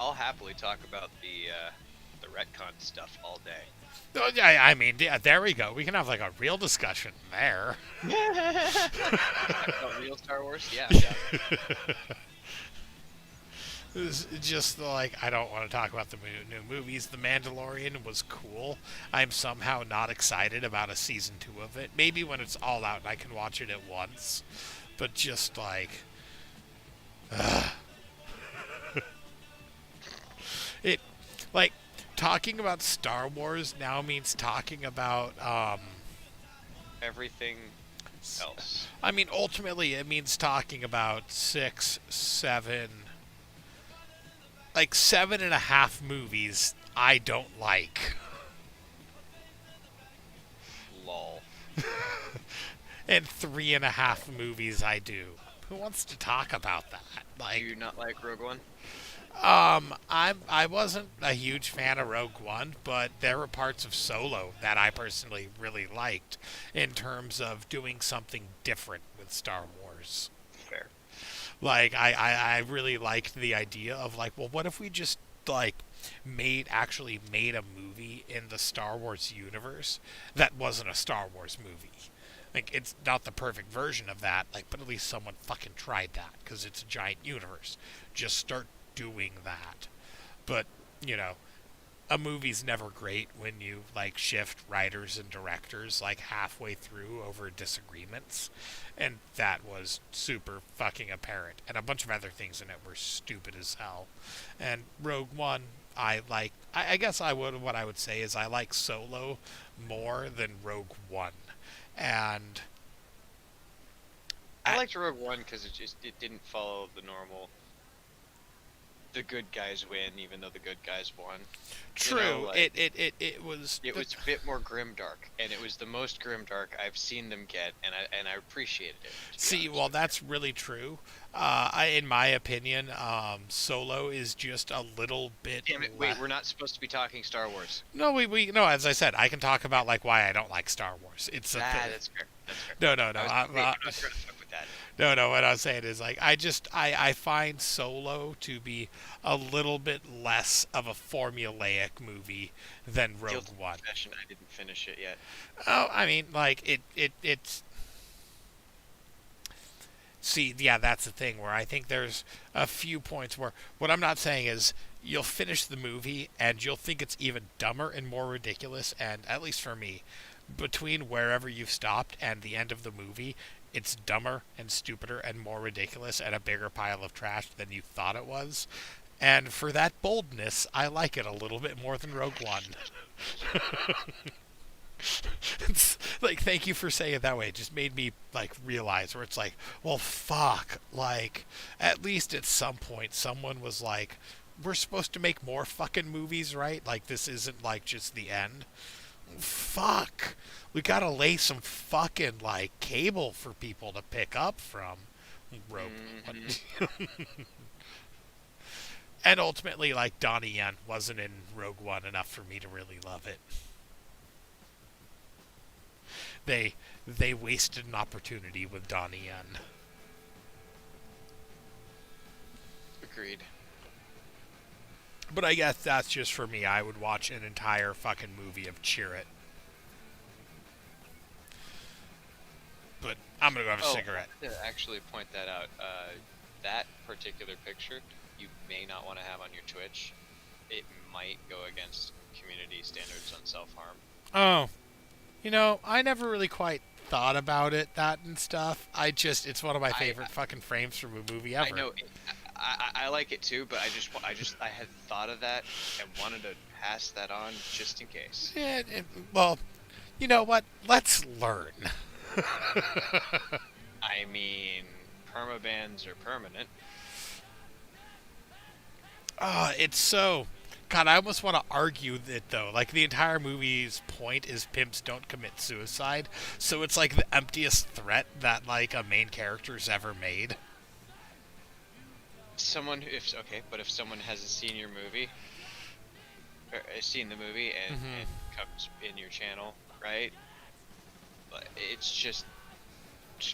I'll happily talk about the retcon stuff all day. Oh, yeah, I mean, yeah, there we go. We can have like a real discussion there. About real Star Wars, yeah. It's just like I don't want to talk about the new movies. The Mandalorian was cool. I'm somehow not excited about a season 2 of it. Maybe when it's all out and I can watch it at once. But just like, it, like, talking about Star Wars now means talking about everything else. I mean, ultimately, it means talking about 6, 7, like 7.5 movies I don't like. Lol. And 3.5 movies I do. Who wants to talk about that? Like, do you not like Rogue One? I wasn't a huge fan of Rogue One, but there were parts of Solo that I personally really liked in terms of doing something different with Star Wars. Fair. Like, I really liked the idea of, like, well, what if we just, like, actually made a movie in the Star Wars universe that wasn't a Star Wars movie? Like, it's not the perfect version of that, like, but at least someone fucking tried that, because it's a giant universe. Just start doing that. But, you know, a movie's never great when you, like, shift writers and directors, like, halfway through over disagreements. And that was super fucking apparent. And a bunch of other things in it were stupid as hell. And Rogue One, I guess what I would say is I like Solo more than Rogue One. And I liked Rogue One because it didn't follow the normal, the good guys win even though the good guys won. True. You know, like, it was a bit more grimdark, and it was the most grimdark I've seen them get, and I appreciated it. See, well, that's really true. In my opinion, Solo is just a little bit. Damn it! Wait, we're not supposed to be talking Star Wars. No, no. As I said, I can talk about like why I don't like Star Wars. It's that's fair. That's fair. No. I'm not trying to fuck with that. No. What I was saying is like I find Solo to be a little bit less of a formulaic movie than Rogue One. I didn't finish it yet. Oh, I mean, like it's. See, yeah, that's the thing where I think there's a few points where what I'm not saying is you'll finish the movie and you'll think it's even dumber and more ridiculous, and at least for me, between wherever you've stopped and the end of the movie, it's dumber and stupider and more ridiculous and a bigger pile of trash than you thought it was. And for that boldness, I like it a little bit more than Rogue One. It's like, thank you for saying it that way. It just made me like realize where it's like, well, fuck. Like, at least at some point, someone was like, we're supposed to make more fucking movies, right? Like, this isn't like just the end. Fuck. We gotta lay some fucking like cable for people to pick up from Rogue One. And ultimately, like, Donnie Yen wasn't in Rogue One enough for me to really love it. They wasted an opportunity with Donnie Yen. Agreed. But I guess that's just for me. I would watch an entire fucking movie of Cheer It. But I'm gonna go have a cigarette. To actually point that out, that particular picture you may not want to have on your Twitch. It might go against community standards on self-harm. Oh. You know, I never really quite thought about that and stuff. It's one of my favorite fucking frames from a movie ever. I know, I like it too, but I had thought of that and wanted to pass that on just in case. Yeah, well, you know what? Let's learn. I mean, permabans are permanent. It's so... God, I almost want to argue that, though. Like, the entire movie's point is pimps don't commit suicide, so it's, like, the emptiest threat that, like, a main character's ever made. If someone hasn't seen your movie, or seen the movie and comes in your channel, right? But it's just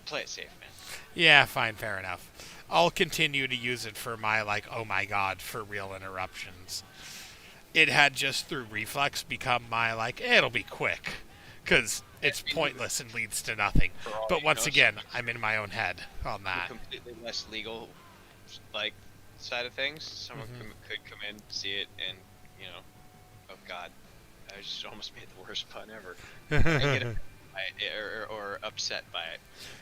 play it safe, man. Yeah, fine, fair enough. I'll continue to use it for my, like, oh my god, for real interruptions. It had just through reflex become my, like, it'll be quick. Because it's pointless and leads to nothing. But once again, I'm in my own head on that. The completely less legal, like, side of things. Someone could come in, see it, and, you know, oh god, I just almost made the worst pun ever. I get it, or upset by it.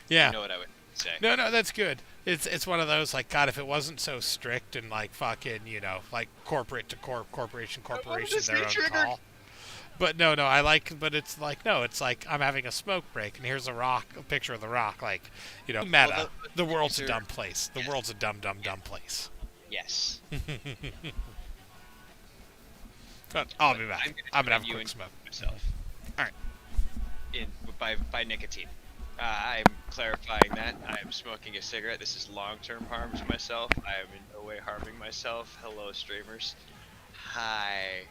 Yeah. You know what I would say. No, that's good. It's one of those, like, God, if it wasn't so strict and, like, fucking, you know, like, corporate to corporation, their own call. But no, I like, but it's like, no, it's like, I'm having a smoke break, and here's a picture of the Rock, like, you know, meta. Well, the world's a dumb place. The world's a dumb place. Yes. But I'll be back. I'm gonna have a quick smoke. Myself. Alright. By nicotine. I'm clarifying that. I am smoking a cigarette. This is long-term harm to myself. I am in no way harming myself. Hello, streamers. Hi.